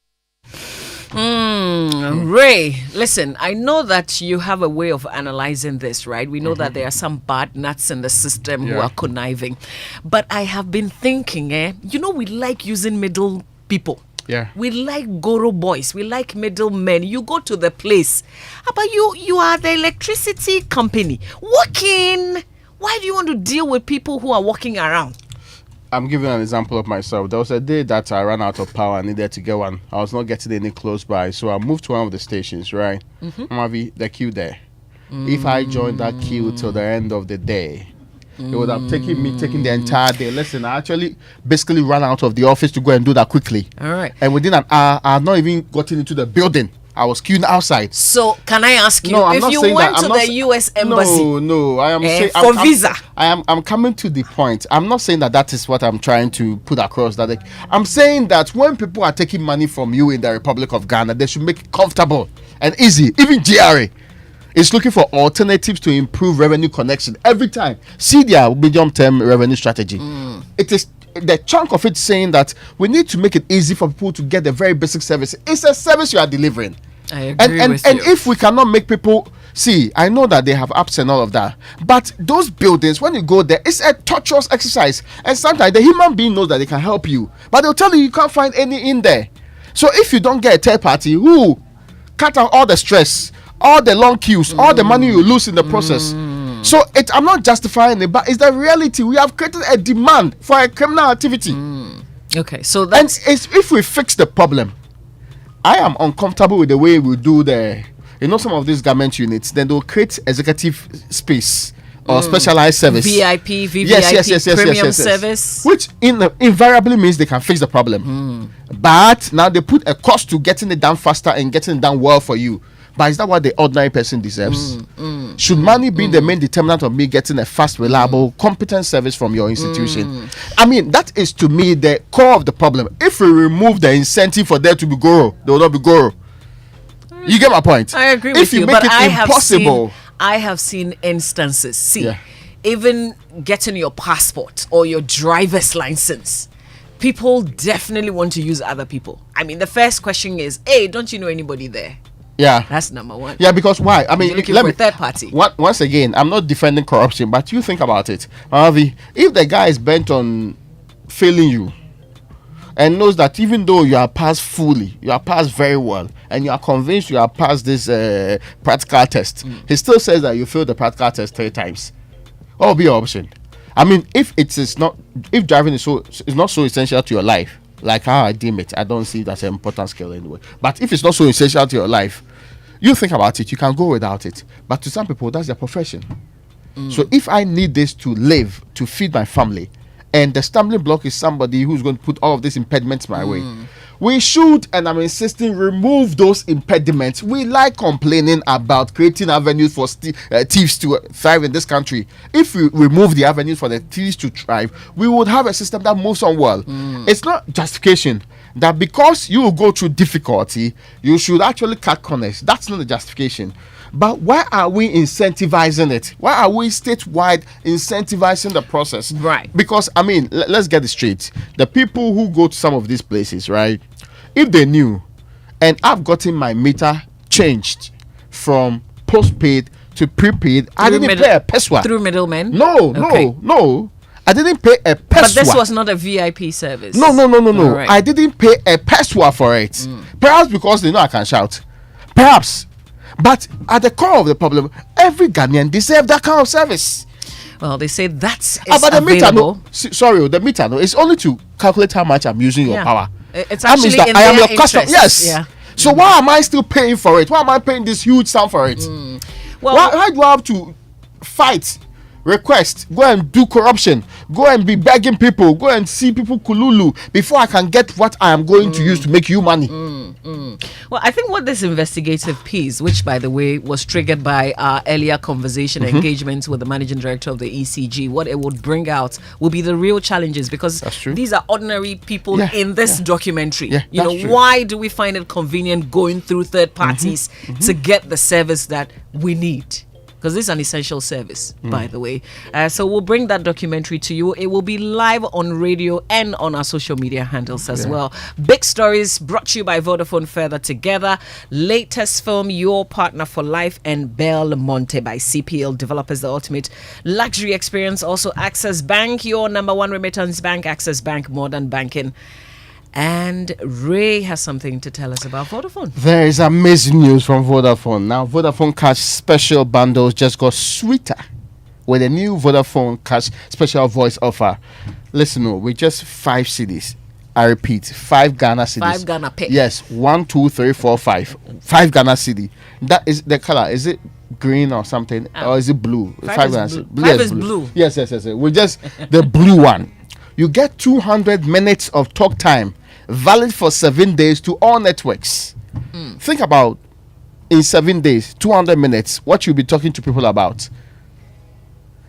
Ray, listen, I know that you have a way of analyzing this, right? We know that there are some bad nuts in the system who are conniving. But I have been thinking, we like using middle people. Yeah. We like Goro boys. We like middlemen. You go to the place. But you are the electricity company. Walking. Why do you want to deal with people who are walking around? I'm giving an example of myself. There was a day that I ran out of power and needed to get one. I was not getting any close by, so I moved to one of the stations, right? Mavi, the queue there. If I joined that queue till the end of the day, it would have taken the entire day. Listen, I actually basically ran out of the office to go and do that quickly. All right. And within an hour, I had not even gotten into the building. I was queuing outside. So, can I ask you, no, if you went to the U.S. Embassy I am saying, for visa? I'm coming to the point. I'm not saying that is what I'm trying to put across. That I'm saying that when people are taking money from you in the Republic of Ghana, they should make it comfortable and easy. Even GRA is looking for alternatives to improve revenue connection every time. See their medium-term revenue strategy. It is the chunk of it saying that we need to make it easy for people to get the very basic service. It's a service you are delivering. I agree with you. And if we cannot make people see, I know that they have apps and all of that, but those buildings, when you go there, it's a torturous exercise. And sometimes the human being knows that they can help you, but they'll tell you can't find any in there. So if you don't get a third party who cut out all the stress, all the long queues, all the money you lose in the process. So I'm not justifying it, but it's the reality. We have created a demand for a criminal activity. Okay, so that's... And if we fix the problem, I am uncomfortable with the way we do some of these government units, then they'll create executive space or specialized service. VIP, VVIP, premium service. Which invariably means they can fix the problem. but now they put a cost to getting it done faster and getting it done well for you. But is that what the ordinary person deserves? Should money be the main determinant of me getting a fast, reliable, competent service from your institution? I mean, that is to me the core of the problem. If we remove the incentive for there to be Goro, there will not be Goro. You get my point? I agree if with you, make but it impossible, I have seen instances. Even getting your passport or your driver's license, people definitely want to use other people. I mean, the first question is, hey, don't you know anybody there? Yeah, that's number one. Yeah, because why? I mean, let me third party. Once again, I'm not defending corruption, but you think about it, Harvey. If the guy is bent on failing you, and knows that even though you are passed fully, you are passed very well, and you are convinced you are passed this practical test, he still says that you failed the practical test 3 times. What will be your option? I mean, if driving is not so essential to your life, like how I deem it, I don't see that as an important skill anyway. But if it's not so essential to your life, you think about it, you can go without it. But to some people, that's their profession. So if I need this to live, to feed my family, and the stumbling block is somebody who's going to put all of these impediments my way, we should, and I'm insisting, remove those impediments. We like complaining about creating avenues for thieves to thrive in this country. If we remove the avenues for the thieves to thrive, we would have a system that moves on well. It's not justification that because you will go through difficulty, you should actually cut corners. That's not the justification. But why are we incentivizing it? Why are we statewide incentivizing the process? Right. Because, I mean, let's get it straight. The people who go to some of these places, right, if they knew, and I've gotten my meter changed from postpaid to prepaid, I didn't pay a peswa. Through middlemen? No. I didn't pay a peswa. But this was not a VIP service. No. Right. I didn't pay a peswa for it. Perhaps because they know I can shout. Perhaps. But at the core of the problem, every Ghanaian deserves that kind of service. Well, they say that's but the available. Meter, the meter, it's only to calculate how much I'm using your power. It's actually that in I am their your customer. interest. Yes. Yeah. So why am I still paying for it? Why am I paying this huge sum for it? Well, why do I have to fight, request, go and do corruption, go and be begging people, go and see people kululu before I can get what I am going to use to make you money? Well, I think what this investigative piece, which by the way was triggered by our earlier conversation engagements with the managing director of the ECG, what it would bring out will be the real challenges, because these are ordinary people in this documentary. You know, why do we find it convenient going through third parties to get the service that we need? Because this is an essential service, by the way. So we'll bring that documentary to you. It will be live on radio and on our social media handles as well. Big Stories brought to you by Vodafone Further Together. Latest film, Your Partner for Life, and Belmonte by CPL Developers, the ultimate luxury experience. Also Access Bank, your number one remittance bank. Access Bank, modern banking. And Ray has something to tell us about Vodafone. There is amazing news from Vodafone. Now, Vodafone Cash special bundles just got sweeter with a new Vodafone Cash special voice offer. Listen, with just 5 CDs. I repeat, 5 Ghana CDs. 5 Ghana pay. Yes, 1, 2, 3, 4, 5. 5 Ghana CD. That is the color. Is it green or something? Or is it blue? 5 is blue. 5 is blue. Yes. With just the blue one. You get 200 minutes of talk time, valid for 7 days to all networks. Think about, in 7 days, 200 minutes, what you'll be talking to people about.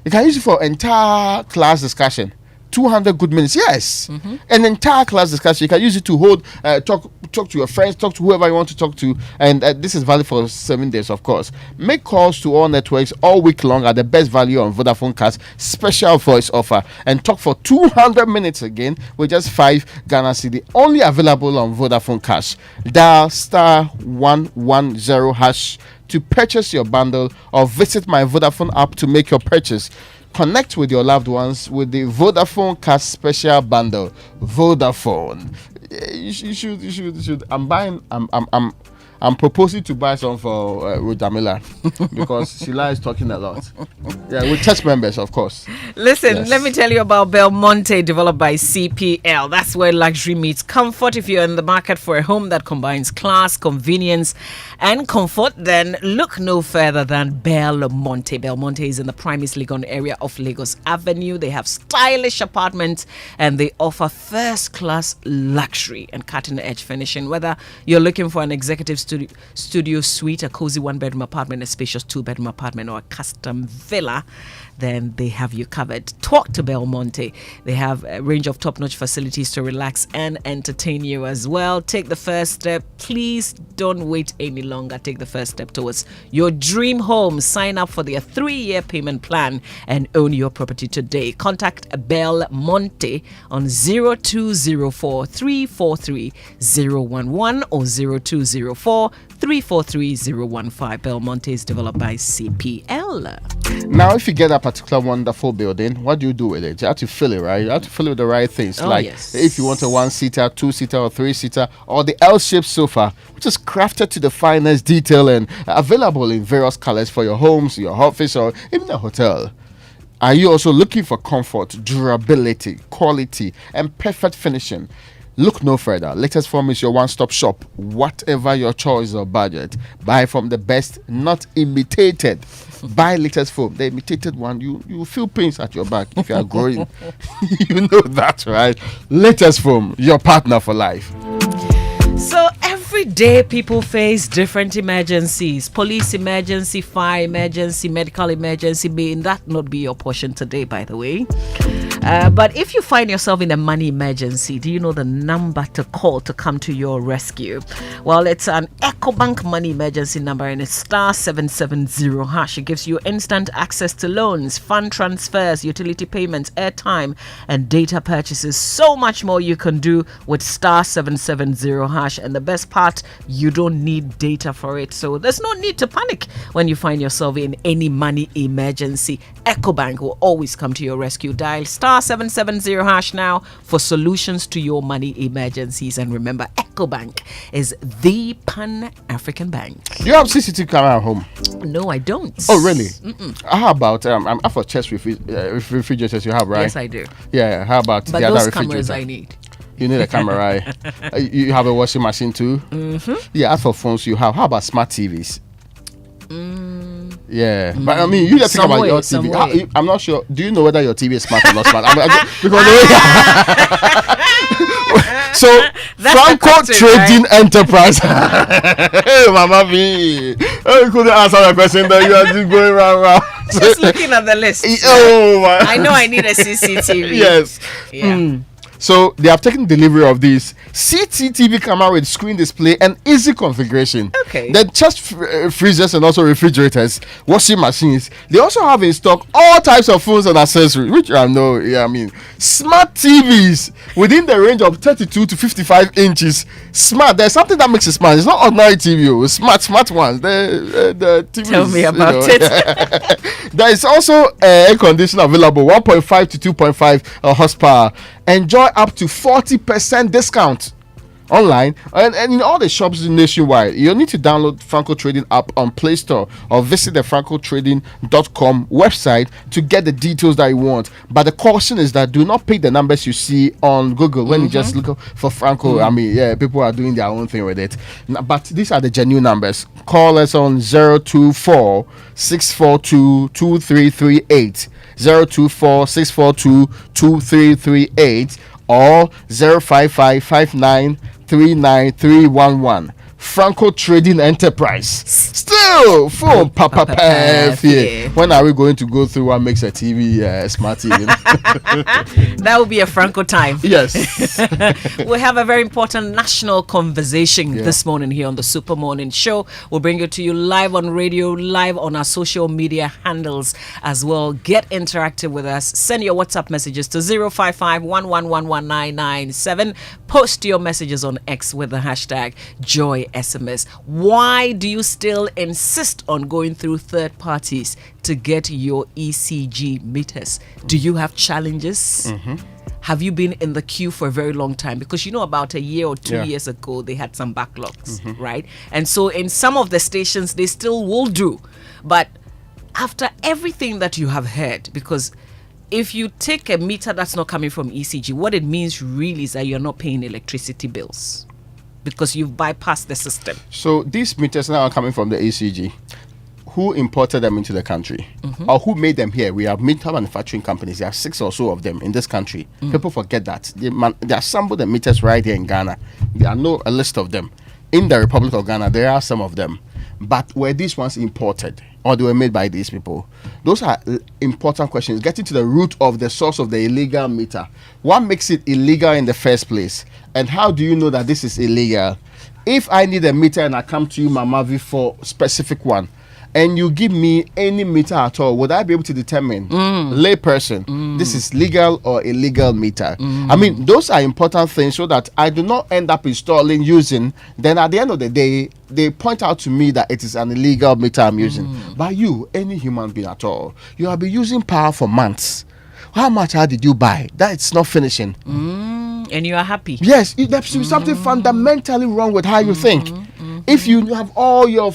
You can use it for entire class discussion. 200 good minutes, yes. An entire class discussion. You can use it to hold, talk to your friends, talk to whoever you want to talk to, and this is valid for 7 days, of course. Make calls to all networks all week long at the best value on Vodafone Cash special voice offer, and talk for 200 minutes again with just 5 Ghana CD. Only available on Vodafone Cash. Dial *110# to purchase your bundle, or visit my Vodafone app to make your purchase. Connect with your loved ones with the Vodafone Cash special bundle. Vodafone. You should. I'm I'm proposing to buy some for Rudamila because she likes talking a lot. Yeah, with church members, of course. Listen, let me tell you about Belmonte, developed by CPL. That's where luxury meets comfort. If you're in the market for a home that combines class, convenience, and comfort, then look no further than Belmonte. Belmonte is in the prime East Legon area of Lagos Avenue. They have stylish apartments and they offer first-class luxury and cutting-edge finishing. Whether you're looking for an executive studio suite, a cozy one-bedroom apartment, a spacious two-bedroom apartment, or a custom villa, then they have you covered. Talk to Belmonte. They have a range of top-notch facilities to relax and entertain you as well. Take the first step. Please don't wait any longer. Take the first step towards your dream home. Sign up for their 3-year payment plan and own your property today. Contact Belmonte on 0204 343 011 or 0204 343 015. Belmonte is developed by CPL. Now, if you get a particular wonderful building, what do you do with it? You have to fill it, right? You have to fill it with the right things. If you want a 1-seater, 2-seater, or 3-seater, or the L-shaped sofa, which is crafted to the finest detail and available in various colors for your homes, your office, or even a hotel. Are you also looking for comfort, durability, quality, and perfect finishing? Look no further. Latest Form is your one-stop shop. Whatever your choice or budget, buy from the best, not imitated. Buy Latest Foam. The imitated one, you feel pains at your back if you are growing. You know that, right? Latest Foam, your partner for life. So every day people face different emergencies. Police emergency, fire emergency, medical emergency. May that not be your portion today, by the way. But if you find yourself in a money emergency, do you know the number to call to come to your rescue? Well, it's an EcoBank money emergency number and it's *770#. It gives you instant access to loans, fund transfers, utility payments, airtime, and data purchases. So much more you can do with *770#. And the best part, you don't need data for it. So there's no need to panic when you find yourself in any money emergency. EcoBank will always come to your rescue. Dial *770# now for solutions to your money emergencies. And remember, EcoBank is the Pan-African bank. Do you have CCTV camera at home? No, I don't. Oh, really? How about for chest refrigerators you have, right? Yes, I do. Yeah, how about but the other those refrigerator? cameras I need. You need a camera, right? You have a washing machine too? Mm-hmm. Yeah, as for phones you have. How about smart TVs? Yeah, but I mean, you just think about your TV. I'm not sure. Do you know whether your TV is smart or not smart? So, Franco Trading Enterprise. Hey, Mama V. You couldn't answer my question that you are just going round. Just looking at the list. Oh, my. I know I need a CCTV. Yes. Yeah. So they have taken delivery of this CCTV camera with screen display and easy configuration. Okay. Then just freezers and also refrigerators, washing machines. They also have in stock all types of phones and accessories, which I know. Yeah, I mean, smart TVs within the range of 32 to 55 inches. Smart. There's something that makes it smart. It's not ordinary TV. It's smart ones. The TVs. Tell me about it. There is also air conditioner available, 1.5 to 2.5 horsepower. Enjoy up to 40% discount online and in all the shops nationwide. You need to download Franco Trading app on Play Store or visit the francotrading.com website to get the details that you want. But the caution is that do not pick the numbers you see on Google when you just look for Franco. I mean, yeah, people are doing their own thing with it. But these are the genuine numbers. Call us on 024 642 2338. 024 642 2338 or 055 39311. Franco Trading Enterprise. Still phone Papa Pef. Yeah. When are we going to go through what makes a TV smart TV? That will be a Franco time. Yes. We have a very important national conversation this morning here on the Super Morning Show. We'll bring it to you live on radio, live on our social media handles as well. Get interactive with us. Send your WhatsApp messages to 055-111-1997. Post your messages on X with the hashtag Joy SMS. Why do you still insist on going through third parties to get your ECG meters? Do you have challenges? have you been in the queue for a very long time? Because about a year or 2 Yeah. years ago, they had some backlogs, right? And so in some of the stations, they still will do. But after everything that you have heard, because if you take a meter that's not coming from ECG, what it means really is that you're not paying electricity bills because you've bypassed the system. So these meters now are coming from the ECG. Who imported them into the country? Or who made them here? We have meter manufacturing companies. There are 6 or so of them in this country. People forget that. They assemble the meters right here in Ghana. There are a list of them. In the Republic of Ghana, there are some of them. But were these ones imported? Or they were made by these people? Those are important questions. Getting to the root of the source of the illegal meter. What makes it illegal in the first place? And how do you know that this is illegal? If I need a meter and I come to you, Mamavi, for a specific one, and you give me any meter at all, would I be able to determine, layperson, this is legal or illegal meter? I mean, those are important things so that I do not end up installing, using, then at the end of the day, they point out to me that it is an illegal meter I'm using. But you, any human being at all, you have been using power for months. How much did you buy? That's not finishing. And you are happy. Yes, there's something fundamentally wrong with how you think. If you have all your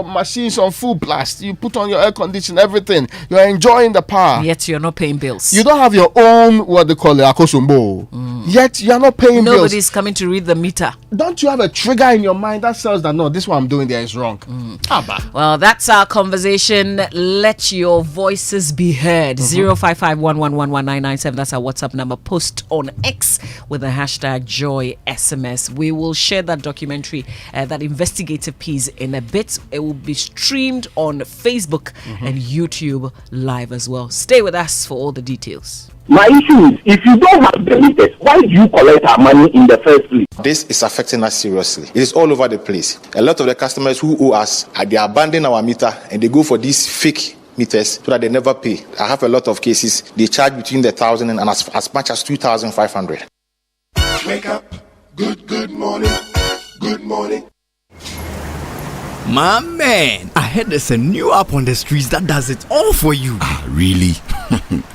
machines on full blast, you put on your air conditioning, everything, you're enjoying the power. Yet you're not paying bills. You don't have your own, what they call it, akosumbo. Yet you're not paying bills. Nobody's coming to read the meter. Don't you have a trigger in your mind that says that, no, this one I'm doing there is wrong? Well, that's our conversation. Let your voices be heard. 0551111997. That's our WhatsApp number. Post on X with the hashtag JoySMS. We will share that documentary, that investigative piece in a bit. It will be streamed on Facebook and YouTube live as well. Stay with us for all the details. My issue is, if you don't have the meters, why do you collect our money in the first place? This is affecting us seriously. It is all over the place. A lot of the customers who owe us, they abandon our meter and they go for these fake meters so that they never pay. I have a lot of cases. They charge between the 1,000 and as much as 2,500. Wake up. Good morning. Good morning. My man, I heard there's a new app on the streets that does it all for you. Really?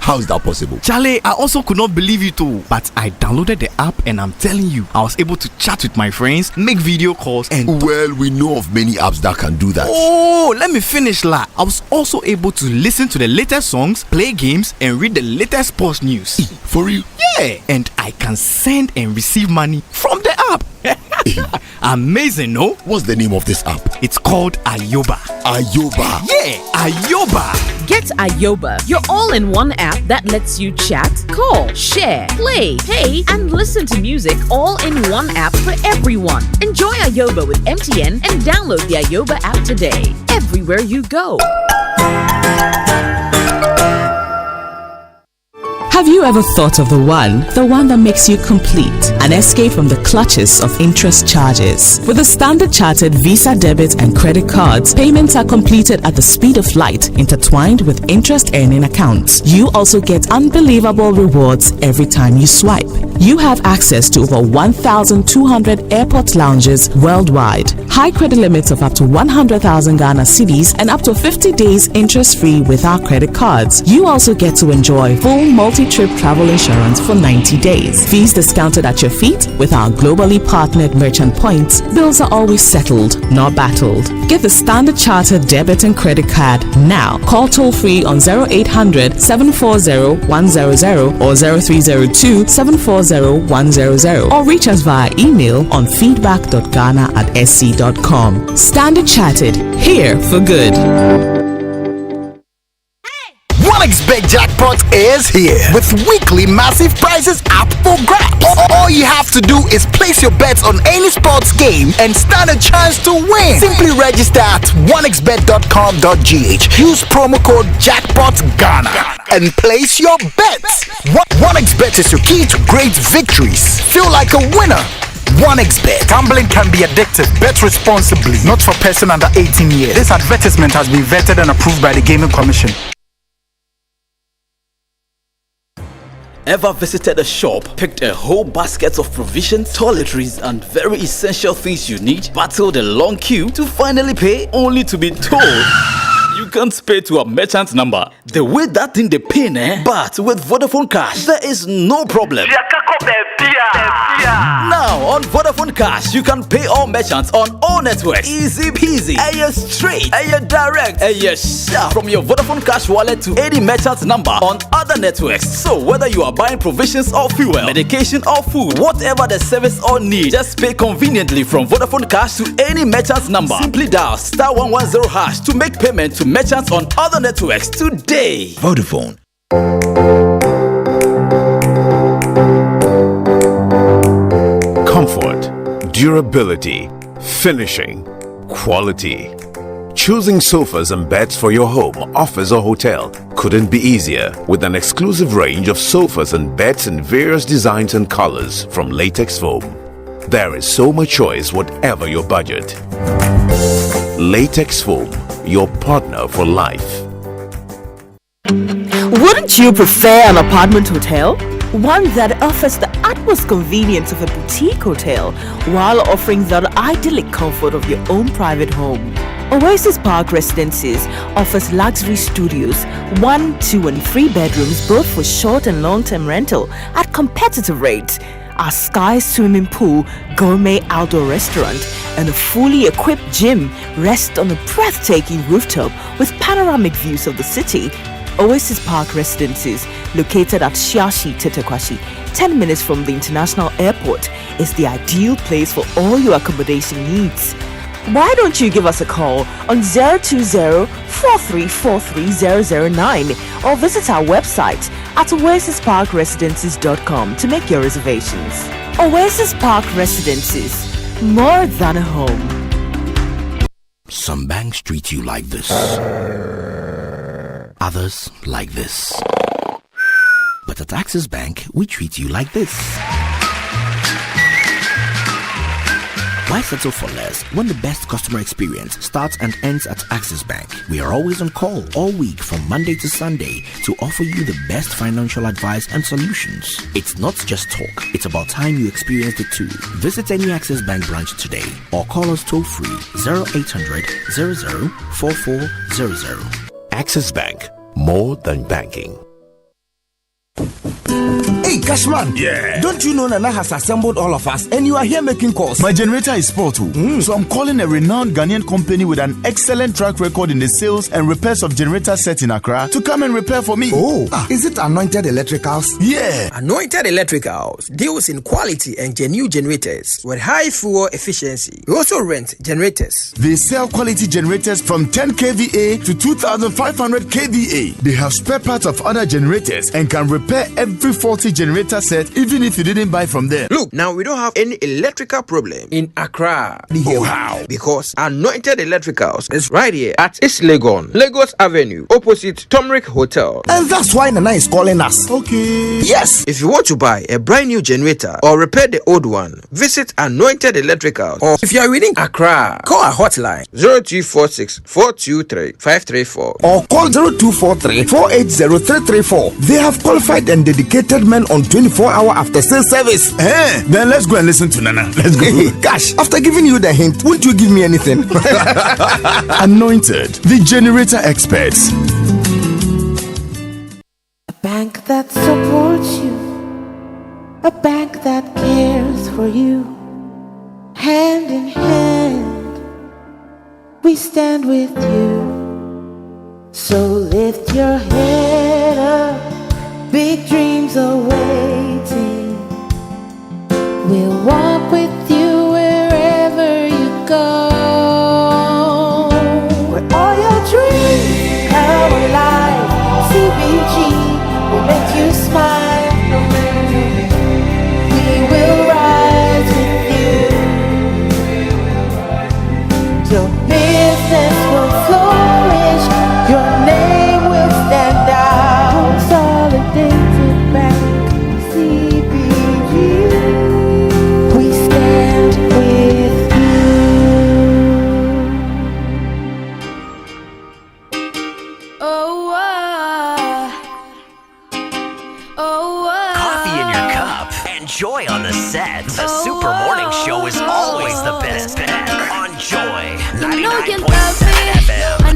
How is that possible? Charlie, I also could not believe it too. But I downloaded the app and I'm telling you, I was able to chat with my friends, make video calls and... Well, we know of many apps that can do that. Oh, let me finish la. I was also able to listen to the latest songs, play games and read the latest sports news. For real? Yeah, and I can send and receive money from the app. Amazing, no? What's the name of this app? It's called Ayoba. Ayoba? Yeah, Ayoba. Get Ayoba, your all-in-one app that lets you chat, call, share, play, pay, and listen to music all in one app for everyone. Enjoy Ayoba with MTN and download the Ayoba app today. Everywhere you go. Have you ever thought of the one that makes you complete? An escape from the clutches of interest charges. With the Standard Chartered Visa debit and credit cards, payments are completed at the speed of light, intertwined with interest earning accounts. You also get unbelievable rewards every time you swipe. You have access to over 1,200 airport lounges worldwide. High credit limits of up to 100,000 Ghana cedis and up to 50 days interest-free with our credit cards. You also get to enjoy full multi-trip travel insurance for 90 days. Fees discounted at your feet with our globally partnered merchant points. Bills are always settled, not battled. Get the Standard Chartered debit and credit card now. Call toll-free on 0800 740 100 or 0302 740 100 or reach us via email on feedback.ghana@sc.com. Standard Chartered, here for good. OneXBet Jackpot is here with weekly massive prizes up for grabs. All you have to do is place your bets on any sports game and stand a chance to win. Simply register at onexbet.com.gh. Use promo code JackpotGhana and place your bets. OneXBet is your key to great victories. Feel like a winner. OneXBet. Gambling can be addictive. Bet responsibly. Not for person under 18 years. This advertisement has been vetted and approved by the Gaming Commission. Ever visited a shop, picked a whole basket of provisions, toiletries, and very essential things you need, battled a long queue to finally pay, only to be told you you can't pay to a merchant number. The way that thing they pay, but with Vodafone Cash, there is no problem. Now on Vodafone Cash, you can pay all merchants on all networks. Easy peasy. Aye straight. Aye direct. Aye sharp. From your Vodafone Cash wallet to any merchant number on other networks. So whether you are buying provisions or fuel, medication or food, whatever the service or need, just pay conveniently from Vodafone Cash to any merchant number. Simply dial *110# to make payment to merchants on other networks today. Vodafone. Comfort, durability, finishing, quality. Choosing sofas and beds for your home, office or hotel couldn't be easier with an exclusive range of sofas and beds in various designs and colors from Latex Foam. There is so much choice whatever your budget. Latex Foam, your partner for life. Wouldn't you prefer an apartment hotel? One that offers the utmost convenience of a boutique hotel while offering the idyllic comfort of your own private home. Oasis Park Residences offers luxury studios, 1, 2 and 3 bedrooms both for short and long-term rental at competitive rates. Our sky swimming pool, gourmet outdoor restaurant and a fully equipped gym rest on a breathtaking rooftop with panoramic views of the city. Oasis Park Residences, located at Shiashi Tetekwashi, 10 minutes from the international airport, is the ideal place for all your accommodation needs. Why don't you give us a call on 020-4343-009 or visit our website at oasisparkresidences.com to make your reservations. Oasis Park Residences, more than a home. Some banks treat you like this. Others like this. But at Axis Bank, we treat you like this. Why settle for less when the best customer experience starts and ends at Axis Bank? We are always on call all week from Monday to Sunday to offer you the best financial advice and solutions. It's not just talk, it's about time you experienced it too. Visit any Axis Bank branch today or call us toll free 0800 00 4400. Axis Bank, more than banking. Hey, Cashman. Yeah. Don't you know Nana has assembled all of us and you are here making calls? My generator is spoiled too. So I'm calling a renowned Ghanaian company with an excellent track record in the sales and repairs of generator sets in Accra to come and repair for me. Is it Anointed Electricals? Yeah. Anointed Electricals deals in quality and genuine generators with high fuel efficiency. We also rent generators. They sell quality generators from 10 kVA to 2500 kVA. They have spare parts of other generators and can repair every faulty generator set even if you didn't buy from them. Look, now we don't have any electrical problem in Accra. How? Because Anointed Electricals is right here at East Legon, Lagos Avenue, opposite Tomric Hotel. And that's why Nana is calling us. Okay. Yes. If you want to buy a brand new generator or repair the old one, visit Anointed Electricals. Or if you are within Accra, call our hotline 0246 423 534 or call 0243 480 334. They have qualified and dedicated men on 24-hour after sales service. Then let's go and listen to Nana. Let's go. Gosh, after giving you the hint, won't you give me anything? Anointed, the generator experts. A bank that supports you, a bank that cares for you. Hand in hand, we stand with you. So lift your head up, big dreams are waiting. We'll walk with you wherever you go. Where all your dreams come alive. CBG will make you smile. We will rise with you. Your business will flourish. Your name will stand out. Consolidated Bank, CBG. We stand with you. Coffee in your cup. Enjoy on the set. The Super Morning Show is always the best bet on Joy 99.7 FM.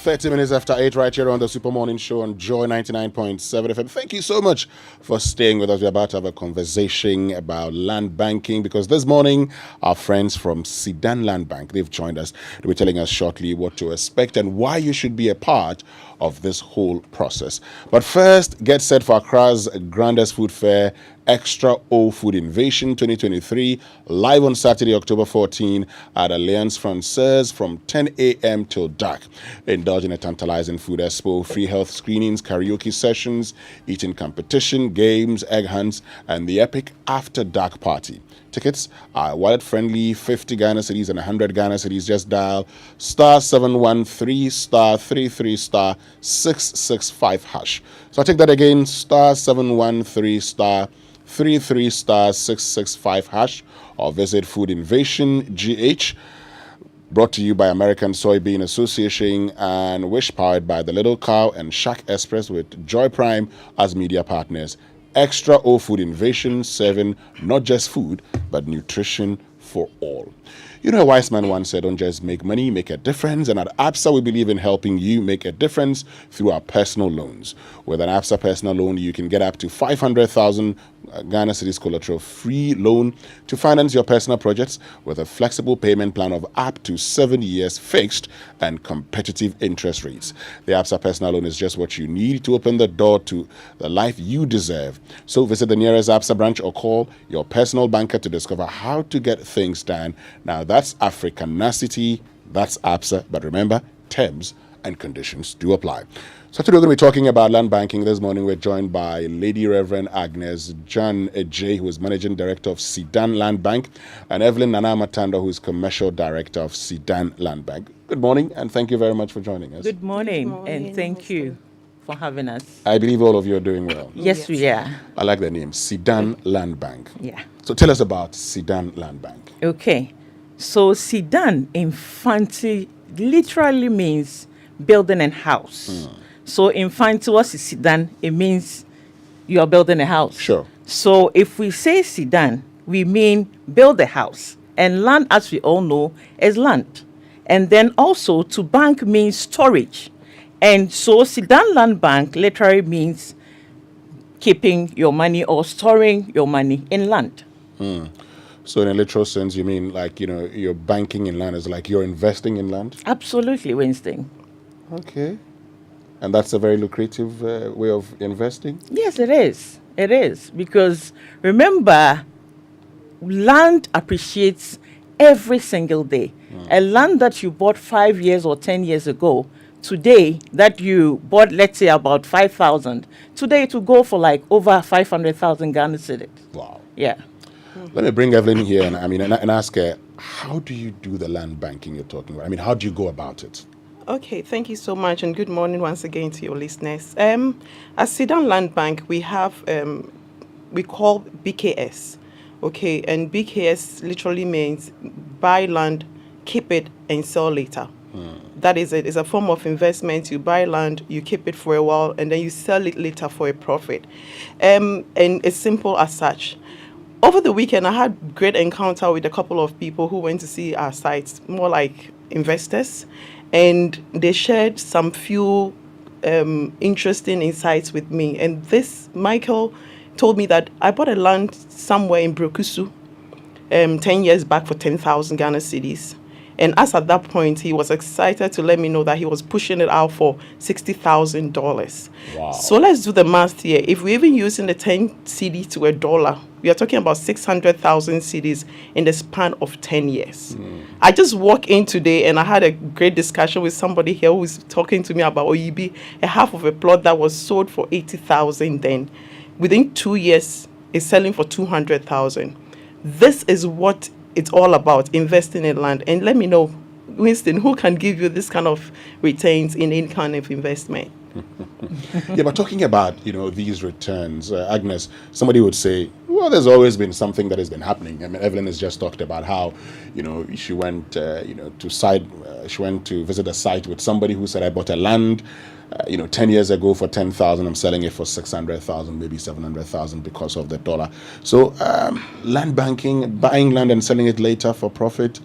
30 minutes after 8 right here on the Super Morning Show on Joy 99.7 FM. Thank you so much for staying with us. We're about to have a conversation about land banking because this morning our friends from Sudan Land Bank, they've joined us. They'll be telling us shortly what to expect and why you should be a part of this whole process. But first, get set for Accra's grandest food fair, Extra O Food Invasion 2023, live on Saturday, October 14 at Alliance Francaise from 10 a.m. till dark. Indulge in a tantalizing food expo, free health screenings, karaoke sessions, eating competition, games, egg hunts, and the epic After Dark Party. Tickets are wallet-friendly, 50 Ghana cedis and 100 Ghana cedis. Just dial *713 *33 *665 hash. So I'll take that again, *713 *33 *665 hash, or visit Food Invasion GH, brought to you by American Soybean Association and Wish, powered by the Little Cow and Shack Express with Joy Prime as media partners. Extra O Food Invasion, serving not just food, but nutrition for all. You know, a wise man once said, don't just make money, make a difference. And at ABSA, we believe in helping you make a difference through our personal loans. With an ABSA personal loan, you can get up to 500,000 Ghana cedis collateral free loan to finance your personal projects with a flexible payment plan of up to 7 years fixed and competitive interest rates. The ABSA personal loan is just what you need to open the door to the life you deserve. So visit the nearest ABSA branch or call your personal banker to discover how to get things done. Now, that's Africanacity, that's ABSA, but remember, terms and conditions do apply. So today we're going to be talking about land banking. This morning we're joined by Lady Reverend Agnes John Ejay, who is Managing Director of Sudan Land Bank, and Evelyn Nana Matanda, who is Commercial Director of Sudan Land Bank. Good morning, and thank you very much for joining us. Good morning, and thank you for having us. I believe all of you are doing well. Yes, we are. I like the name, Sudan Land Bank. Yeah. So tell us about Sudan Land Bank. Okay. So Sudan in Fanti literally means building a house. So in Fanti, what is Sudan? It means you are building a house. Sure. So if we say Sudan, we mean build a house. And land, as we all know, is land. And then also to bank means storage. And so Sudan Land Bank literally means keeping your money or storing your money in land. So in a literal sense, you mean like, you know, you're banking in land is like you're investing in land? Absolutely, Winston. Okay. And that's a very lucrative way of investing? Yes, it is. It is. Because remember, land appreciates every single day. A land that you bought 5 years or 10 years ago, today that you bought, let's say about 5,000, today it will go for like over 500,000 Ghana cedis. Wow. Yeah. Let me bring Evelyn here and ask her, how do you do the land banking you're talking about? I mean, how do you go about it? Okay, thank you so much, and good morning once again to your listeners. At Sudan Land Bank, we have, we call BKS, okay, and BKS literally means buy land, keep it, and sell later. That is it. It's a form of investment. You buy land, you keep it for a while, and then you sell it later for a profit. And it's simple as such. Over the weekend, I had great encounter with a couple of people who went to see our sites, more like investors, and they shared some few interesting insights with me. And this, Michael told me that I bought a land somewhere in Brokusu 10 years back for 10,000 Ghana cedis. And as at that point, he was excited to let me know that he was pushing it out for $60,000. Wow. So let's do the math here. If we're even using the 10 CD to $1, we are talking about 600,000 cedis in the span of 10 years. I just walked in today and I had a great discussion with somebody here who was talking to me about OEB, a half of a plot that was sold for 80,000 then. Within 2 years, it's selling for 200,000. This is what it's all about, investing in land. And let me know, Winston, who can give you this kind of returns in any kind of investment? Yeah, but talking about, you know, these returns, Agnes, somebody would say, well, there's always been something that has been happening. I mean, Evelyn has just talked about how, you know, she went, she went to visit a site with somebody who said, I bought a land, 10 years ago for 10,000. I'm selling it for 600,000, maybe 700,000 because of the dollar. So land banking, buying land and selling it later for profit,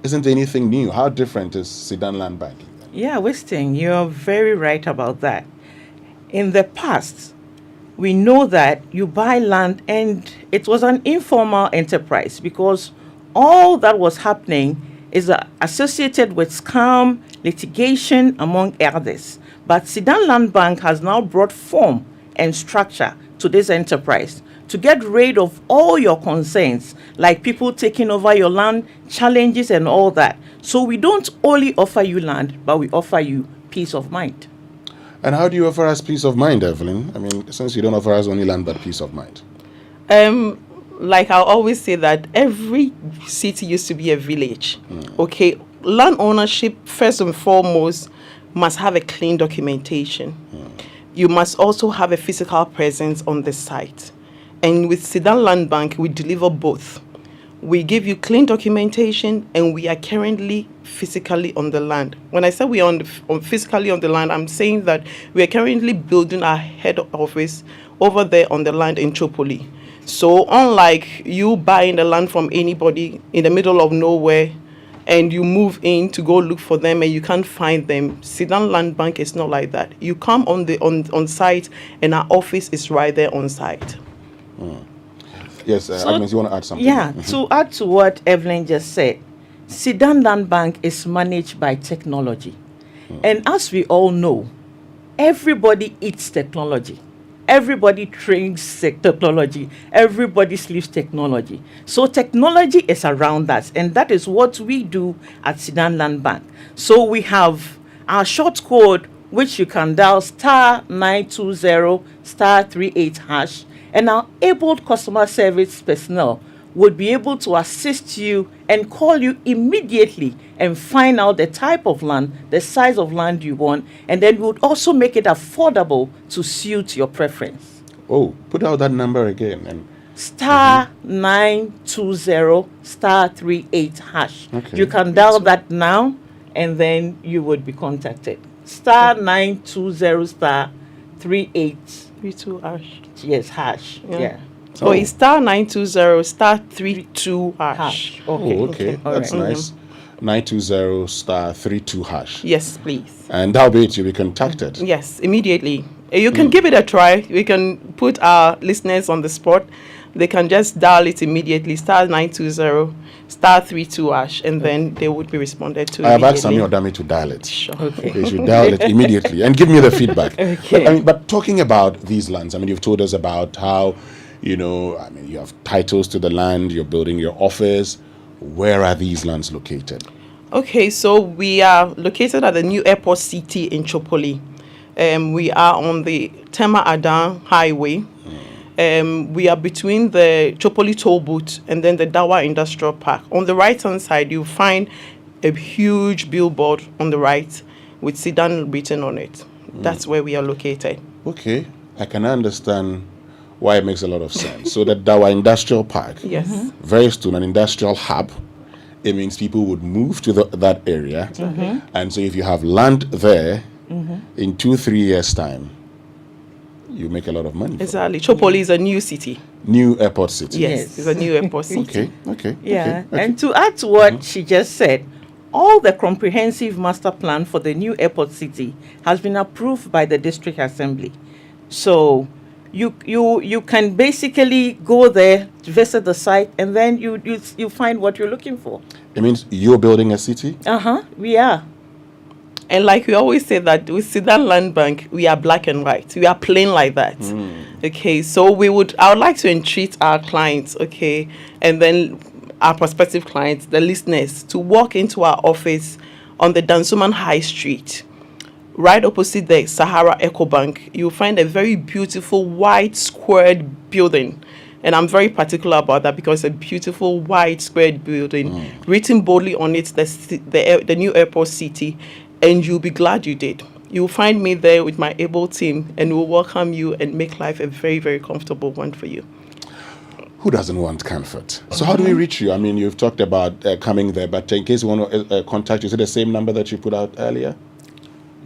isn't anything new. How different is Sudan land banking then? Yeah, Weston, you're very right about that. In the past, we know that you buy land and it was an informal enterprise because all that was happening is associated with scam, litigation, among others. But Sudan Land Bank has now brought form and structure to this enterprise to get rid of all your concerns, like people taking over your land, challenges, and all that. So we don't only offer you land, but we offer you peace of mind. And how do you offer us peace of mind, Evelyn? I mean, since you don't offer us only land but peace of mind. Like I always say that every city used to be a village. Okay, land ownership first and foremost must have a clean documentation. You must also have a physical presence on the site. And with Sudan Land Bank, we deliver both. We give you clean documentation, and we are currently physically on the land. When I say we are physically on the land, I'm saying that we are currently building our head office over there on the land in Tripoli. So unlike you buying the land from anybody in the middle of nowhere, and you move in to go look for them and you can't find them, Sudan Land Bank is not like that. You come on site, and our office is right there on site. Yes, Agnes, you want to add something? Yeah, to add to what Evelyn just said, Sudan Land Bank is managed by technology. And as we all know, everybody eats technology. Everybody drinks technology. Everybody sleeps technology. So technology is around us, and that is what we do at Sudan Land Bank. So we have our short code, which you can dial *920*38#, and our able customer service personnel would be able to assist you and call you immediately and find out the type of land, the size of land you want, and then we would also make it affordable to suit your preference. Oh, put out that number again. And *920*38#. Okay. You can dial that now, and then you would be contacted. *920*38. 32#. Yes, hash. Yeah. So it's *920*32#. Okay. That's nice. 920*32#. Yes, please. And that'll be it. You'll be contacted. Yes, immediately. You can give it a try. We can put our listeners on the spot. They can just dial it immediately, *920*32#, and then they would be responded to. I have asked Sami Odami to dial it. Sure. Okay. They should dial it immediately and give me the feedback. Okay. But talking about these lands, you've told us about how, you have titles to the land, you're building your office. Where are these lands located? Okay, so we are located at the new airport city in Tripoli. We are on the Tema Adan Highway. We are between the Tripoli toll booth and then the Dawa Industrial Park. On the right-hand side, you'll find a huge billboard on the right with Sudan written on it. That's where we are located. Okay, I can understand why it makes a lot of sense. So the Dawa Industrial Park, yes, very soon an industrial hub. It means people would move to that area. And so if you have land there, in 2-3 years' time, you make a lot of money. Exactly. Tripoli is a new city. New airport city. Yes, it's a new airport city. Okay. Yeah, and to add to what she just said, all the comprehensive master plan for the new airport city has been approved by the district assembly. So you can basically go there, visit the site, and then you find what you're looking for. It means you're building a city? We are. And like we always say that with Sudan Land Bank, we are black and white. We are plain like that. Okay, so I would like to entreat our clients, okay, and then our prospective clients, the listeners, to walk into our office on the Dansuman High Street, right opposite the Sahara Eco Bank. You'll find a very beautiful white squared building. And I'm very particular about that because it's a beautiful white squared building, written boldly on it, the new airport city. And you'll be glad you did. You'll find me there with my able team, and we'll welcome you and make life a very, very comfortable one for you. Who doesn't want comfort? So how do we reach you? You've talked about coming there, but in case you want to contact you, is it the same number that you put out earlier?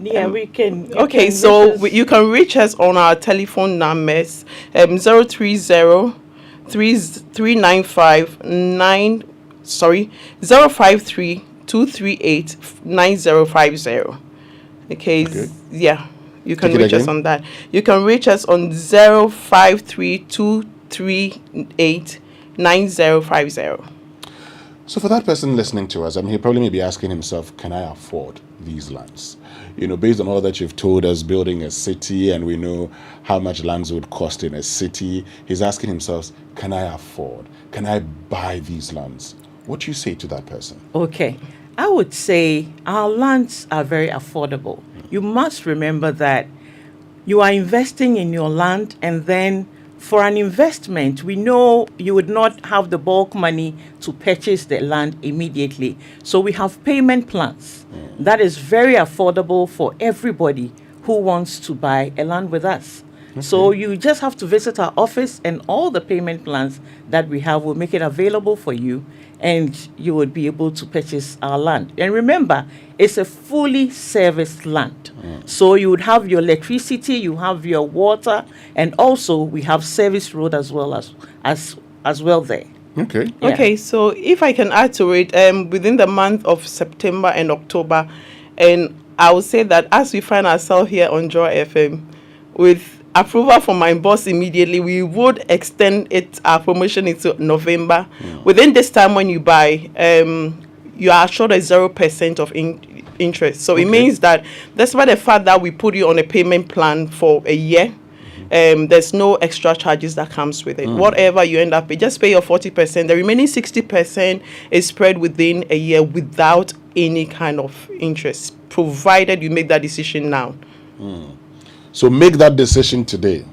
Yeah, we can. Okay, so you can reach us on our telephone numbers, 053-238-9050. Okay. Yeah. You can Take it reach us again. on that. You can reach us on 05323899050. So for that person listening to us, I mean, he probably may be asking himself, can I afford these lands? Based on all that you've told us, building a city, and we know how much lands would cost in a city, he's asking himself, can I afford? Can I buy these lands? What do you say to that person? Okay. I would say our lands are very affordable. You must remember that you are investing in your land, and then for an investment, we know you would not have the bulk money to purchase the land immediately. So we have payment plans that is very affordable for everybody who wants to buy a land with us. So you just have to visit our office, and all the payment plans that we have will make it available for you, and you would be able to purchase our land. And remember, it's a fully serviced land. So you would have your electricity, you have your water, and also we have service road as well there. Okay. Yeah. Okay, so if I can add to it, within the month of September and October, and I would say that as we find ourselves here on Joy FM, with approval from my boss immediately, we would extend our promotion into November. Within this time when you buy, you are assured a 0% of interest. So it means that despite the fact that we put you on a payment plan for a year, there's no extra charges that comes with it. Whatever you end up paying, just pay your 40%. The remaining 60% is spread within a year without any kind of interest, provided you make that decision now. So make that decision today,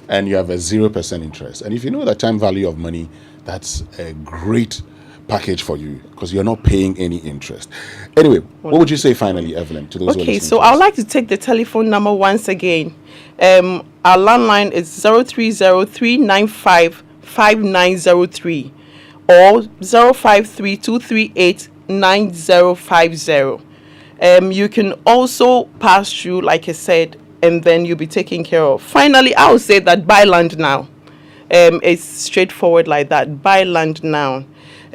and you have a 0% interest. And if you know the time value of money, that's a great package for you, because you're not paying any interest. Anyway, what would you say finally, Evelyn, to those who are Okay, listening so to I us? would like to take the telephone number once again. Our landline is 030-395-5903 or 053-238-9050. You can also pass through, like I said, and then you'll be taken care of. Finally, I would say that buy land now. It's straightforward like that. Buy land now.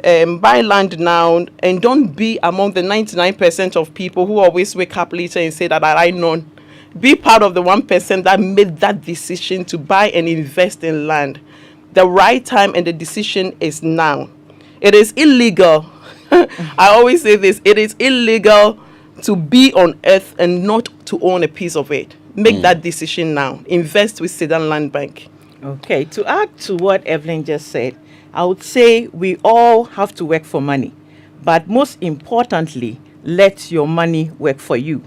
Buy land now, and don't be among the 99% of people who always wake up later and say that I know. Be part of the 1% that made that decision to buy and invest in land. The right time and the decision is now. It is illegal. I always say this. It is illegal to be on earth and not to own a piece of it. Make that decision now. Invest with Sedan Land Bank. Okay, to add to what Evelyn just said, I would say we all have to work for money, but most importantly, let your money work for you.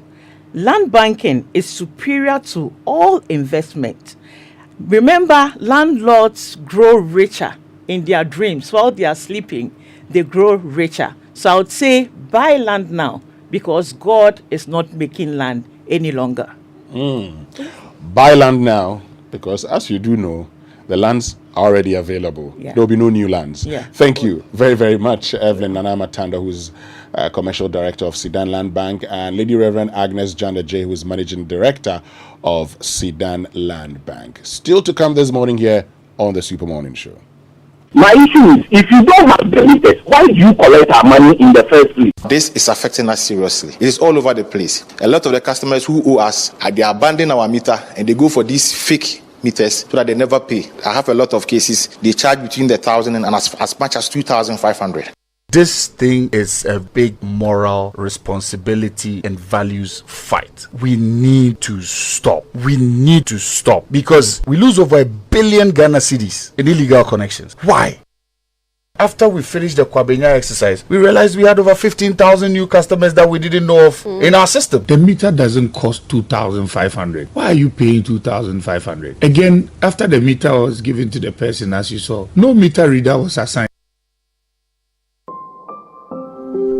Land banking is superior to all investment. Remember, landlords grow richer in their dreams. While they are sleeping, they grow richer. So I would say buy land now, because God is not making land any longer. Buy land now, because as you do know, the lands are already available. Yeah. There will be no new lands. Yeah. Thank you very, very much, Evelyn Nanama Tanda, who's Commercial Director of Sedan Land Bank, and Lady Reverend Agnes Janda J, who's Managing Director of Sedan Land Bank. Still to come this morning here on the Super Morning Show. My issue is, if you don't have the meters, why do you collect our money in the first place? This is affecting us seriously. It is all over the place. A lot of the customers who owe us, they abandon our meter and they go for these fake meters so that they never pay. I have a lot of cases. They charge between the 1,000 and as much as 2,500. This thing is a big moral responsibility and values fight. We need to stop. We need to stop, because we lose over 1 billion Ghana cedis in illegal connections. Why? After we finished the Kwabenya exercise, we realized we had over 15,000 new customers that we didn't know of in our system. The meter doesn't cost 2,500. Why are you paying 2,500? Again, after the meter was given to the person, as you saw, no meter reader was assigned.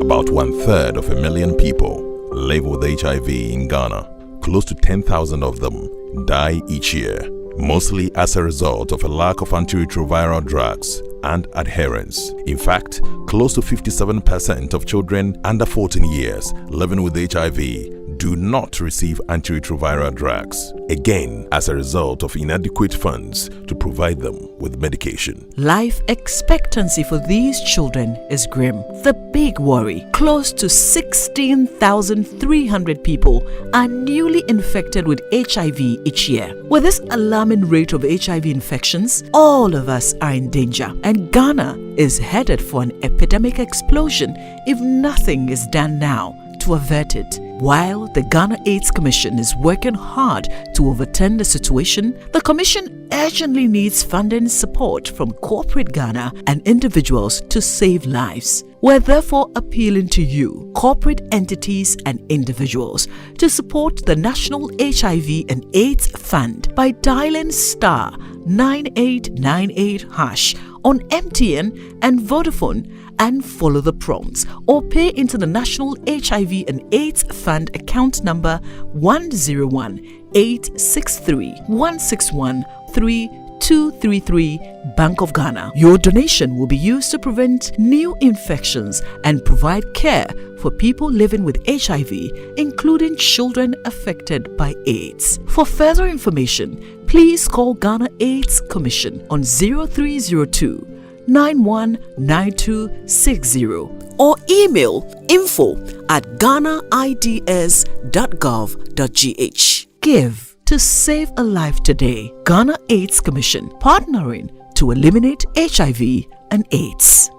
About 1/3 of a million people live with HIV in Ghana. Close to 10,000 of them die each year, mostly as a result of a lack of antiretroviral drugs and adherence. In fact, close to 57% of children under 14 years living with HIV do not receive antiretroviral drugs, again as a result of inadequate funds to provide them with medication. Life expectancy for these children is grim. The big worry: close to 16,300 people are newly infected with HIV each year. With this alarming rate of HIV infections, all of us are in danger, and Ghana is headed for an epidemic explosion if nothing is done now to avert it. While the Ghana AIDS Commission is working hard to overturn the situation, the Commission urgently needs funding support from corporate Ghana and individuals to save lives. We're therefore appealing to you, corporate entities and individuals, to support the National HIV and AIDS Fund by dialing *9898# on MTN and Vodafone and follow the prompts, or pay into the National HIV and AIDS Fund account number 101-863-161-3233, Bank of Ghana. Your donation will be used to prevent new infections and provide care for people living with HIV, including children affected by AIDS. For further information, please call Ghana AIDS Commission on 0302 919260 or email info@ghanaids.gov.gh. Give to save a life today. Ghana AIDS Commission, partnering to eliminate HIV and AIDS.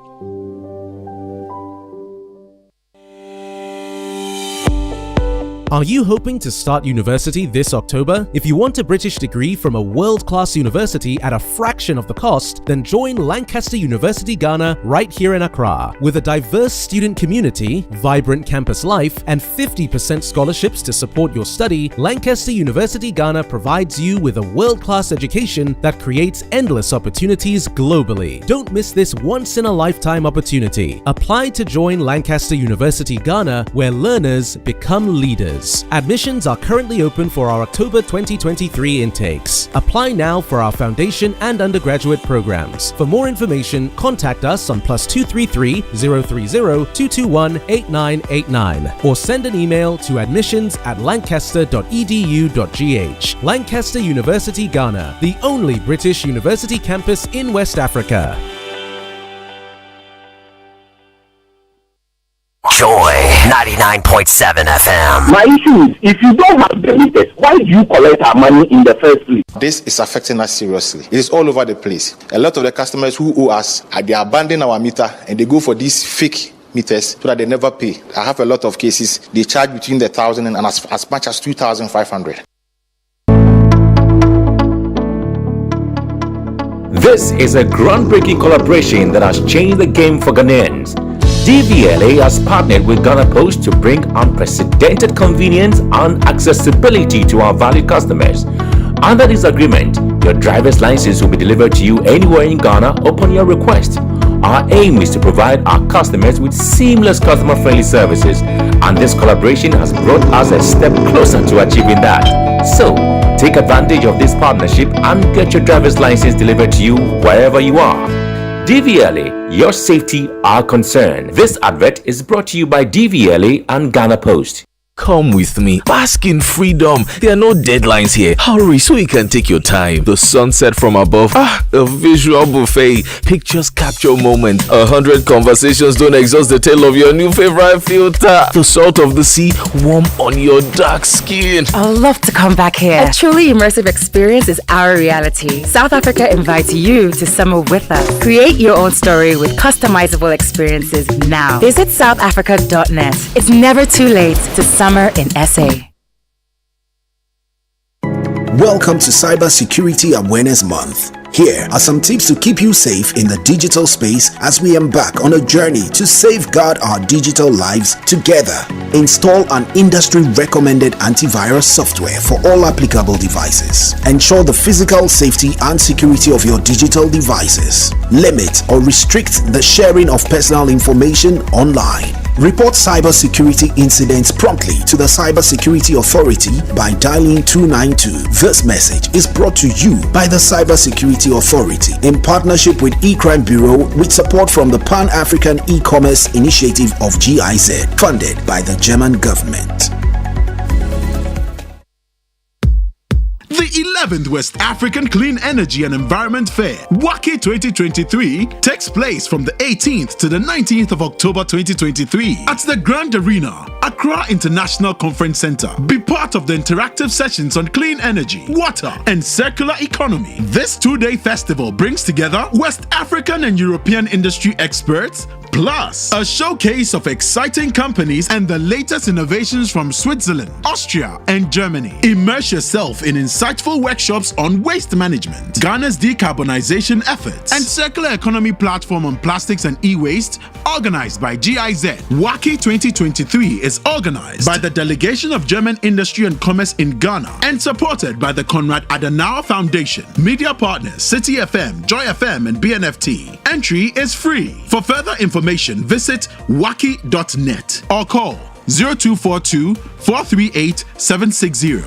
Are you hoping to start university this October? If you want a British degree from a world-class university at a fraction of the cost, then join Lancaster University Ghana right here in Accra. With a diverse student community, vibrant campus life, and 50% scholarships to support your study, Lancaster University Ghana provides you with a world-class education that creates endless opportunities globally. Don't miss this once-in-a-lifetime opportunity. Apply to join Lancaster University Ghana, where learners become leaders. Admissions are currently open for our October 2023 intakes. Apply now for our foundation and undergraduate programs. For more information, contact us on +233 030 221 8989 or send an email to admissions@lancaster.edu.gh. Lancaster University Ghana, the only British university campus in West Africa. Joy 99.7 FM. My issue is, if you don't have the meters, why do you collect our money in the first place? This is affecting us seriously. It is all over the place. A lot of the customers who owe us, they abandon our meter and they go for these fake meters so that they never pay. I have a lot of cases. They charge between 1,000 and as much as 2,500. This is a groundbreaking collaboration that has changed the game for Ghanaians. DVLA has partnered with Ghana Post to bring unprecedented convenience and accessibility to our valued customers. Under this agreement, your driver's license will be delivered to you anywhere in Ghana upon your request. Our aim is to provide our customers with seamless customer-friendly services, and this collaboration has brought us a step closer to achieving that. So, take advantage of this partnership and get your driver's license delivered to you wherever you are. DVLA, your safety, our concern. This advert is brought to you by DVLA and Ghana Post. Come with me. Bask in freedom. There are no deadlines here. Hurry so you can take your time. The sunset from above. A visual buffet. Pictures capture moments. 100 conversations don't exhaust the tale of your new favorite filter. The salt of the sea warm on your dark skin. I'd love to come back here. A truly immersive experience is our reality. South Africa invites you to summer with us. Create your own story with customizable experiences now. Visit southafrica.net. It's never too late to summer in SA. Welcome to Cybersecurity Awareness Month. Here are some tips to keep you safe in the digital space as we embark on a journey to safeguard our digital lives together. Install an industry-recommended antivirus software for all applicable devices. Ensure the physical safety and security of your digital devices. Limit or restrict the sharing of personal information online. Report cybersecurity incidents promptly to the Cybersecurity Authority by dialing 292. This message is brought to you by the Cybersecurity Authority in partnership with eCrime Bureau with support from the Pan-African E-Commerce Initiative of GIZ, funded by the German government. 11th West African Clean Energy and Environment Fair, WACI 2023, takes place from the 18th to the 19th of October 2023 at the Grand Arena, Accra International Conference Center. Be part of the interactive sessions on clean energy, water, and circular economy. This two-day festival brings together West African and European industry experts, plus a showcase of exciting companies and the latest innovations from Switzerland, Austria, and Germany. Immerse yourself in insightful workshops on waste management, Ghana's decarbonization efforts, and circular economy platform on plastics and e-waste, organized by GIZ. WACI 2023 is organized by the Delegation of German Industry and Commerce in Ghana and supported by the Konrad Adenauer Foundation. Media partners City FM, Joy FM, and BNFT. Entry is free. For further information, visit waki.net or call 0242 438 760.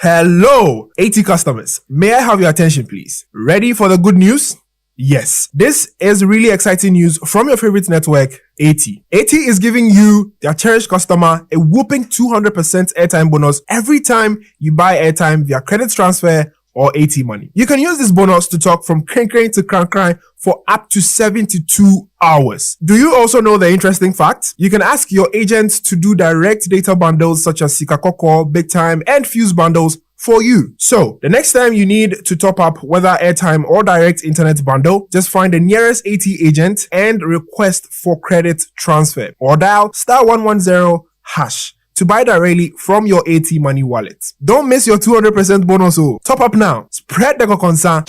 Hello, AT customers. May I have your attention, please? Ready for the good news? Yes, this is really exciting news from your favorite network, AT. AT is giving you, their cherished customer, a whopping 200% airtime bonus every time you buy airtime via credit transfer or AT Money. You can use this bonus to talk from crane to cran for up to 72 hours. Do you also know the interesting fact? You can ask your agent to do direct data bundles such as Sikakoko, Big Time, and Fuse bundles for you. So, the next time you need to top up whether airtime or direct internet bundle, just find the nearest AT agent and request for credit transfer or dial *110# to buy directly from your AT Money wallet. Don't miss your 200% bonus. Top up now. Spread the concern.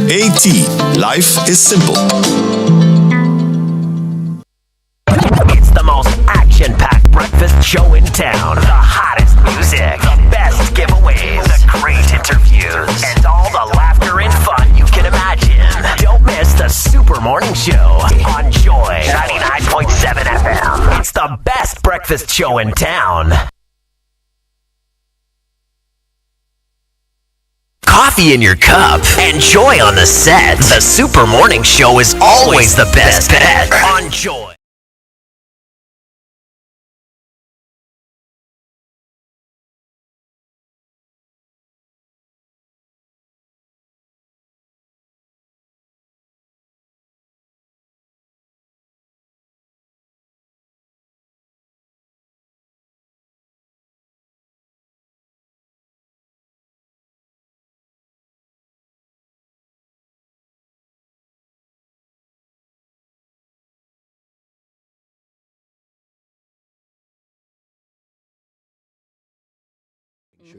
AT. Life is simple. It's the most action-packed breakfast show in town. The hottest music, the best giveaways, the great interviews, and all the laughter and fun you can imagine. Don't miss the Super Morning Show on Joy 99.7 FM. It's the best breakfast show in town. Coffee in your cup and Joy on the set. The Super Morning Show is always the best bet on Joy.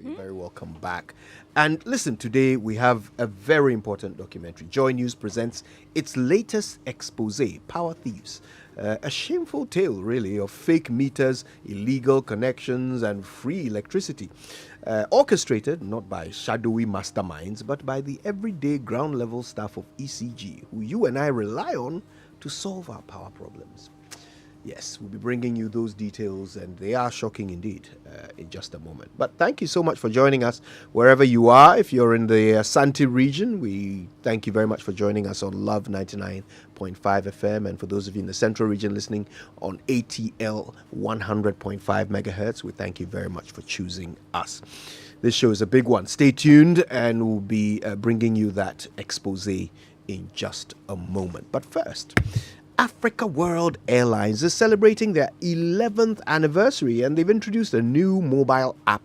You're very welcome back. And listen, today we have a very important documentary. Joy News presents its latest expose, Power Thieves. A shameful tale, really, of fake meters, illegal connections, and free electricity. Orchestrated not by shadowy masterminds, but by the everyday ground-level staff of ECG, who you and I rely on to solve our power problems. Yes, we'll be bringing you those details, and they are shocking indeed in just a moment. But thank you so much for joining us wherever you are. If you're in the Asante region, we thank you very much for joining us on Love 99.5 FM. And for those of you in the Central region listening on ATL 100.5 megahertz, we thank you very much for choosing us. This show is a big one. Stay tuned, and we'll be bringing you that expose in just a moment. But first, Africa World Airlines is celebrating their 11th anniversary, and they've introduced a new mobile app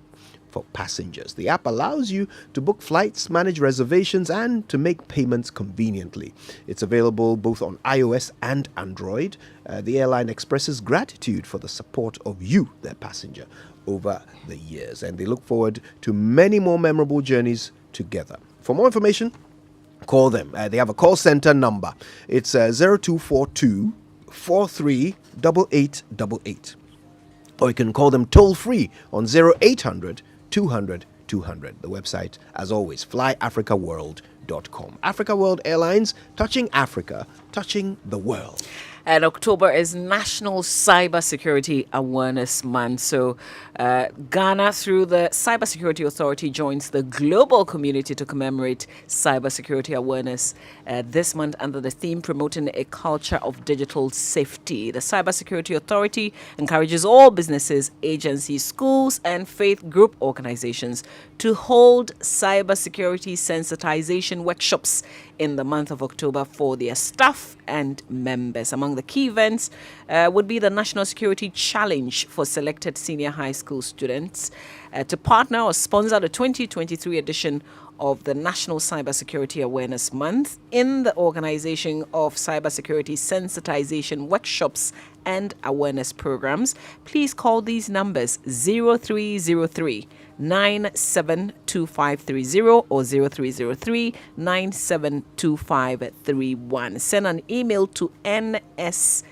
for passengers. The app allows you to book flights, manage reservations, and to make payments conveniently. It's available both on iOS and Android. The airline expresses gratitude for the support of you, their passenger, over the years, and they look forward to many more memorable journeys together. For more information, call them. They have a call center number. It's 0242 438888. Or you can call them toll free on 0800 200 200. The website, as always, flyafricaworld.com. Africa World Airlines, touching Africa, touching the world. And October is National Cybersecurity Awareness Month. So Ghana, through the Cybersecurity Authority, joins the global community to commemorate cybersecurity awareness this month under the theme Promoting a Culture of Digital Safety. The Cybersecurity Authority encourages all businesses, agencies, schools, and faith group organizations to hold cybersecurity sensitization workshops in the month of October for their staff and members. Among the key events would be the National Security Challenge for selected senior high school students to partner or sponsor the 2023 edition of the National Cybersecurity Awareness Month in the organization of cybersecurity sensitization workshops and awareness programs. Please call these numbers 0303 972530 or 0303 972531. Send an email to NC,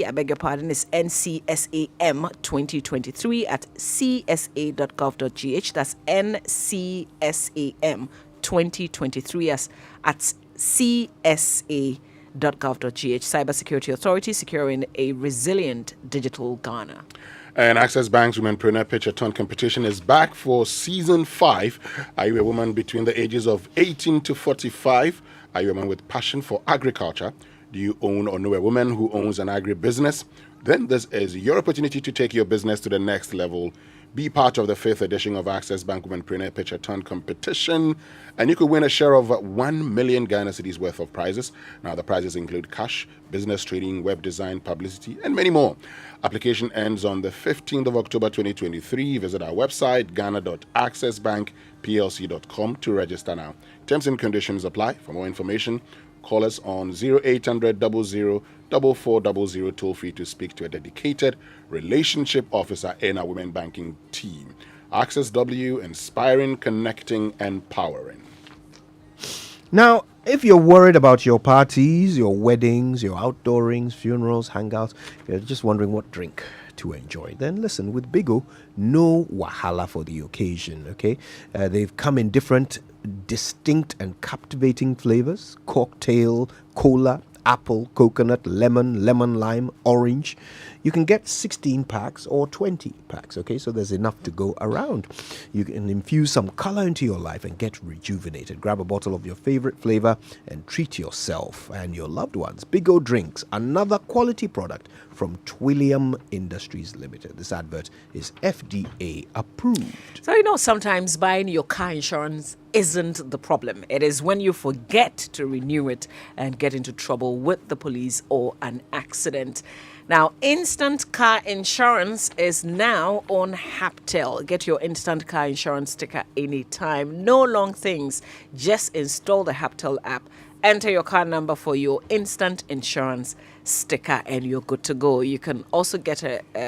I beg your pardon, is NCSAM 2023 at csa.gov.gh. That's NCSAM 2023 at csa.gov.gh. Cybersecurity Authority, securing a resilient digital Ghana. And Access Bank's Womenpreneur Pitch-a-thon competition is back for season 5. Are you a woman between the ages of 18 to 45? Are you a man with passion for agriculture? Do you own or know a woman who owns an agri-business? Then this is your opportunity to take your business to the next level. Be part of the 5th edition of Access Bank Womenpreneur Pitch-a-thon competition, and you could win a share of 1 million Ghana cedis worth of prizes. Now, the prizes include cash, business trading, web design, publicity, and many more. Application ends on the 15th of October 2023. Visit our website, ghana.accessbankplc.com to register now. Terms and conditions apply. For more information, call us on 0800 00 4400 toll free to speak to a dedicated relationship officer in our women banking team. Access W, inspiring, connecting, empowering. Now, if you're worried about your parties, your weddings, your outdoorings, funerals, hangouts, you're just wondering what drink to enjoy, then listen, with Bigo, no wahala for the occasion, okay? They've come in different, distinct and captivating flavors: cocktail, cola, apple, coconut, lemon, lemon lime, orange. You can get 16 packs or 20 packs, okay? So there's enough to go around. You can infuse some color into your life and get rejuvenated. Grab a bottle of your favorite flavor and treat yourself and your loved ones. Bigo Drinks, another quality product from Twillium Industries Limited. This advert is FDA approved. So, sometimes buying your car insurance isn't the problem. It is when you forget to renew it and get into trouble with the police or an accident. Now, instant car insurance is now on Haptel. Get your instant car insurance sticker anytime. No long things. Just install the Haptel app. Enter your car number for your instant insurance sticker and you're good to go. You can also get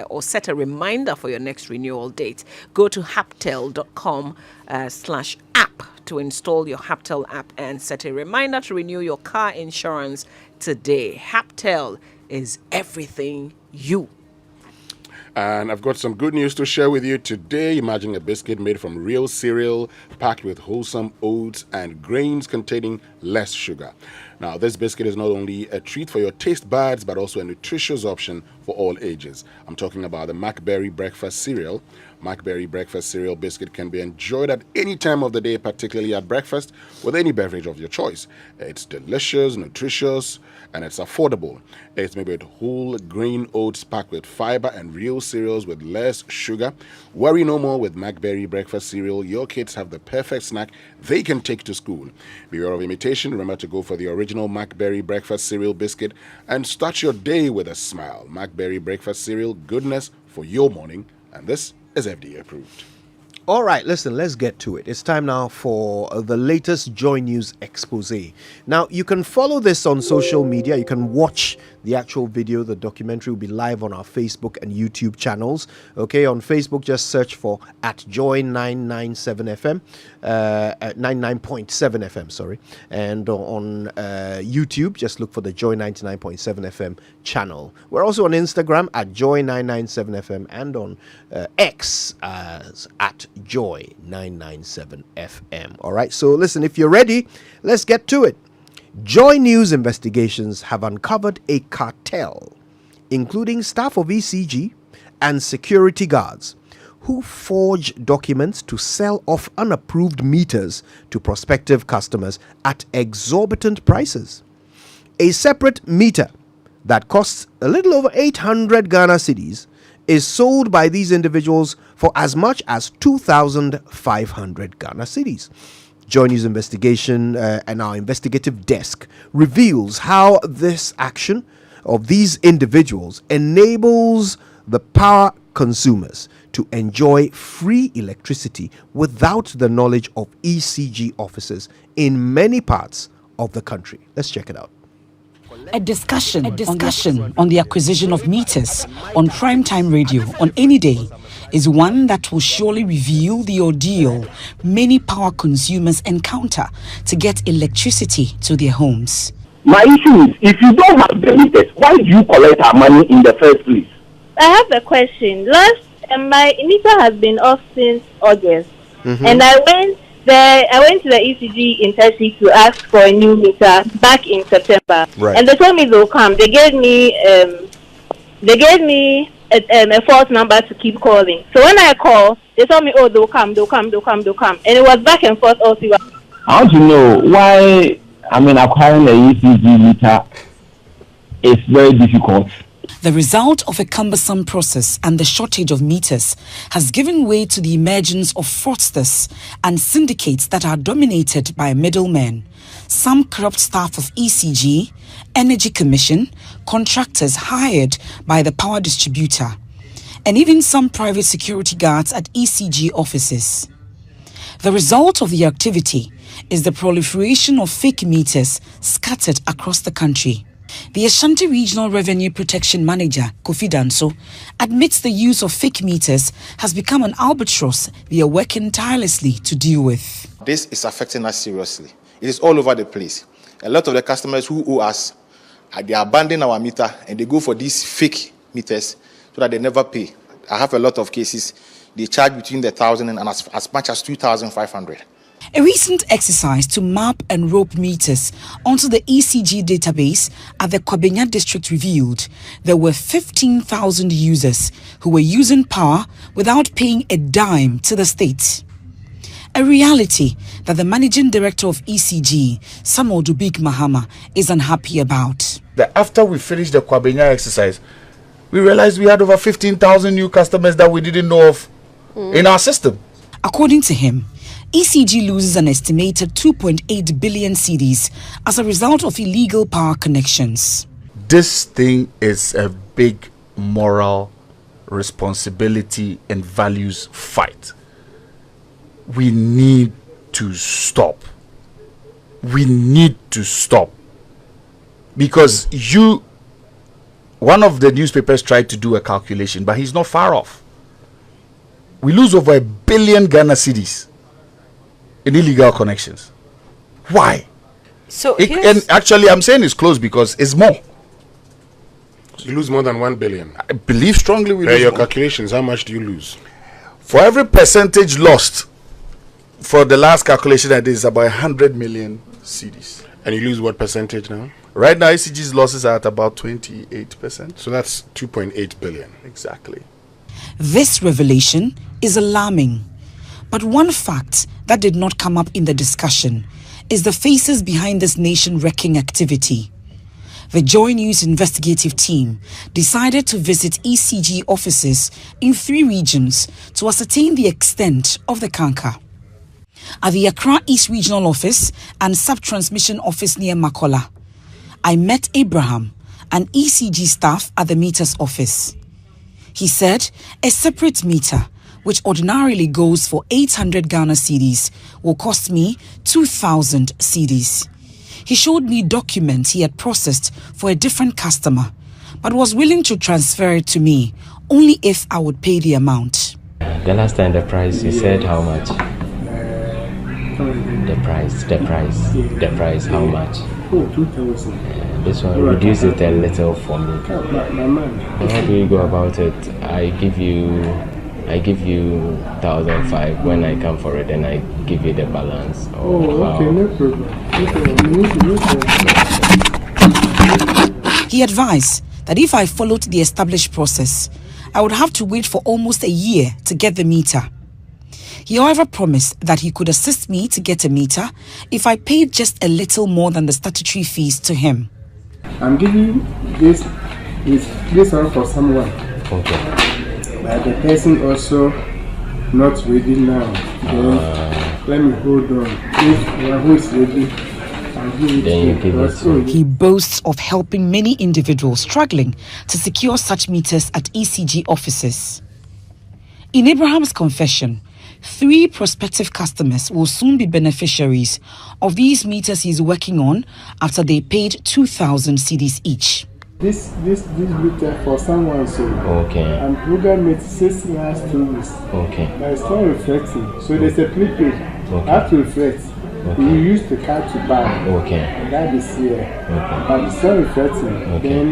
or set a reminder for your next renewal date. Go to haptel.com/app to install your Haptel app and set a reminder to renew your car insurance today. Haptel is everything you. And I've got some good news to share with you today. Imagine a biscuit made from real cereal, packed with wholesome oats and grains containing less sugar. Now, this biscuit is not only a treat for your taste buds, but also a nutritious option for all ages. I'm talking about the McBerry Breakfast Cereal. McBerry Breakfast Cereal biscuit can be enjoyed at any time of the day, particularly at breakfast, with any beverage of your choice. It's delicious, nutritious, and it's affordable. It's made with whole grain oats packed with fiber and real cereals with less sugar. Worry no more with McBerry Breakfast Cereal. Your kids have the perfect snack they can take to school. Beware of imitation. Remember to go for the original original McBerry breakfast cereal biscuit and start your day with a smile. McBerry breakfast cereal, goodness for your morning, and this is FDA approved. All right, listen, let's get to it. It's time now for the latest Joy News expose. Now, you can follow this on social media. You can watch the actual video. The documentary will be live on our Facebook and YouTube channels. Okay, on Facebook, just search for @Joy997FM, 99.7 FM, sorry. And on YouTube, just look for the Joy 99.7 FM channel. We're also on Instagram @Joy997FM and on X as @Joy997FM. All right, so listen, if you're ready, let's get to it. Joy News investigations have uncovered a cartel, including staff of ECG and security guards, who forge documents to sell off unapproved meters to prospective customers at exorbitant prices. A separate meter that costs a little over 800 Ghana cedis is sold by these individuals for as much as 2,500 Ghana cedis. Joy News investigation and our investigative desk reveals how this action of these individuals enables the power consumers to enjoy free electricity without the knowledge of ECG officers in many parts of the country. Let's check it out. A discussion on the acquisition of meters on primetime radio on any day is one that will surely reveal the ordeal many power consumers encounter to get electricity to their homes. My issue is, if you don't have the meters, why do you collect our money in the first place? I have a question. My meter has been off since August, and I went to the ECG in Tessie to ask for a new meter back in September, and they told me they'll come. They gave me a false number to keep calling. So when I call, they told me, oh, they'll come, and it was back and forth all through. I want to know why. Acquiring a ECG meter is very difficult. The result of a cumbersome process and the shortage of meters has given way to the emergence of fraudsters and syndicates that are dominated by middlemen. Some corrupt staff of ECG, Energy Commission, contractors hired by the power distributor, and even some private security guards at ECG offices. The result of the activity is the proliferation of fake meters scattered across the country. The Ashanti Regional Revenue Protection Manager, Kofi Danso, admits the use of fake meters has become an albatross they are working tirelessly to deal with. This is affecting us seriously. It is all over the place. A lot of the customers who owe us, they abandon our meter and they go for these fake meters so that they never pay. I have a lot of cases. They charge between 1,000 and as much as 2,500. A recent exercise to map and rope meters onto the ECG database at the Kwabenya district revealed there were 15,000 users who were using power without paying a dime to the state. A reality that the managing director of ECG, Samuel Dubik Mahama, is unhappy about. After we finished the Kwabenya exercise, we realized we had over 15,000 new customers that we didn't know of in our system. According to him, ECG loses an estimated 2.8 billion cedis as a result of illegal power connections. This thing is a big moral responsibility and values fight. We need to stop. We need to stop. Because one of the newspapers tried to do a calculation, but he's not far off. We lose over 1 billion Ghana cedis in illegal connections. Why? And actually, I'm saying it's close because it's more. You lose more than 1 billion. I believe strongly we lose your more. calculations, how much do you lose? For every percentage lost, for the last calculation I did, is about 100 million cedis. And you lose what percentage now? Right now, ECG's losses are at about 28%. So that's 2.8 billion. Exactly. This revelation is alarming. But one fact that did not come up in the discussion is the faces behind this nation-wrecking activity. The Joy News investigative team decided to visit ECG offices in 3 regions to ascertain the extent of the canker. At the Accra East Regional Office and Sub-Transmission Office near Makola, I met Abraham, an ECG staff at the meter's office. He said a separate meter, which ordinarily goes for 800 Ghana cedis, will cost me 2,000 cedis. He showed me documents he had processed for a different customer, but was willing to transfer it to me only if I would pay the amount. The last time the price, he said how much? The price, how much? 2,000. This one, reduce it a little for me. How do you go about it? I give you 1,500 when I come for it, and I give you the balance. Okay, no problem. He advised that if I followed the established process, I would have to wait for almost a year to get the meter. He, however, promised that he could assist me to get a meter if I paid just a little more than the statutory fees to him. I'm giving this one for someone. Okay. But the person also not ready now. Then let me hold on. If who is ready, I'll give it to him. He boasts of helping many individuals struggling to secure such meters at ECG offices. In Abraham's confession, 3 prospective customers will soon be beneficiaries of these meters he's working on after they paid 2,000 cedis each. This meter for someone, so okay. I'm programmed it 6 last 2 weeks. Okay. But it's not reflecting. So there's a prepaid. Okay. I have to reflect. Okay. You use the card to buy. Okay. And that is here. Okay. But it's not reflecting. Okay. Then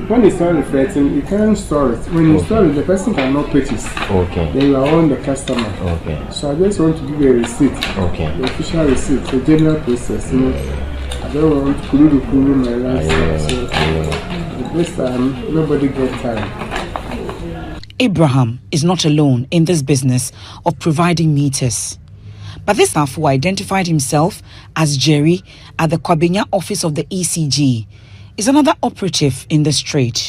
when it's not reflecting, you can't store it. When you store it, the person cannot purchase. Okay. Then you are on the customer. Okay. So I just want to give you a receipt. Okay. The official receipt, the general process. You know, I don't want to kulu my lifestyle. So this time, nobody get time. Abraham is not alone in this business of providing meters. But this staff who identified himself as Jerry at the Kwabenya office of the ECG is another operative in this trade.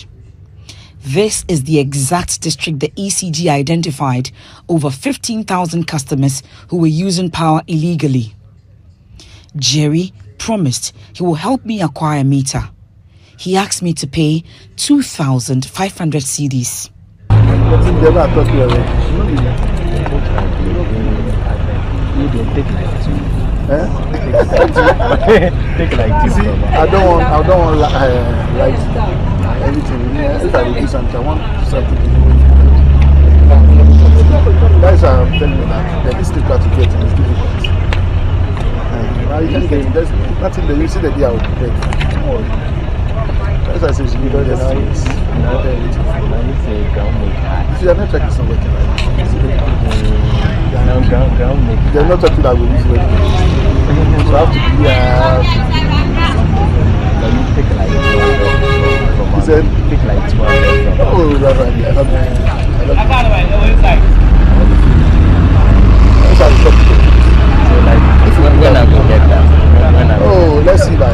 This is the exact district the ECG identified over 15,000 customers who were using power illegally. Jerry promised he will help me acquire a meter. He asked me to pay 2,500 cedis. Take like 2. Take like 2. See, I don't want like everything. If I do something, I want something to do. That's why I'm telling you that the district to get is difficult. You can get it. There's nothing that you see the day I will get. That's why I say you don't just if your network is not working like this, there's no talking that will use it. So I have to be take like 200 he said take like 200 oh right, I love it. That's how it's up to. So like when I will get that let's see by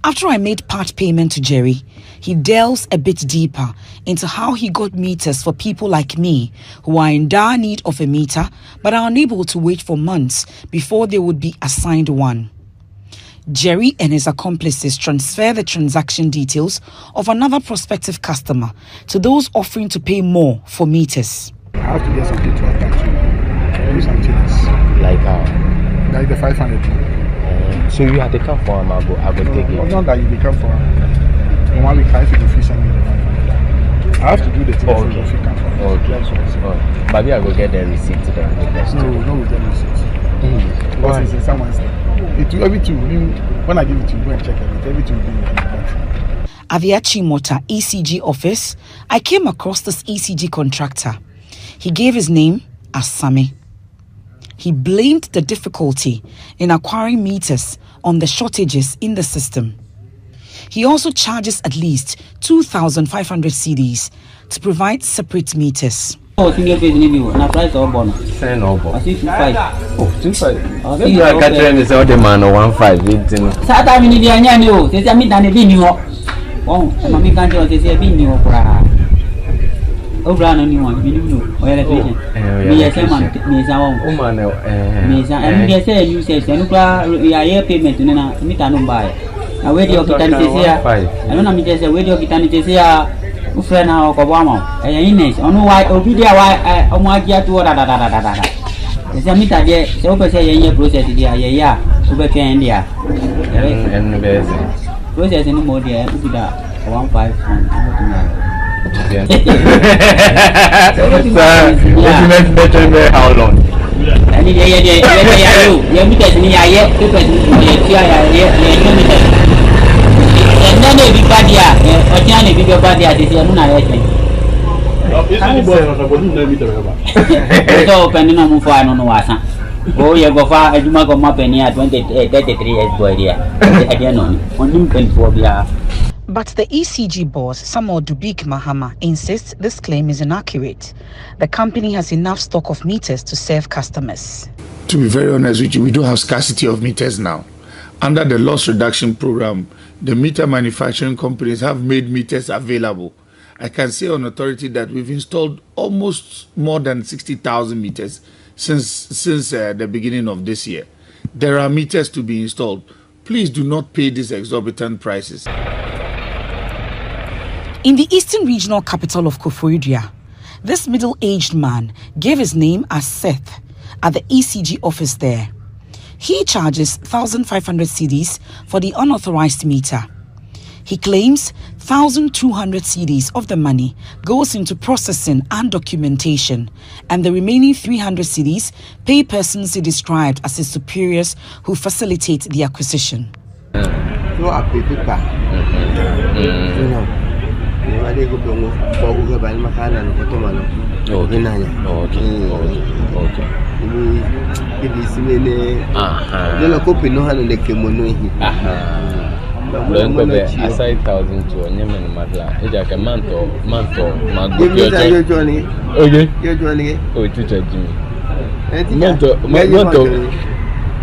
After I made part payment to Jerry, he delves a bit deeper into how he got meters for people like me who are in dire need of a meter but are unable to wait for months before they would be assigned one. Jerry and his accomplices transfer the transaction details of another prospective customer to those offering to pay more for meters. I have to get something to attach to. Do some changes. Like how? Like the 500. So you have to come for him, I will take it. Not that you become for him. In 1 week, I have to fish and I have to do the thing if you come for him. Okay. Maybe I will get the receipt to them. No, we get the receipt. Because it's in someone's name. Every 2, when I give it to you, go and check it. Every 2 will be in the country. At the Achimota ECG office, I came across this ECG contractor. He gave his name as Sami. He blamed the difficulty in acquiring meters on the shortages in the system. He also charges at least 2,500 cedis to provide separate meters. Single page na price or bonus. Send or bonus. 25. Oh, 25. You are catching this other man or 15. Sata mini dia nyane o, sese mi dane bi ni ho. Won, ma mi kan je o sese bi ni ho kura. Obra no one, you know, electrician. Me say man, me say woman, me say, and me say you say, "Nuclear payment na meter no buy." Na we dey okitani say I don't know me say we dey okitani say ufre na okobama. Ines, onu why obi dey why omo agia to da. Say meter dey, say o say yen process dey ya, o be twen dia. And be process no more there, o be da 15 how long? And oh, you go far. I do not go up any 33 years boy there. I don't know. On 24 years. But the ECG boss, Samuel Dubik Mahama, insists this claim is inaccurate. The company has enough stock of meters to serve customers. To be very honest with you, we don't have scarcity of meters now. Under the loss reduction program, the meter manufacturing companies have made meters available. I can say on authority that we've installed almost more than 60,000 meters since the beginning of this year. There are meters to be installed. Please do not pay these exorbitant prices. In the eastern regional capital of Koforidua, this middle-aged man gave his name as Seth at the ECG office there. He charges 1,500 cedis for the unauthorized meter. He claims 1,200 cedis of the money goes into processing and documentation, and the remaining 300 cedis pay persons he described as his superiors who facilitate the acquisition. Aside 1,000 to Yemen Madla, it's like a month or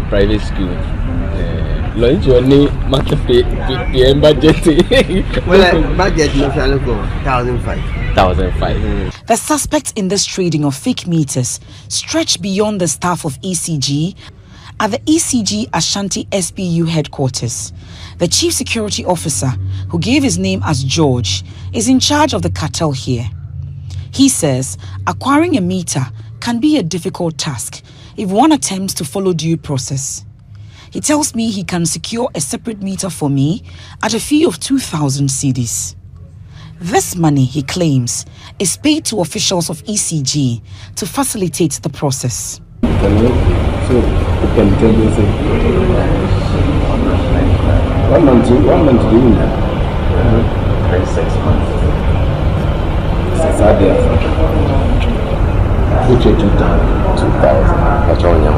private school. Lunch only budget. Well, budget no 1,500. The suspects in this trading of fake meters stretch beyond the staff of ECG at the ECG Ashanti SBU headquarters. The chief security officer, who gave his name as George, is in charge of the cartel here. He says acquiring a meter can be a difficult task if one attempts to follow due process. He tells me he can secure a separate meter for me at a fee of 2,000 cedis. This money, he claims, is paid to officials of ECG to facilitate the process. One month doing that. 6 months. Which is 2,000. That's all you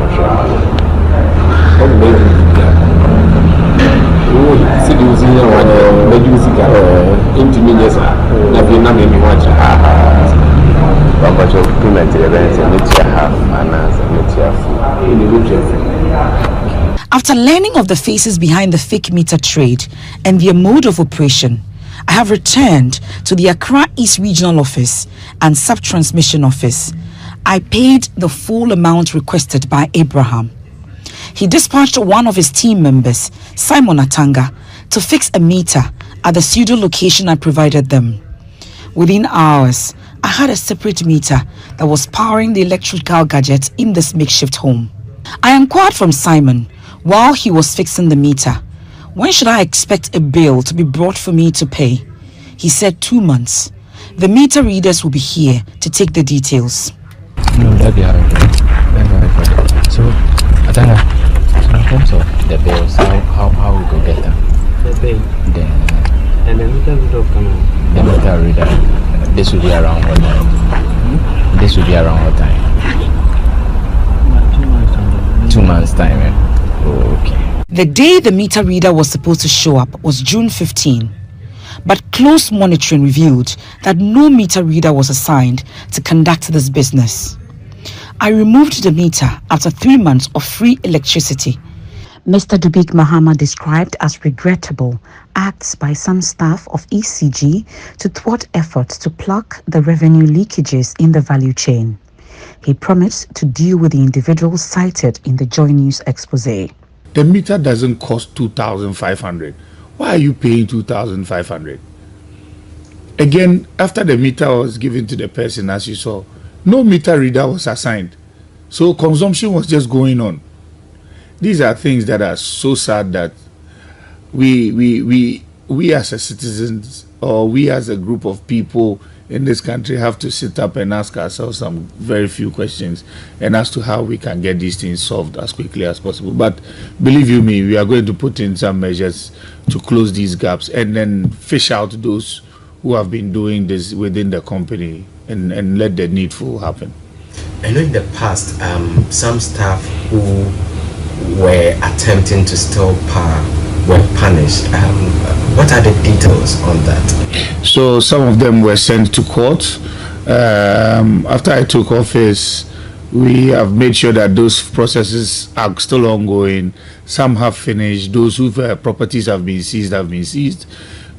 After learning of the faces behind the fake meter trade and their mode of operation, I have returned to the Accra East Regional Office and Sub-Transmission Office. I paid the full amount requested by Abraham. He dispatched one of his team members, Simon Atanga, to fix a meter at the pseudo location I provided them. Within hours, I had a separate meter that was powering the electrical gadgets in this makeshift home. I inquired from Simon while he was fixing the meter, when should I expect a bill to be brought for me to pay? He said 2 months. The meter readers will be here to take the details. No, that'd be hard. So, Atanga, so in terms of the bills, how we go get them? The bill. And the meter reader coming. The meter reader. This will be around what time? This will be around what time? 2 months time. Okay. The day the meter reader was supposed to show up was June 15. But close monitoring revealed that no meter reader was assigned to conduct this business. I removed the meter after 3 months of free electricity. Mr. Dubik Mahama described as regrettable acts by some staff of ECG to thwart efforts to plug the revenue leakages in the value chain. He promised to deal with the individuals cited in the Joy News expose. The meter doesn't cost 2,500. Why are you paying 2,500? Again, after the meter was given to the person, as you saw, no meter reader was assigned. So consumption was just going on. These are things that are so sad that we as a citizens, or we as a group of people in this country, have to sit up and ask ourselves some very few questions, and as to how we can get these things solved as quickly as possible. But believe you me, we are going to put in some measures to close these gaps and then fish out those who have been doing this within the company and let the needful happen. I know in the past, some staff who were attempting to steal power were punished. What are the details on that? So some of them were sent to court. After I took office, we have made sure that those processes are still ongoing. Some have finished. Those whose properties have been seized have been seized.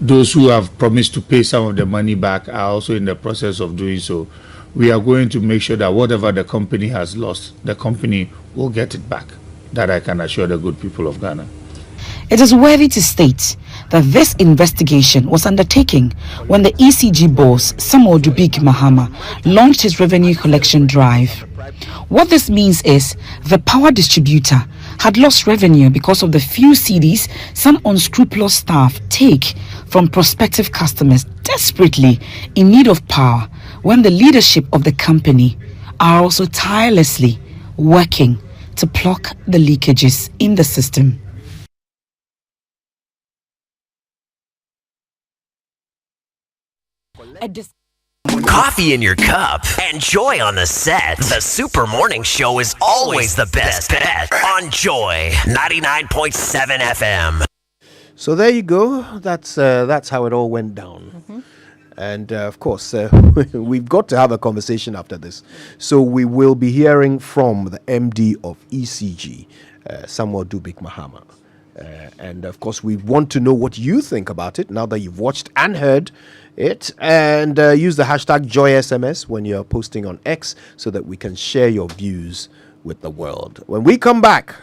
Those who have promised to pay some of the money back are also in the process of doing so. We are going to make sure that whatever the company has lost, the company will get it back. That I can assure the good people of Ghana. It is worthy to state that this investigation was undertaken when the ECG boss, Samuel Dubik Mahama, launched his revenue collection drive. What this means is the power distributor had lost revenue because of the few cedis some unscrupulous staff take from prospective customers desperately in need of power, when the leadership of the company are also tirelessly working to plug the leakages in the system. Coffee in your cup and Joy on the set. The Super Morning Show is always the best bet on Joy 99.7 FM. So there you go. That's how it all went down. And of course, we've got to have a conversation after this. So we will be hearing from the MD of ECG, Samuel Dubik Mahama. And of course, we want to know what you think about it now that you've watched and heard it. And use the hashtag JoySMS when you're posting on X so that we can share your views with the world. When we come back,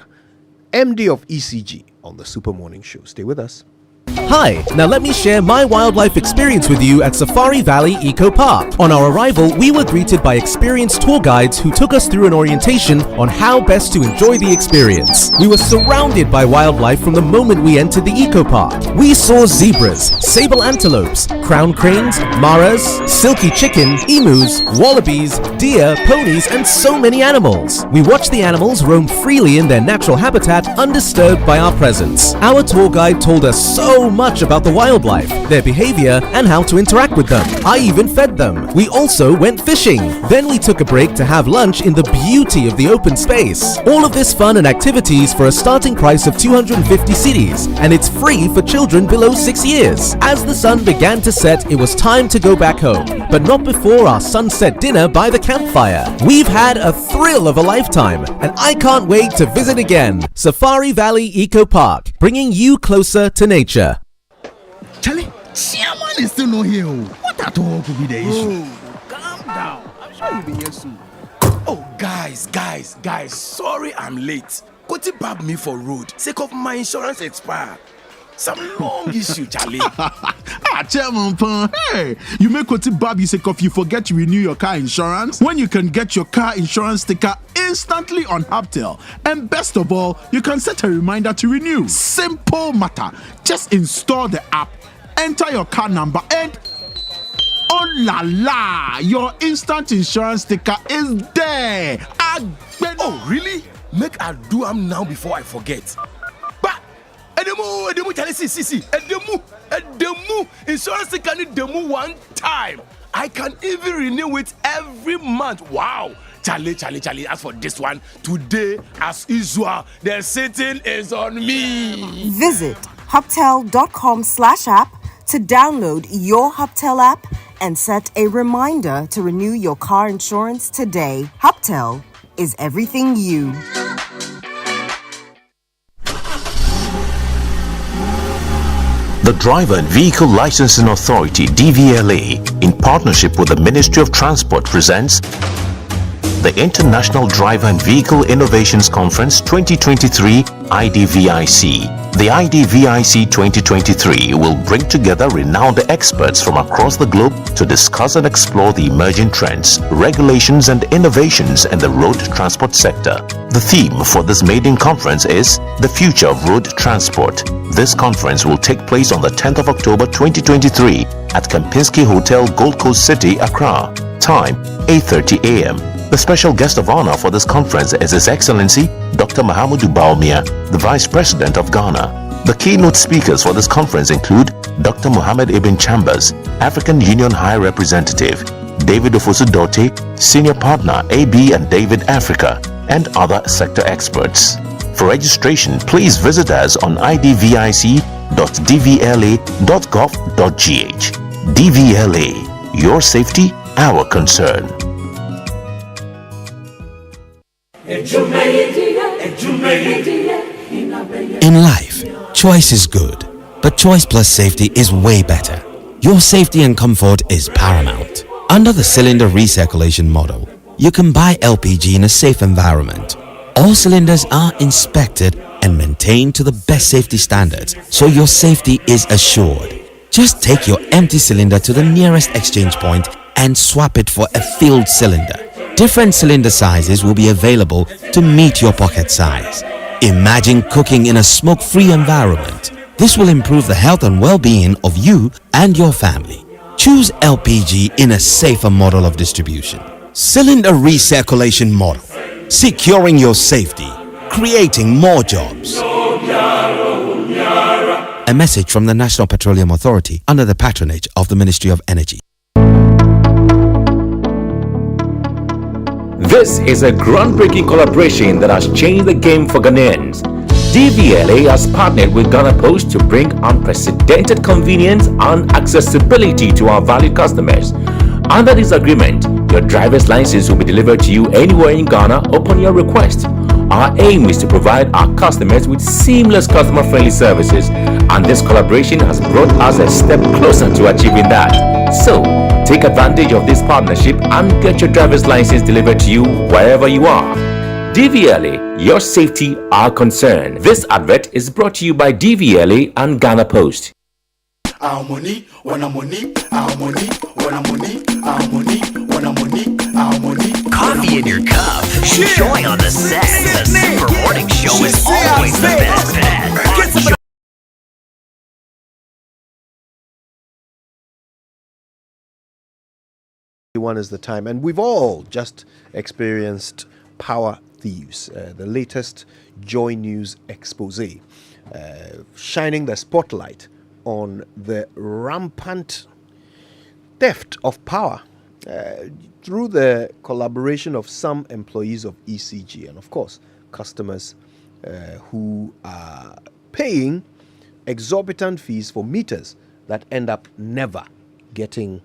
MD of ECG on the Super Morning Show. Stay with us. Hi, now let me share my wildlife experience with you at Safari Valley Eco Park. On our arrival, we were greeted by experienced tour guides who took us through an orientation on how best to enjoy the experience. We were surrounded by wildlife from the moment we entered the eco park. We saw zebras, sable antelopes, crown cranes, maras, silky chicken, emus, wallabies, deer, ponies, and so many animals. We watched the animals roam freely in their natural habitat, undisturbed by our presence. Our tour guide told us so much about the wildlife, their behavior, and how to interact with them. I even fed them. We also went fishing. Then we took a break to have lunch in the beauty of the open space. All of this fun and activities for a starting price of 250 cedis, and it's free for children below 6 years. As the sun began to set, it was time to go back home, but not before our sunset dinner by the campfire. We've had a thrill of a lifetime, and I can't wait to visit again. Safari Valley Eco Park, bringing you closer to nature. Charlie, Chairman is still not here. What at all could be the issue? Calm down. I'm sure you'll be here soon. Oh, guys, sorry I'm late. Koti bab me for road, sake of my insurance expire. Some long issue, Charlie. Chairman Pan, hey, you make Koti bab you sake of you forget to renew your car insurance when you can get your car insurance sticker instantly on Hubtel. And best of all, you can set a reminder to renew. Simple matter. Just install the app, enter your car number, and oh la la, your instant insurance sticker is there. Oh, really? Make I do am now before I forget. But Edemu, Charlie, see, Edemu, insurance sticker need Edemu one time. I can even renew it every month. Wow. Charlie, as for this one, today, as usual, the sitting is on me. Visit hubtel.com/app to download your Hubtel app and set a reminder to renew your car insurance today. Hubtel is everything you. The Driver and Vehicle Licensing Authority, DVLA, in partnership with the Ministry of Transport, presents the International Driver and Vehicle Innovations Conference 2023 IDVIC. The IDVIC 2023 will bring together renowned experts from across the globe to discuss and explore the emerging trends, regulations and innovations in the road transport sector. The theme for this maiden conference is The Future of Road Transport. This conference will take place on the 10th of October 2023 at Kempinski Hotel, Gold Coast City, Accra. Time 8:30 a.m. The special guest of honor for this conference is His Excellency Dr. Mahamudu Bawumia, the Vice President of Ghana. The keynote speakers for this conference include Dr. Mohammed Ibn Chambers, African Union High Representative, David Ofosu-Dote, Senior Partner AB and David Africa, and other sector experts. For registration, please visit us on idvic.dvla.gov.gh. DVLA, your safety, our concern. In life, choice is good, but choice plus safety is way better. Your safety and comfort is paramount. Under the cylinder recirculation model, you can buy LPG in a safe environment. All cylinders are inspected and maintained to the best safety standards, so your safety is assured. Just take your empty cylinder to the nearest exchange point and swap it for a filled cylinder. Different cylinder sizes will be available to meet your pocket size. Imagine cooking in a smoke-free environment. This will improve the health and well-being of you and your family. Choose LPG in a safer model of distribution. Cylinder recirculation model. Securing your safety. Creating more jobs. A message from the National Petroleum Authority under the patronage of the Ministry of Energy. This is a groundbreaking collaboration that has changed the game for Ghanaians. DVLA has partnered with Ghana Post to bring unprecedented convenience and accessibility to our valued customers. Under this agreement, your driver's license will be delivered to you anywhere in Ghana upon your request. Our aim is to provide our customers with seamless customer-friendly services, and this collaboration has brought us a step closer to achieving that. So, take advantage of this partnership and get your driver's license delivered to you wherever you are. DVLA, your safety, our concern. This advert is brought to you by DVLA and Ghana Post. Our money, when our money, our money, when our money, our money, when our money, our money. Coffee in your cup. Enjoy on the set. The Super Morning Show is always the best bet. One is the time, and we've all just experienced Power Thieves, the latest Joy News expose, shining the spotlight on the rampant theft of power through the collaboration of some employees of ECG and, of course, customers who are paying exorbitant fees for meters that end up never getting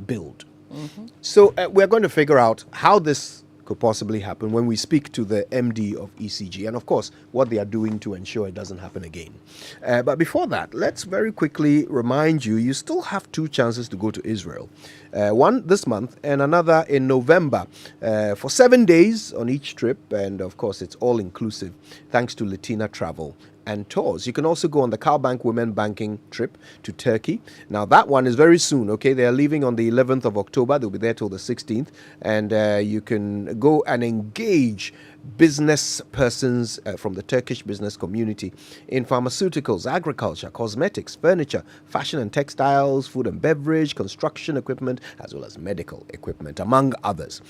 billed. Mm-hmm. So we're going to figure out how this could possibly happen when we speak to the MD of ECG and, of course, what they are doing to ensure it doesn't happen again. But before that, let's very quickly remind you, you still have 2 chances to go to Israel. One this month and another in November for 7 days on each trip. And, of course, it's all inclusive thanks to Latina Travel and Tours. You can also go on the Cowbank Women Banking trip to Turkey. Now, that one is very soon, okay? They are leaving on the 11th of October. They'll be there till the 16th. And you can go and engage business persons from the Turkish business community in pharmaceuticals, agriculture, cosmetics, furniture, fashion and textiles, food and beverage, construction equipment, as well as medical equipment, among others.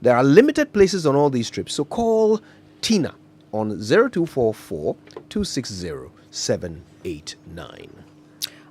There are limited places on all these trips, so call Tina on 0244 260 789.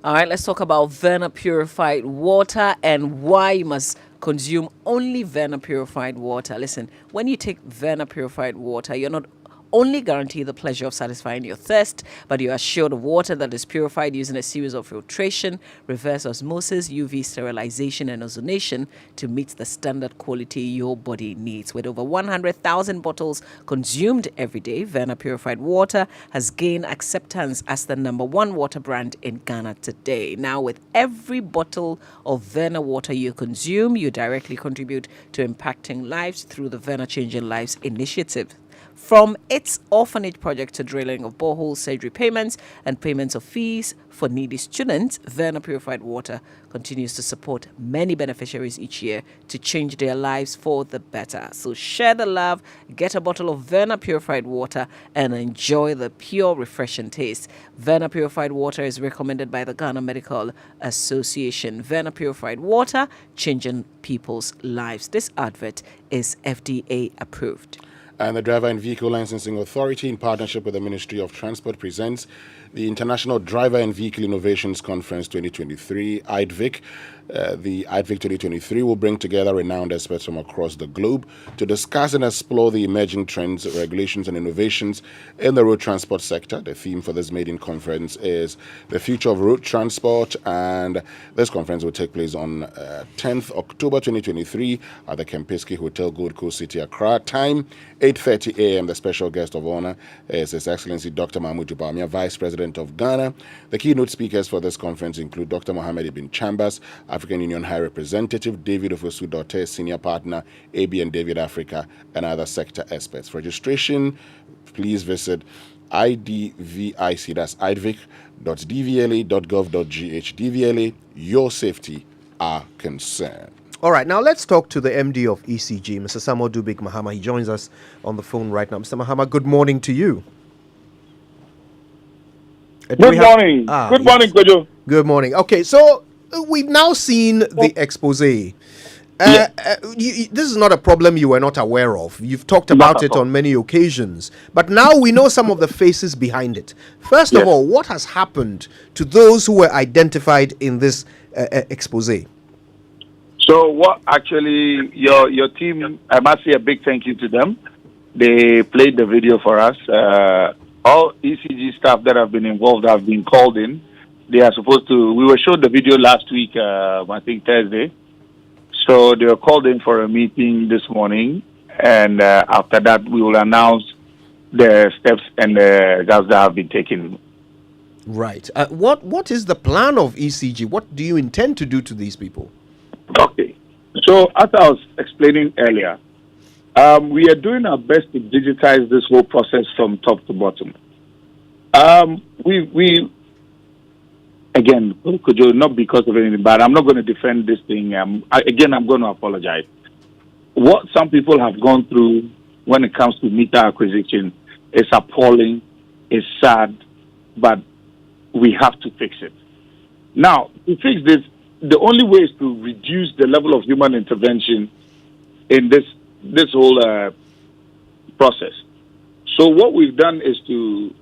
All right, let's talk about Verna purified water and why you must consume only Verna purified water. Listen, when you take Verna purified water, you're not only guarantee the pleasure of satisfying your thirst, but you are assured of water that is purified using a series of filtration, reverse osmosis, UV sterilization, and ozonation to meet the standard quality your body needs. With over 100,000 bottles consumed every day, Verna Purified Water has gained acceptance as the #1 water brand in Ghana today. Now, with every bottle of Verna water you consume, you directly contribute to impacting lives through the Verna Changing Lives initiative. From its orphanage project to drilling of boreholes, surgery payments, and payments of fees for needy students, Verna Purified Water continues to support many beneficiaries each year to change their lives for the better. So share the love, get a bottle of Verna Purified Water, and enjoy the pure, refreshing taste. Verna Purified Water is recommended by the Ghana Medical Association. Verna Purified Water, changing people's lives. This advert is FDA approved. And the Driver and Vehicle Licensing Authority, in partnership with the Ministry of Transport, presents the International Driver and Vehicle Innovations Conference 2023, IDVIC. The IDVIC 2023 will bring together renowned experts from across the globe to discuss and explore the emerging trends, regulations, and innovations in the road transport sector. The theme for this maiden conference is the future of road transport, and this conference will take place on 10th October 2023 at the Kempinski Hotel, Gold Coast City, Accra. Time 8:30 a.m. The special guest of honor is His Excellency Dr. Mahmoud Bawumia, Vice President of Ghana. The keynote speakers for this conference include Dr. Mohammed Ibn Chambers, African Union High Representative, David Ofosu-Dorte, Senior Partner, AB and David Africa, and other sector experts. For registration, please visit IDVIC, that's idvic.dvla.gov.gh. DVLA, your safety, our concern. All right, now let's talk to the MD of ECG, Mr. Samuel Dubik Mahama. He joins us on the phone right now. Mr. Mahama, good morning to you. Good morning. Good morning, Kojo. Good morning. Okay, so we've now seen the expose. This is not a problem you were not aware of. You've talked about it on many occasions. But now we know some of the faces behind it. First of all, what has happened to those who were identified in this expose? So what actually, your team, I must say a big thank you to them. They played the video for us. All ECG staff that have been involved have been called in. They are supposed to, we were showed the video last week, I think Thursday. So they were called in for a meeting this morning. And after that, we will announce the steps and the results that have been taken. Right. What is the plan of ECG? What do you intend to do to these people? Okay. So as I was explaining earlier, we are doing our best to digitize this whole process from top to bottom. We again, not because of anything, but I'm not going to defend this thing. I'm going to apologize. What some people have gone through when it comes to meter acquisition is appalling, is sad, but we have to fix it. Now, to fix this, the only way is to reduce the level of human intervention in this whole process. So what we've done is to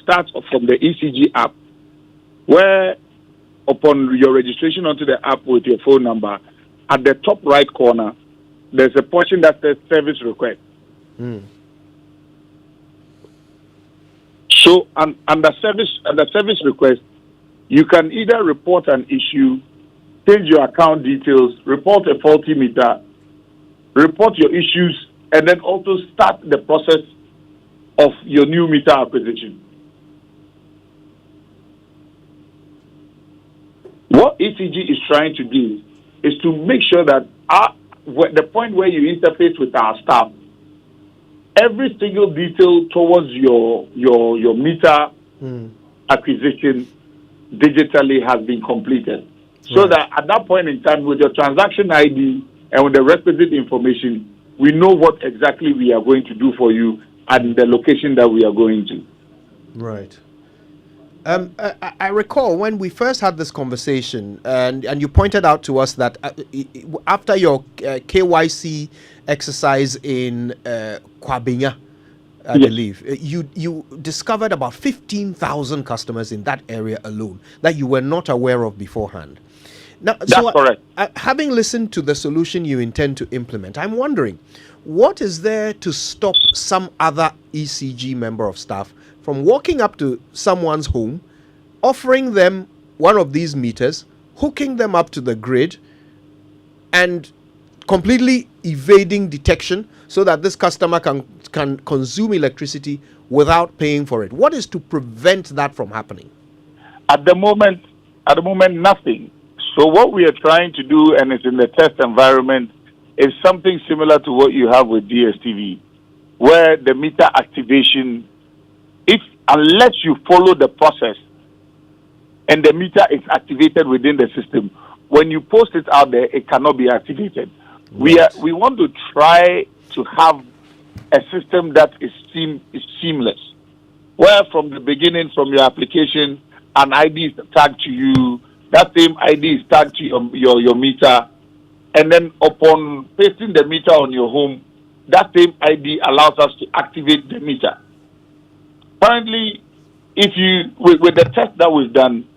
start from the ECG app, where upon your registration onto the app with your phone number, at the top right corner, there's a portion that says service request. So under service request, you can either report an issue, change your account details, report a faulty meter, report your issues, and then also start the process of your new meter acquisition. What ECG is trying to do is to make sure that the point where you interface with our staff, every single detail towards your meter acquisition digitally has been completed. So that at that point in time, with your transaction ID and with the requisite information, we know what exactly we are going to do for you and the location that we are going to. Right. I recall when we first had this conversation, and you pointed out to us that after your KYC exercise in Kwabinya, I believe, you discovered about 15,000 customers in that area alone that you were not aware of beforehand. Now, That's correct. Having listened to the solution you intend to implement, I'm wondering, What is there to stop some other ECG member of staff from walking up to someone's home, offering them one of these meters, hooking them up to the grid, and completely evading detection so that this customer can consume electricity without paying for it? What is to prevent that from happening? At the moment, nothing. So what we are trying to do, and it's in the test environment, is something similar to what you have with DSTV, where the meter activation, unless you follow the process and the meter is activated within the system, when you post it out there, it cannot be activated. Right. We want to try to have a system that is seamless, where from the beginning, from your application, an ID is tagged to you, that same ID is tagged to your meter, and then upon pasting the meter on your home, that same ID allows us to activate the meter. Currently, with the test that we've done,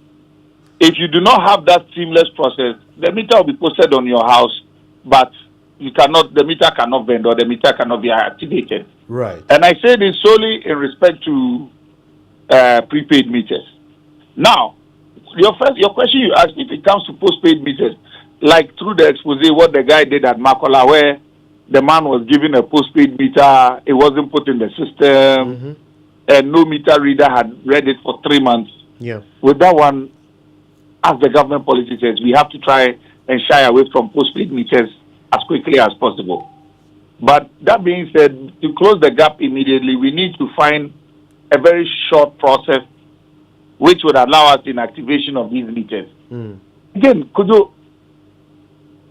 if you do not have that seamless process, the meter will be posted on your house, but the meter cannot vend or the meter cannot be activated. Right. And I say this solely in respect to prepaid meters. Now, your question you asked, if it comes to postpaid meters, like through the expose, what the guy did at Makola, where the man was given a postpaid meter, it wasn't put in the system, and no meter reader had read it for 3 months. Yeah. With that one, as the government policy says, we have to try and shy away from postpaid meters as quickly as possible. But that being said, to close the gap immediately, we need to find a very short process which would allow us in activation of these meters. Again, Kujo,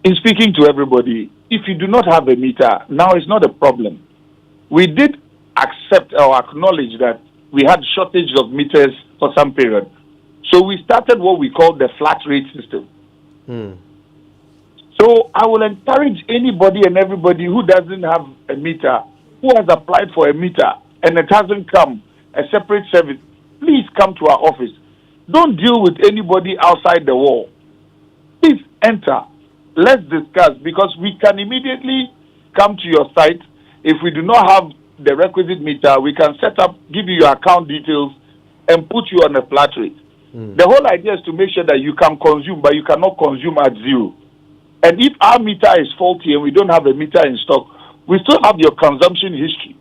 in speaking to everybody, if you do not have a meter, now it's not a problem. We did accept or acknowledge that we had shortage of meters for some period. So we started what we call the flat rate system. So I will encourage anybody and everybody who doesn't have a meter, who has applied for a meter and it hasn't come, a separate service, please come to our office. Don't deal with anybody outside the wall. Please enter. Let's discuss, because we can immediately come to your site. If we do not have the requisite meter, we can set up, give you your account details, and put you on a flat rate. The whole idea is to make sure that you can consume, but you cannot consume at zero. And if our meter is faulty and we don't have a meter in stock, we still have your consumption history.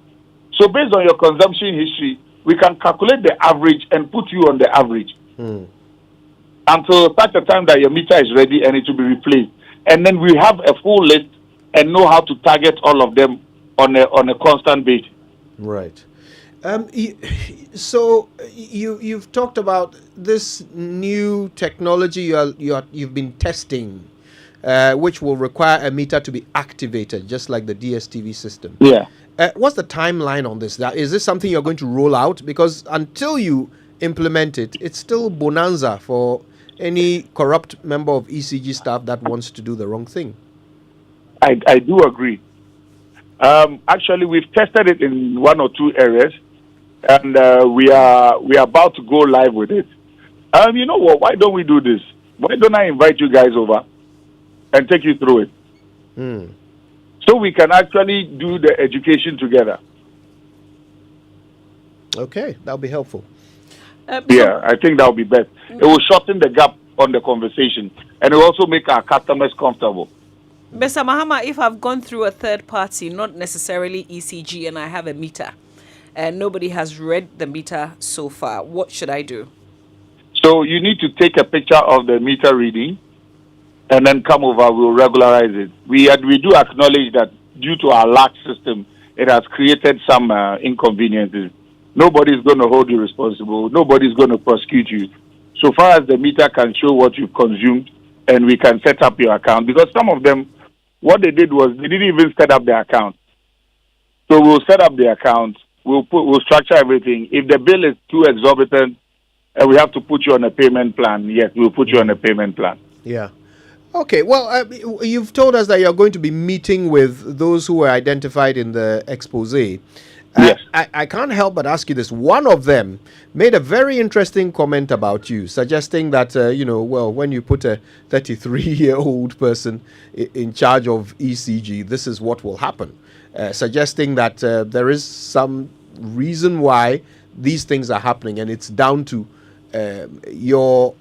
So based on your consumption history, we can calculate the average and put you on the average until such a time that your meter is ready and it will be replaced. And then we have a full list and know how to target all of them on a constant basis. Right. So you've talked about this new technology you've been testing, which will require a meter to be activated, just like the DSTV system. Yeah. What's the timeline on this? Is this something you're going to roll out? Because until you implement it, it's still bonanza for any corrupt member of ECG staff that wants to do the wrong thing. I do agree. Actually, we've tested it in 1 or 2 areas, and we are about to go live with it. You know what? Why don't we do this? Why don't I invite you guys over and take you through it? So we can actually do the education together. Okay, that'll be helpful. Yeah, I think that'll be best. It will shorten the gap on the conversation, and it will also make our customers comfortable. Mr. Mahama, if I've gone through a third party, not necessarily ECG, and I have a meter, and nobody has read the meter so far, what should I do? So you need to take a picture of the meter reading, and then come over. We'll regularize it. We do acknowledge that due to our lax system, it has created some inconveniences. Nobody's going to hold you responsible. Nobody's going to prosecute you. So far as the meter can show what you've consumed, and we can set up your account. Because some of them, what they did was they didn't even set up their account. So we'll set up the account. We'll structure everything. If the bill is too exorbitant, and we have to put you on a payment plan, yes, we'll put you on a payment plan. Yeah. Okay, well, you've told us that you're going to be meeting with those who were identified in the expose. Yes. I can't help but ask you this. One of them made a very interesting comment about you, suggesting that, when you put a 33-year-old person in charge of ECG, this is what will happen. Suggesting that there is some reason why these things are happening, and it's down to your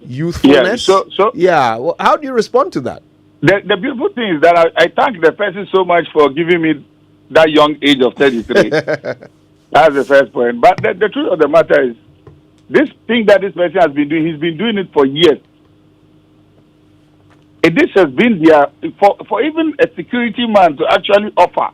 youthfulness. Well, how do you respond to that? The beautiful thing is that I thank the person so much for giving me that young age of 33. That's the first point. But the truth of the matter is, this thing that this person has been doing, he's been doing it for years. And this has been there for even a security man to actually offer.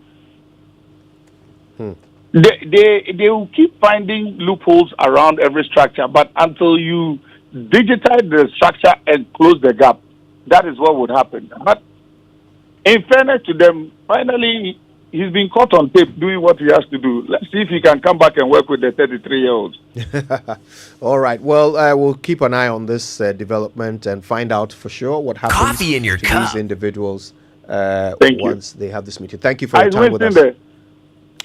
They will keep finding loopholes around every structure, but until you digitize the structure and close the gap, that is what would happen. But in fairness to them, finally, he's been caught on tape doing what he has to do. Let's see if he can come back and work with the 33-year-olds. All right. Well, we'll keep an eye on this development and find out for sure what happens Coffee in your to cup. these individuals once they have this meeting. Thank you for I your time with us. there.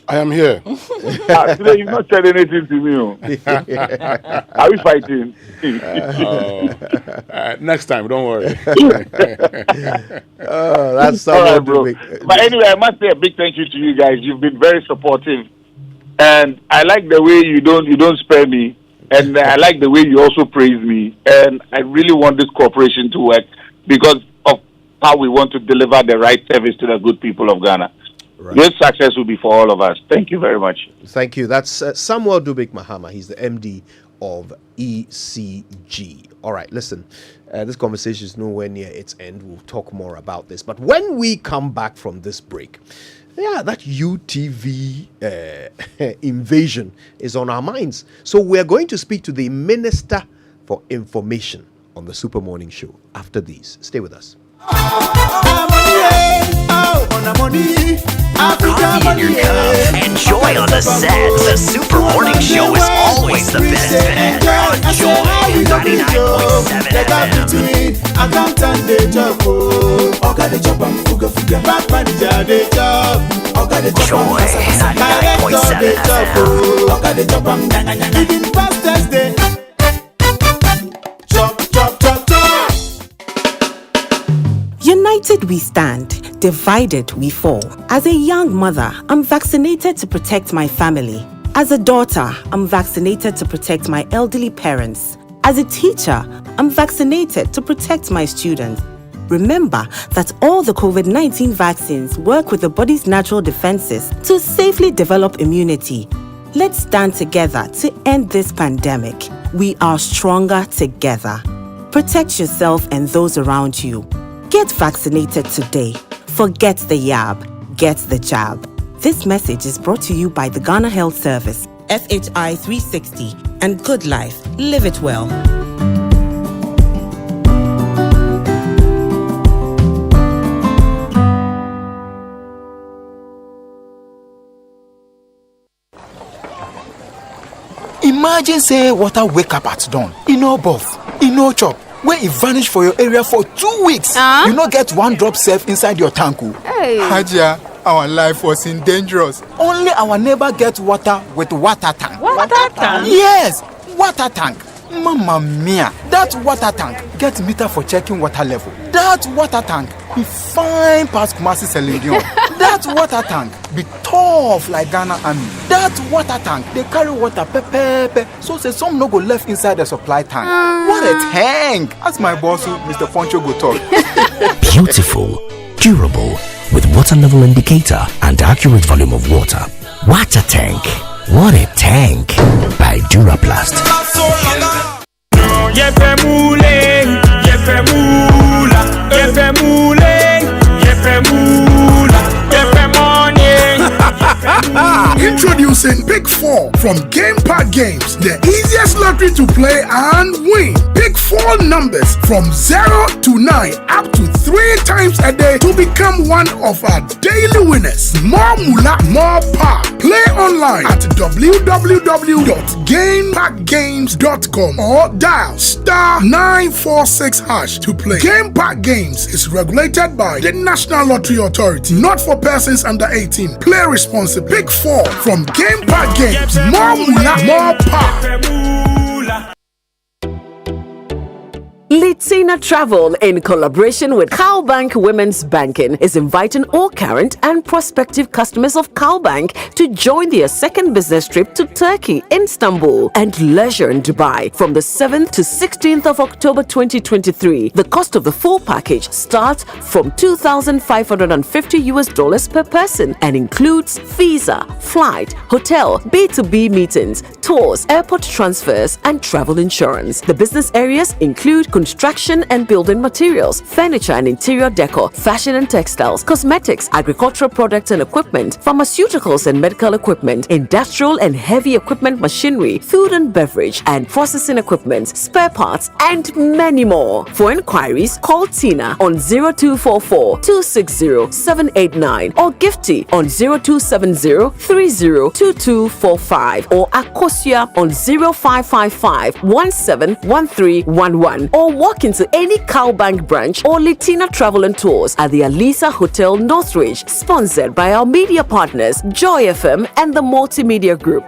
I am here. Today you've not said anything to me. Are we fighting? Next time, don't worry. That's all right, bro. But anyway, I must say a big thank you to you guys. You've been very supportive, and I like the way you don't spare me, and I like the way you also praise me. And I really want this cooperation to work because of how we want to deliver the right service to the good people of Ghana. Right. Great success will be for all of us. Thank you very much. Thank you. That's Samuel Dubik Mahama. He's the MD of ECG. All right, listen, this conversation is nowhere near its end. We'll talk more about this. But when we come back from this break, that UTV invasion is on our minds. So we're going to speak to the Minister for Information on the Super Morning Show after these. Stay with us. Coffee in your cup. Enjoy on the set. The Super Morning Show is always the best bet. On Joy 99.7 FM. Joy 99.7 FM. United we stand, divided we fall. As a young mother, I'm vaccinated to protect my family. As a daughter, I'm vaccinated to protect my elderly parents. As a teacher, I'm vaccinated to protect my students. Remember that all the COVID-19 vaccines work with the body's natural defenses to safely develop immunity. Let's stand together to end this pandemic. We are stronger together. Protect yourself and those around you. Get vaccinated today. Forget the yab. Get the jab. This message is brought to you by the Ghana Health Service, FHI 360, and Good Life. Live it well. Imagine say water wake up at dawn. E no bath, e no chop. When it vanish for your area for 2 weeks, you not get one drop safe inside your tank. Hey. Hajia, our life was in dangerous. Only our neighbor get water with water tank. Water tank? Yes, water tank. Mamma mia, that water tank get meter for checking water level. That water tank be fine past Kumasi Selendion. That water tank be tough like Ghana Army. That water tank, they carry water pepe, so say some no go left inside the supply tank. What a tank! As my boss, Mr. Poncho, go talk. Beautiful, durable, with water level indicator and accurate volume of water. Water tank. What a tank! By Duraplast. Introducing Pick 4 from Game Park Games, the easiest lottery to play and win. Pick 4 all numbers from 0 to 9 up to 3 times a day to become one of our daily winners. More moolah, more power. Play online at www.gamepackgames.com or dial *946# to play. Game Pack Games is regulated by the National Lottery Authority, not for persons under 18. Play responsibly. Pick 4 from Game Pack Games. More moolah, more power. Litina Travel, in collaboration with Cowbank Women's Banking, is inviting all current and prospective customers of Cowbank to join their second business trip to Turkey, Istanbul, and leisure in Dubai from the 7th to 16th of October 2023. The cost of the full package starts from $2,550 per person and includes visa, flight, hotel, B2B meetings, tours, airport transfers, and travel insurance. The business areas include construction and building materials, furniture and interior decor, fashion and textiles, cosmetics, agricultural products and equipment, pharmaceuticals and medical equipment, industrial and heavy equipment machinery, food and beverage and processing equipment, spare parts, and many more. For inquiries, call Tina on 0244-260-789 or Gifty on 0270-302245 or Akosia on 0555-171311 or walk into any Cowbank branch or Litina Travel and Tours at the Alisa Hotel Northridge, sponsored by our media partners Joy FM and the Multimedia Group.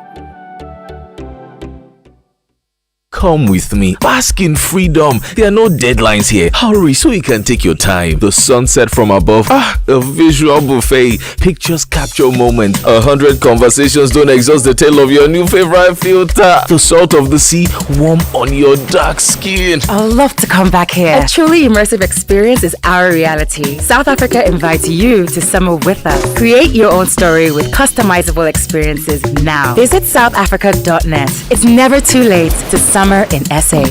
Come with me. Bask in freedom. There are no deadlines here. Hurry so you can take your time. The sunset from above. A visual buffet. Pictures capture moment. 100 conversations don't exhaust the tale of your new favorite filter. The salt of the sea warm on your dark skin. I'd love to come back here. A truly immersive experience is our reality. South Africa invites you to summer with us. Create your own story with customizable experiences now. Visit southafrica.net. It's never too late to summer in SA.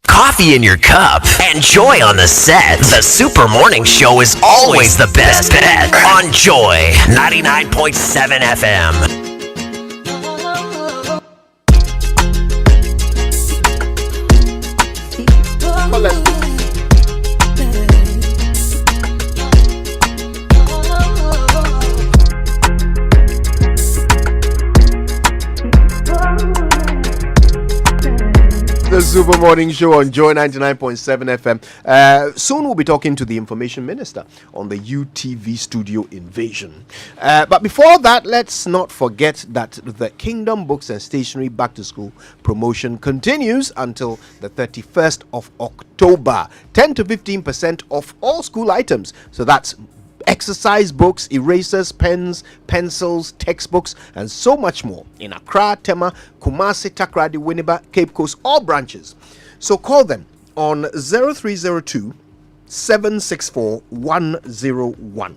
Coffee in your cup and Joy on the set. The Super Morning Show is always the best bet on Joy 99.7 FM. The Super Morning Show on Joy 99.7 FM. Soon we'll be talking to the Information Minister on the UTV studio invasion. But before that, let's not forget that the Kingdom Books and Stationery Back to School promotion continues until the 31st of October. 10 to 15% off all school items. So that's exercise books, erasers, pens, pencils, textbooks, and so much more in Accra, Tema, Kumasi, Takrady, Winneba, Cape Coast, all branches. So call them on 0302 764 101,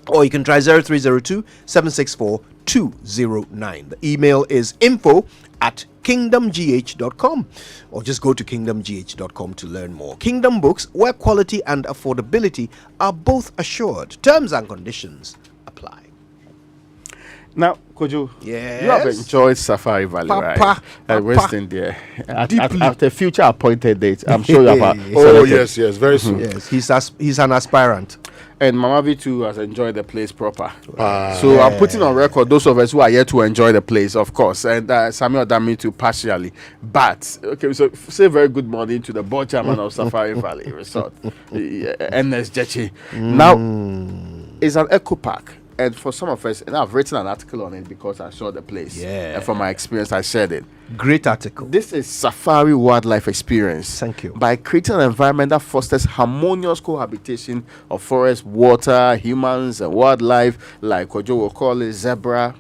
or you can try 0302 764 209. The email is info@kingdomgh.com, or just go to kingdomgh.com to learn more. Kingdom Books, where quality and affordability are both assured. Terms and conditions apply. Now, Kojo, yes, you have enjoyed Safari Valley, right? At West India. At a future appointed date, I'm sure you have. Yes, very soon. Yes, he's an aspirant. And Mama V too has enjoyed the place proper. So I'm putting on record those of us who are yet to enjoy the place, of course, and Samuel Dami too partially. But okay, so say very good morning to the board chairman of Safari Valley Resort, NS Jechi. Now, it's an eco park. And for some of us, and I've written an article on it because I saw the place. Yeah. And from my experience, I shared it. Great article. This is Safari Wildlife Experience. Thank you. By creating an environment that fosters harmonious cohabitation of forest, water, humans, and wildlife, like Kojo will call it zebra,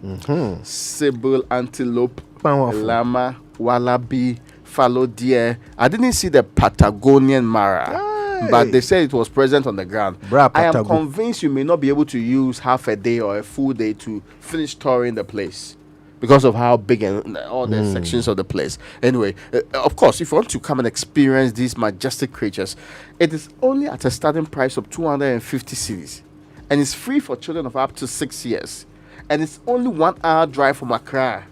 sable, antelope, llama, wallaby, fallow deer. I didn't see the Patagonian mara. But they said it was present on the ground. I am convinced you may not be able to use half a day or a full day to finish touring the place because of how big and all the sections of the place. Anyway, of course, if you want to come and experience these majestic creatures, it is only at a starting price of 250 cedis, and it's free for children of up to 6 years, and it's only 1 hour drive from Accra.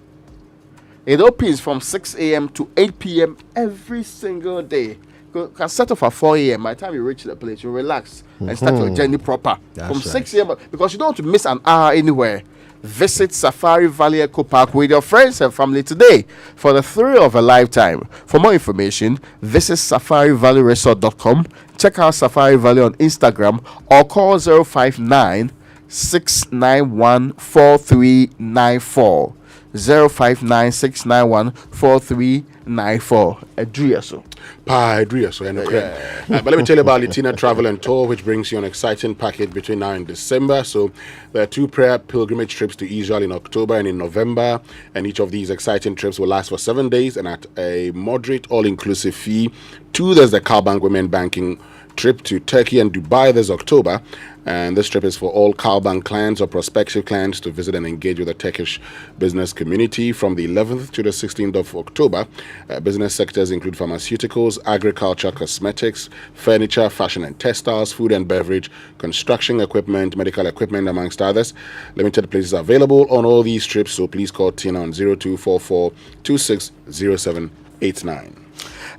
It opens from 6 a.m. to 8 p.m. every single day. You can set off at 4 a.m. By the time you reach the place, you relax and start your journey proper. From 6 a.m. because you don't want to miss an hour anywhere. Visit Safari Valley Eco Park with your friends and family today for the thrill of a lifetime. For more information, visit safarivalleyresort.com. Check out Safari Valley on Instagram or call 059 691 4394. 059 691 4394. Adriaso. But let me tell you about Latina Travel and Tour, which brings you an exciting package between now and December. So there are 2 prayer pilgrimage trips to Israel in October and in November, and each of these exciting trips will last for 7 days and at a moderate all-inclusive fee. 2, there's the Calbank Women Banking trip to Turkey and Dubai this October, and this trip is for all Calbank clients or prospective clients to visit and engage with the Turkish business community from the 11th to the 16th of October. Business sectors include pharmaceuticals, agriculture, cosmetics, furniture, fashion and textiles, food and beverage, construction equipment, medical equipment, amongst others. Limited places are available on all these trips, so please call Tina on 0244 260789.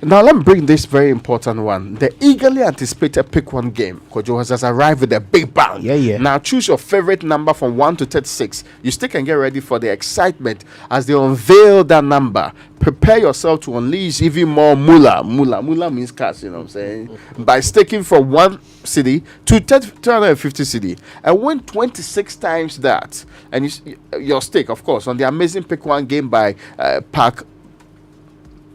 Now let me bring this very important one. The eagerly anticipated Pick One game. Kojo has arrived with a big bang. Yeah. Now choose your favorite number from 1 to 36. You still can get ready for the excitement as they unveil that number. Prepare yourself to unleash even more moolah. Moolah means cash, you know what I'm saying? By staking from 1 cedi to 250 cedi and win 26 times that. And your stake, of course, on the amazing Pick One game by Pack.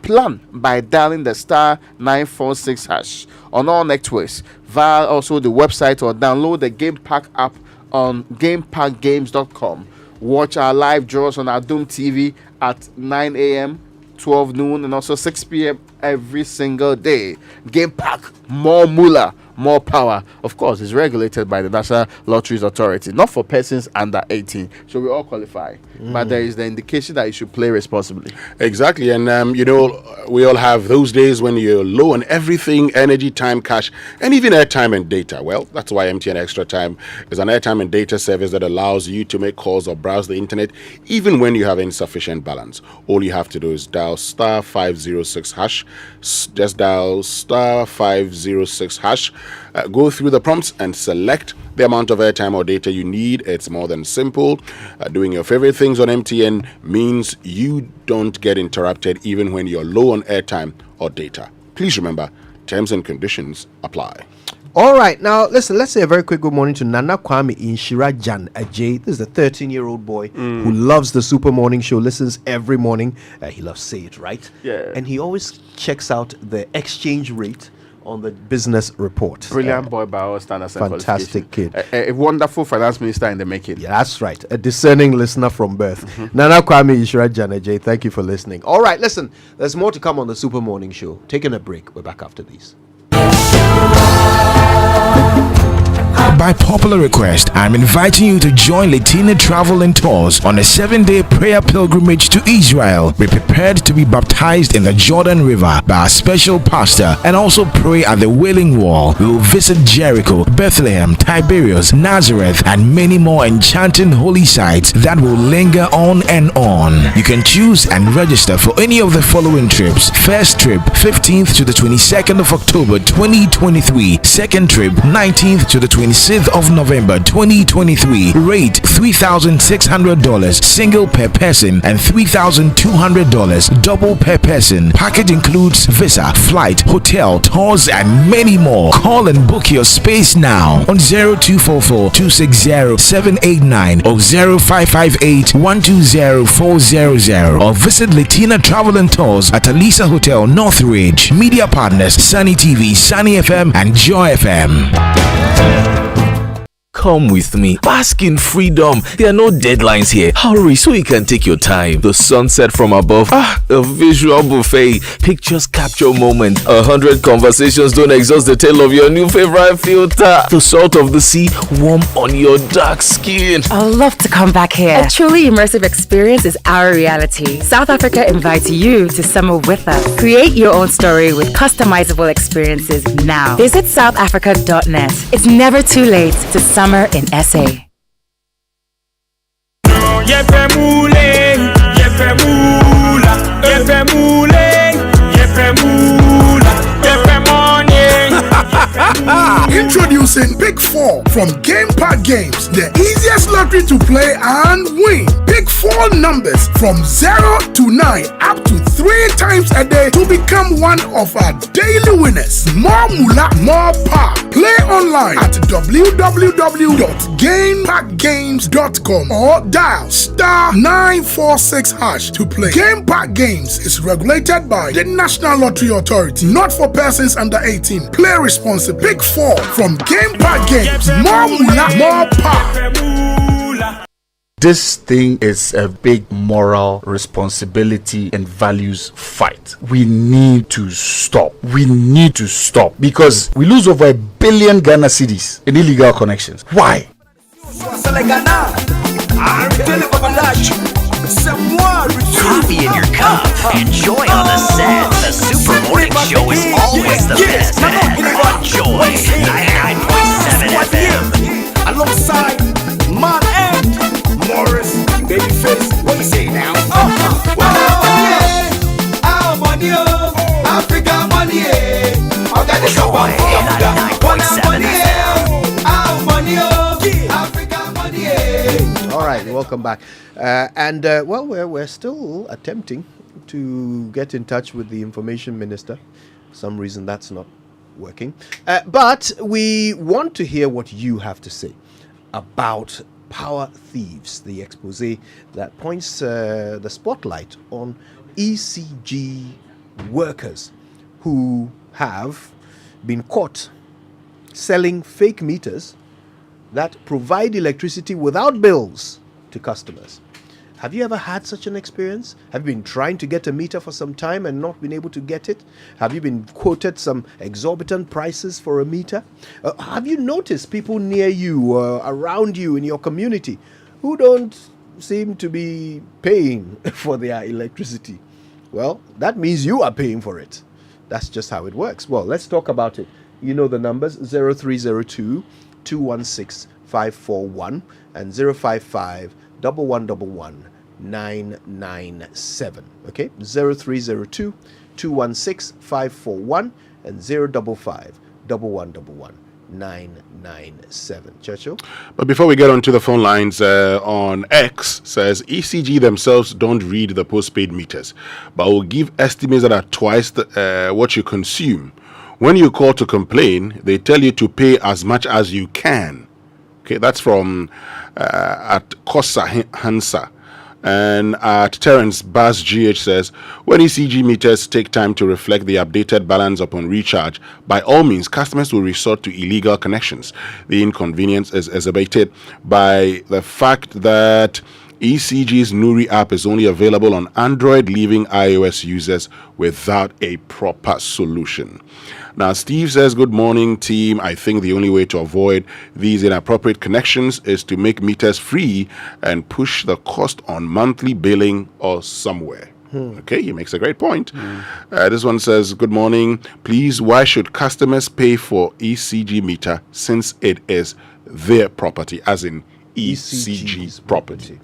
Plan by dialing the *946# on all networks via also the website, or download the Game Pack app on gamepackgames.com. Watch our live draws on our Doom TV at 9 a.m., 12 noon, and also 6 p.m. every single day. Game Pack, more moolah, more power. Of course, it's regulated by the National Lotteries Authority, not for persons under 18. So we all qualify. But there is the indication that you should play responsibly. Exactly. And, we all have those days when you're low on everything, energy, time, cash, and even airtime and data. Well, that's why MTN Extra Time is an airtime and data service that allows you to make calls or browse the internet even when you have insufficient balance. All you have to do is dial *506#. Just dial *506#. Go through the prompts and select the amount of airtime or data you need. It's more than simple. Doing your favorite things on MTN means you don't get interrupted even when you're low on airtime or data. Please remember, terms and conditions apply. All right, now listen, let's say a very quick good morning to Nana Kwame Inshira Jan Ajay. This is a 13-year-old boy who loves the Super Morning Show, listens every morning. He loves Say It Right. Yeah. And he always checks out the exchange rate on the business report. Brilliant boy by all standards. Fantastic kid. A wonderful finance minister in the making. Yeah, that's right. A discerning listener from birth. Nana Kwame Ishra Janajay, thank you for listening. All right, listen, there's more to come on the Super Morning Show. Taking a break. We're back after these. By popular request, I'm inviting you to join Latina Travel and Tours on a 7-day prayer pilgrimage to Israel. Be prepared to be baptized in the Jordan River by our special pastor and also pray at the Wailing Wall. We will visit Jericho, Bethlehem, Tiberias, Nazareth, and many more enchanting holy sites that will linger on and on. You can choose and register for any of the following trips. First trip, 15th to the 22nd of October 2023. Second trip, 19th to the 26th of November 2023. Rate $3,600 single per person and $3,200 double per person. Package includes visa, flight, hotel, tours, and many more. Call and book your space now on 0244-260-789 or 0558-120-400 or visit Latina Travel and Tours at Alisa Hotel, Northridge. Media partners Sunny TV, Sunny FM, and Joy FM. Come with me. Bask in freedom. There are no deadlines here. Hurry so you can take your time. The sunset from above. A visual buffet. Pictures capture moment. 100 conversations don't exhaust the tale of your new favorite filter. The salt of the sea warm on your dark skin. I'd love to come back here. A truly immersive experience is our reality. South Africa invites you to summer with us. Create your own story with customizable experiences now. Visit southafrica.net. It's never too late to summer in SA. Introducing Pick 4 from Game Park Games, the easiest lottery to play and win. Pick 4 numbers from 0 to 9 up to 3 times a day to become one of our daily winners. More moolah, more power. Play online at www.gameparkgames.com or dial *946# to play. Game Park Games is regulated by the National Lottery Authority, not for persons under 18. Play responsibly. Pick 4 from Game Park Games. More moolah, more power. This thing is a big moral responsibility and values fight. We need to stop. We need to stop because we lose over 1 billion Ghana cedis in illegal connections. Why? Coffee in your cup. Enjoy on the set. The Super Morning Show is always the best. Enjoy 99.7 FM. Alongside Man and Morris, Babyface. What you say now? Money, Africa money, Joy 99.7 FM. All right, welcome back. We're still attempting to get in touch with the information minister. For some reason that's not working. But we want to hear what you have to say about Power Thieves, the expose that points the spotlight on ECG workers who have been caught selling fake meters that provide electricity without bills to customers. Have you ever had such an experience? Have you been trying to get a meter for some time and not been able to get it? Have you been quoted some exorbitant prices for a meter? Have you noticed people near you or around you in your community who don't seem to be paying for their electricity? Well, that means you are paying for it. That's just how it works. Well, let's talk about it. You know the numbers: 0302 216 541 and 055 1111 997. Okay, 0302 216 541 and 055 1111 997. Churchill. But before we get onto the phone lines, on X says ECG themselves don't read the postpaid meters, but will give estimates that are twice what you consume. When you call to complain, they tell you to pay as much as you can. Okay, that's from at Kosa Hansa. And at Terence Bass GH says, when ECG meters take time to reflect the updated balance upon recharge, by all means, customers will resort to illegal connections. The inconvenience is exacerbated by the fact that ECG's Nuri app is only available on Android, leaving iOS users without a proper solution. Now, Steve says, good morning, team. I think the only way to avoid these inappropriate connections is to make meters free and push the cost on monthly billing or somewhere. Okay, he makes a great point. This one says, good morning. Please, why should customers pay for ECG meter since it is their property, as in ECG's property?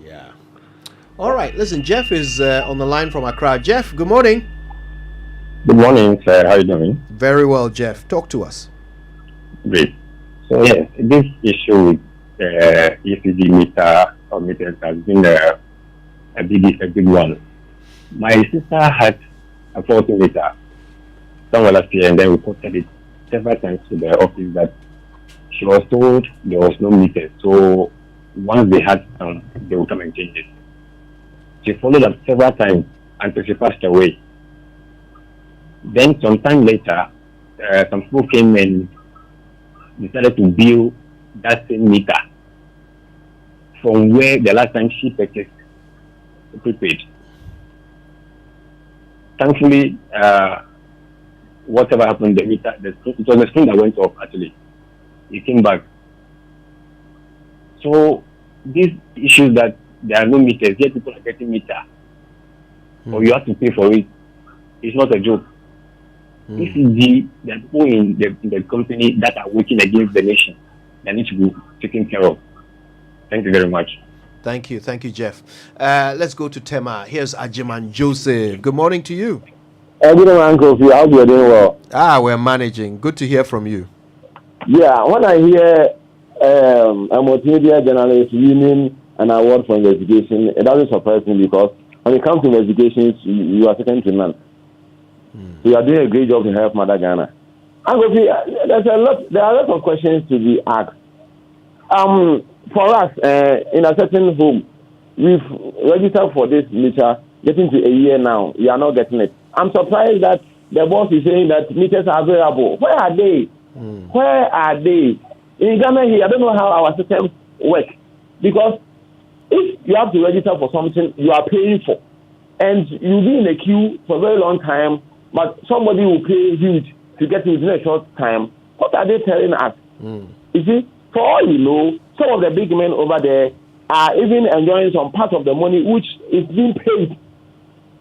Yeah. All right, listen, Jeff is on the line from Accra. Jeff, good morning. Good morning, sir. How are you doing? Very well, Jeff. Talk to us. Great. So, yes, this issue with ECG meter or meters has been a big one. My sister had a faulty meter somewhere last year, and then reported it several times to the office that she was told there was no meter. So, once they had some, they would come and change it. She followed up several times until she passed away. Then sometime later, some people came and decided to bill that same meter from where the last time she purchased prepaid. Thankfully, whatever happened, the meter, it was the screen that went off actually. It came back. So these issues that there are no meters, yet people are getting meter, or you have to pay for it, it's not a joke. ECG, there are people in the company that are working against the nation that need to be taken care of. Thank you very much. Thank you, Jeff. Let's go to Tema. Here's Ajiman Joseph. Good morning to you. Good morning, Uncle. I hope you're doing well. We're managing. Good to hear from you. Yeah, when I hear a multimedia journalist winning an award for investigation, it doesn't surprise me because when it comes to investigations, you are second to none. So you are doing a great job to help Mother Ghana. Uncle, there are a lot of questions to be asked. For us, in a certain home, we've registered for this meter, getting to a year now. We are not getting it. I'm surprised that the boss is saying that meters are available. Where are they? Where are they? In Ghana here, I don't know how our systems work. Because if you have to register for something you are paying for, and you'll be in a queue for a very long time, but somebody will pay huge to get it within a short time, what are they telling us? You see, for all you know, some of the big men over there are even enjoying some part of the money which is being paid.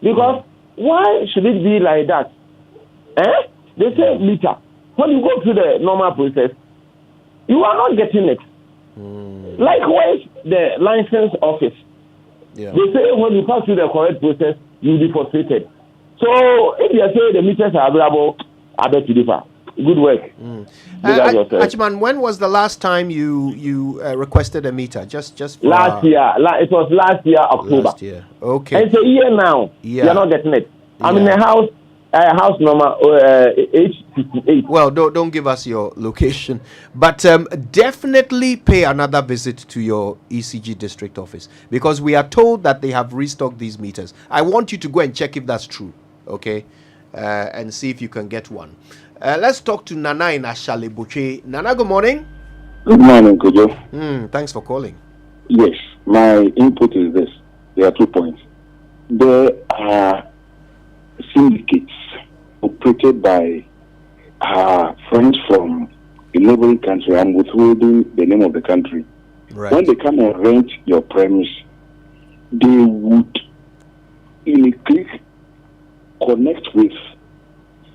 Because why should it be like that? They say meter. When you go through the normal process, you are not getting it. Likewise, the license office. They say when you pass through the correct process, you'll be frustrated. So if you say the meters are available, I bet you differ. Good work. Achman, when was the last time you requested a meter? Just for last year. It was last year, October. Last year. Okay. And it's a year now. Yeah. You're not getting it. I'm in a house number H58. Well, don't give us your location, but definitely pay another visit to your ECG district office because we are told that they have restocked these meters. I want you to go and check if that's true, okay, and see if you can get one. Let's talk to Nana in Ashale Boche. Nana, good morning. Good morning, Kojo. Thanks for calling. Yes, my input is this. There are 2 points. There are syndicates operated by friends from a neighboring country. I'm withholding the name of the country. Right. When they come and rent your premise, they would, in a click, connect with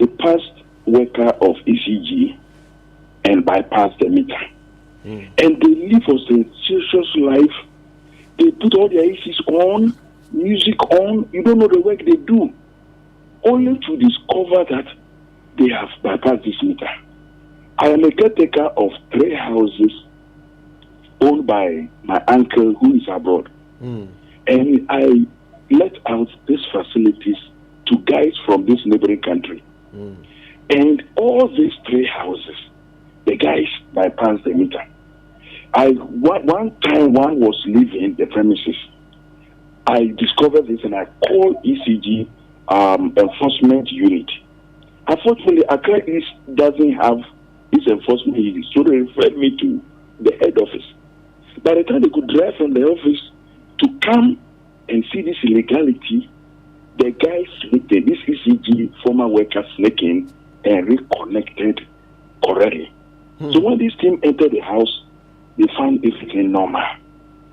a past worker of ECG and bypass the meter. And they live a sensational life. They put all their ACs on, music on. You don't know the work they do. Only to discover that they have bypassed this meter. I am a caretaker of 3 houses owned by my uncle who is abroad. And I let out these facilities to guys from this neighboring country. And all these 3 houses, the guys bypassed the meter. One time one was leaving the premises. I discovered this and I called ECG enforcement unit. Unfortunately, Accra East doesn't have this enforcement unit, so they referred me to the head office. By the time they could drive from the office to come and see this illegality, the guys sneaked in, this ECG former worker sneaked in and reconnected correctly. So when this team entered the house, they found everything normal.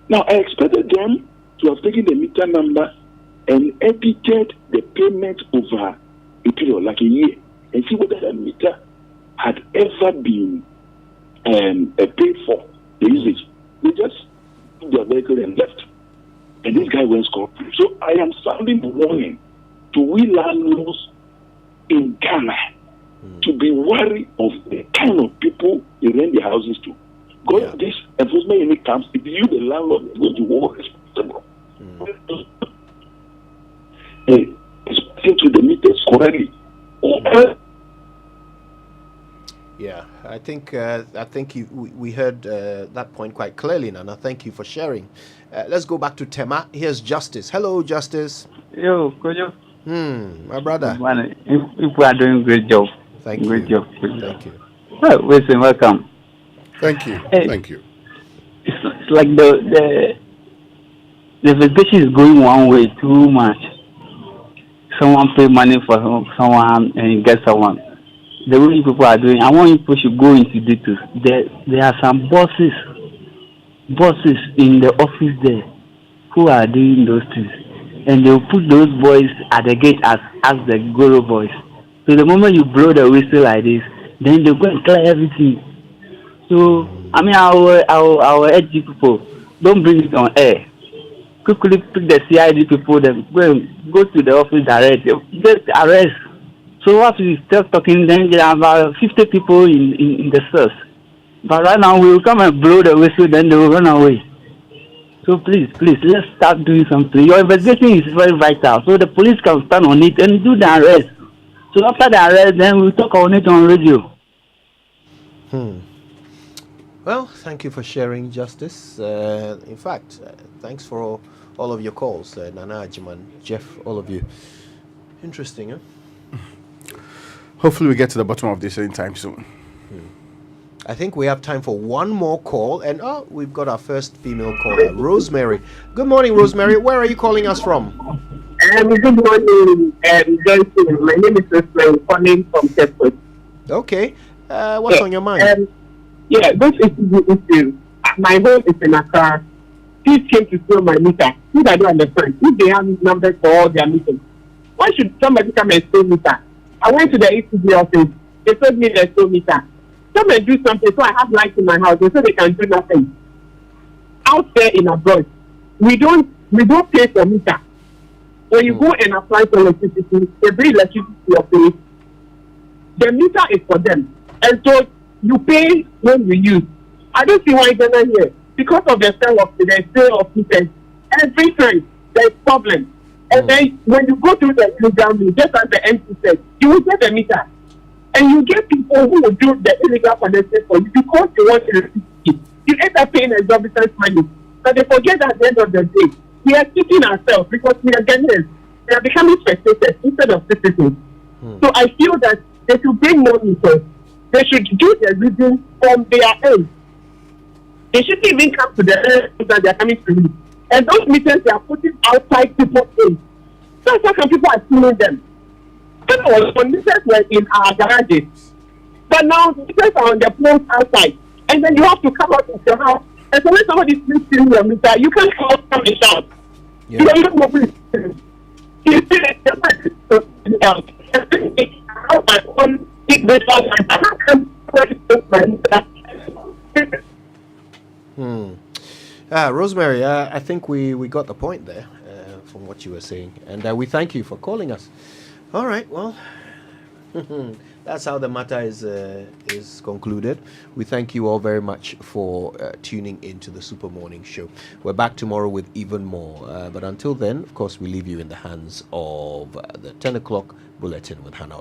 Now, I expected them to have taken the meter number and edited the payment over a period, like a year, and see whether the meter had ever been paid for the usage. They just took their vehicle and left. And this guy went scot-free. So I am sounding the warning to we landlords in Ghana to be wary of the kind of people they rent their houses to. Because this enforcement unit comes, if you, the landlord, is going to hold responsible. It's to the meters correctly. Yeah, I think we heard that point quite clearly, Nana. Thank you for sharing. Let's go back to Tema. Here's Justice. Hello, Justice. Yo, Kojo. My brother. If we are doing great job. Thank you. Great job. Thank you. Well, listen, welcome. Thank you. Hey, Thank you. It's like the investigation is going one way too much. Someone pay money for someone and get someone. The way people are doing, I want people should go into details. There are some bosses in the office there who are doing those things, and they'll put those boys at the gate as the Goro boys. So the moment you blow the whistle like this, then they go and clear everything. So I mean, our edgy people, don't bring it on air. quickly pick the CID people, then go to the office direct, get arrest. So after we start talking, then there are about 50 people in the cells. But right now we will come and blow the whistle, then they will run away. So please, let's start doing something. Your investigation is very vital, so the police can stand on it and do the arrest. So after the arrest, then we'll talk on it on radio. Well, thank you for sharing, Justice. In fact, thanks for all of your calls, Nana Ajiman, Jeff, all of you. Interesting, huh? Hopefully we get to the bottom of this anytime soon. I think we have time for one more call, and we've got our first female caller, Rosemary. Good morning, Rosemary. Where are you calling us from? Good morning, Johnson. My name is Rosemary, calling from Texas. Okay. What's on your mind? This is the issue. My home is in Accra. Thieves came to steal my meter. Which I don't understand. If they have numbers for all their meters, why should somebody come and steal meter? I went to the ECD office. They told me there's no meter. Come and do something so I have lights in my house so they can do nothing. Out there in abroad, we don't pay for meter. When you go and apply for electricity, they bring electricity to your place. The meter is for them. And so you pay when you use. I don't see why they're not here. Because of the sale of meters, every time there's problem. And then when you go through the illegal means, just as the MC said, you will get the meter. And you get people who will do the illegal connection for you because they want electricity. You end up paying exorbitant money. But they forget that at the end of the day, we are keeping ourselves because we are Ghanaians. They are becoming spectators instead of citizens. So I feel that they should bring more meters. They should do the reading from their end. They shouldn't even come to the end that they are coming to read. And those meters they are putting outside people's face. That's how come people are stealing them. When meters were in our garages, but now meters are on the poles outside, and then you have to come out of your house. And so when somebody is stealing your meter, you can't come and shout. You don't even know who is stealing. You see that the person is something else. And then how my own big meter and I can't my meter. Rosemary, I think we got the point there from what you were saying, and we thank you for calling us. All right, well, that's how the matter is concluded. We thank you all very much for tuning into the Super Morning Show. We're back tomorrow with even more. But until then, of course, we leave you in the hands of the 10 o'clock bulletin with Hannah.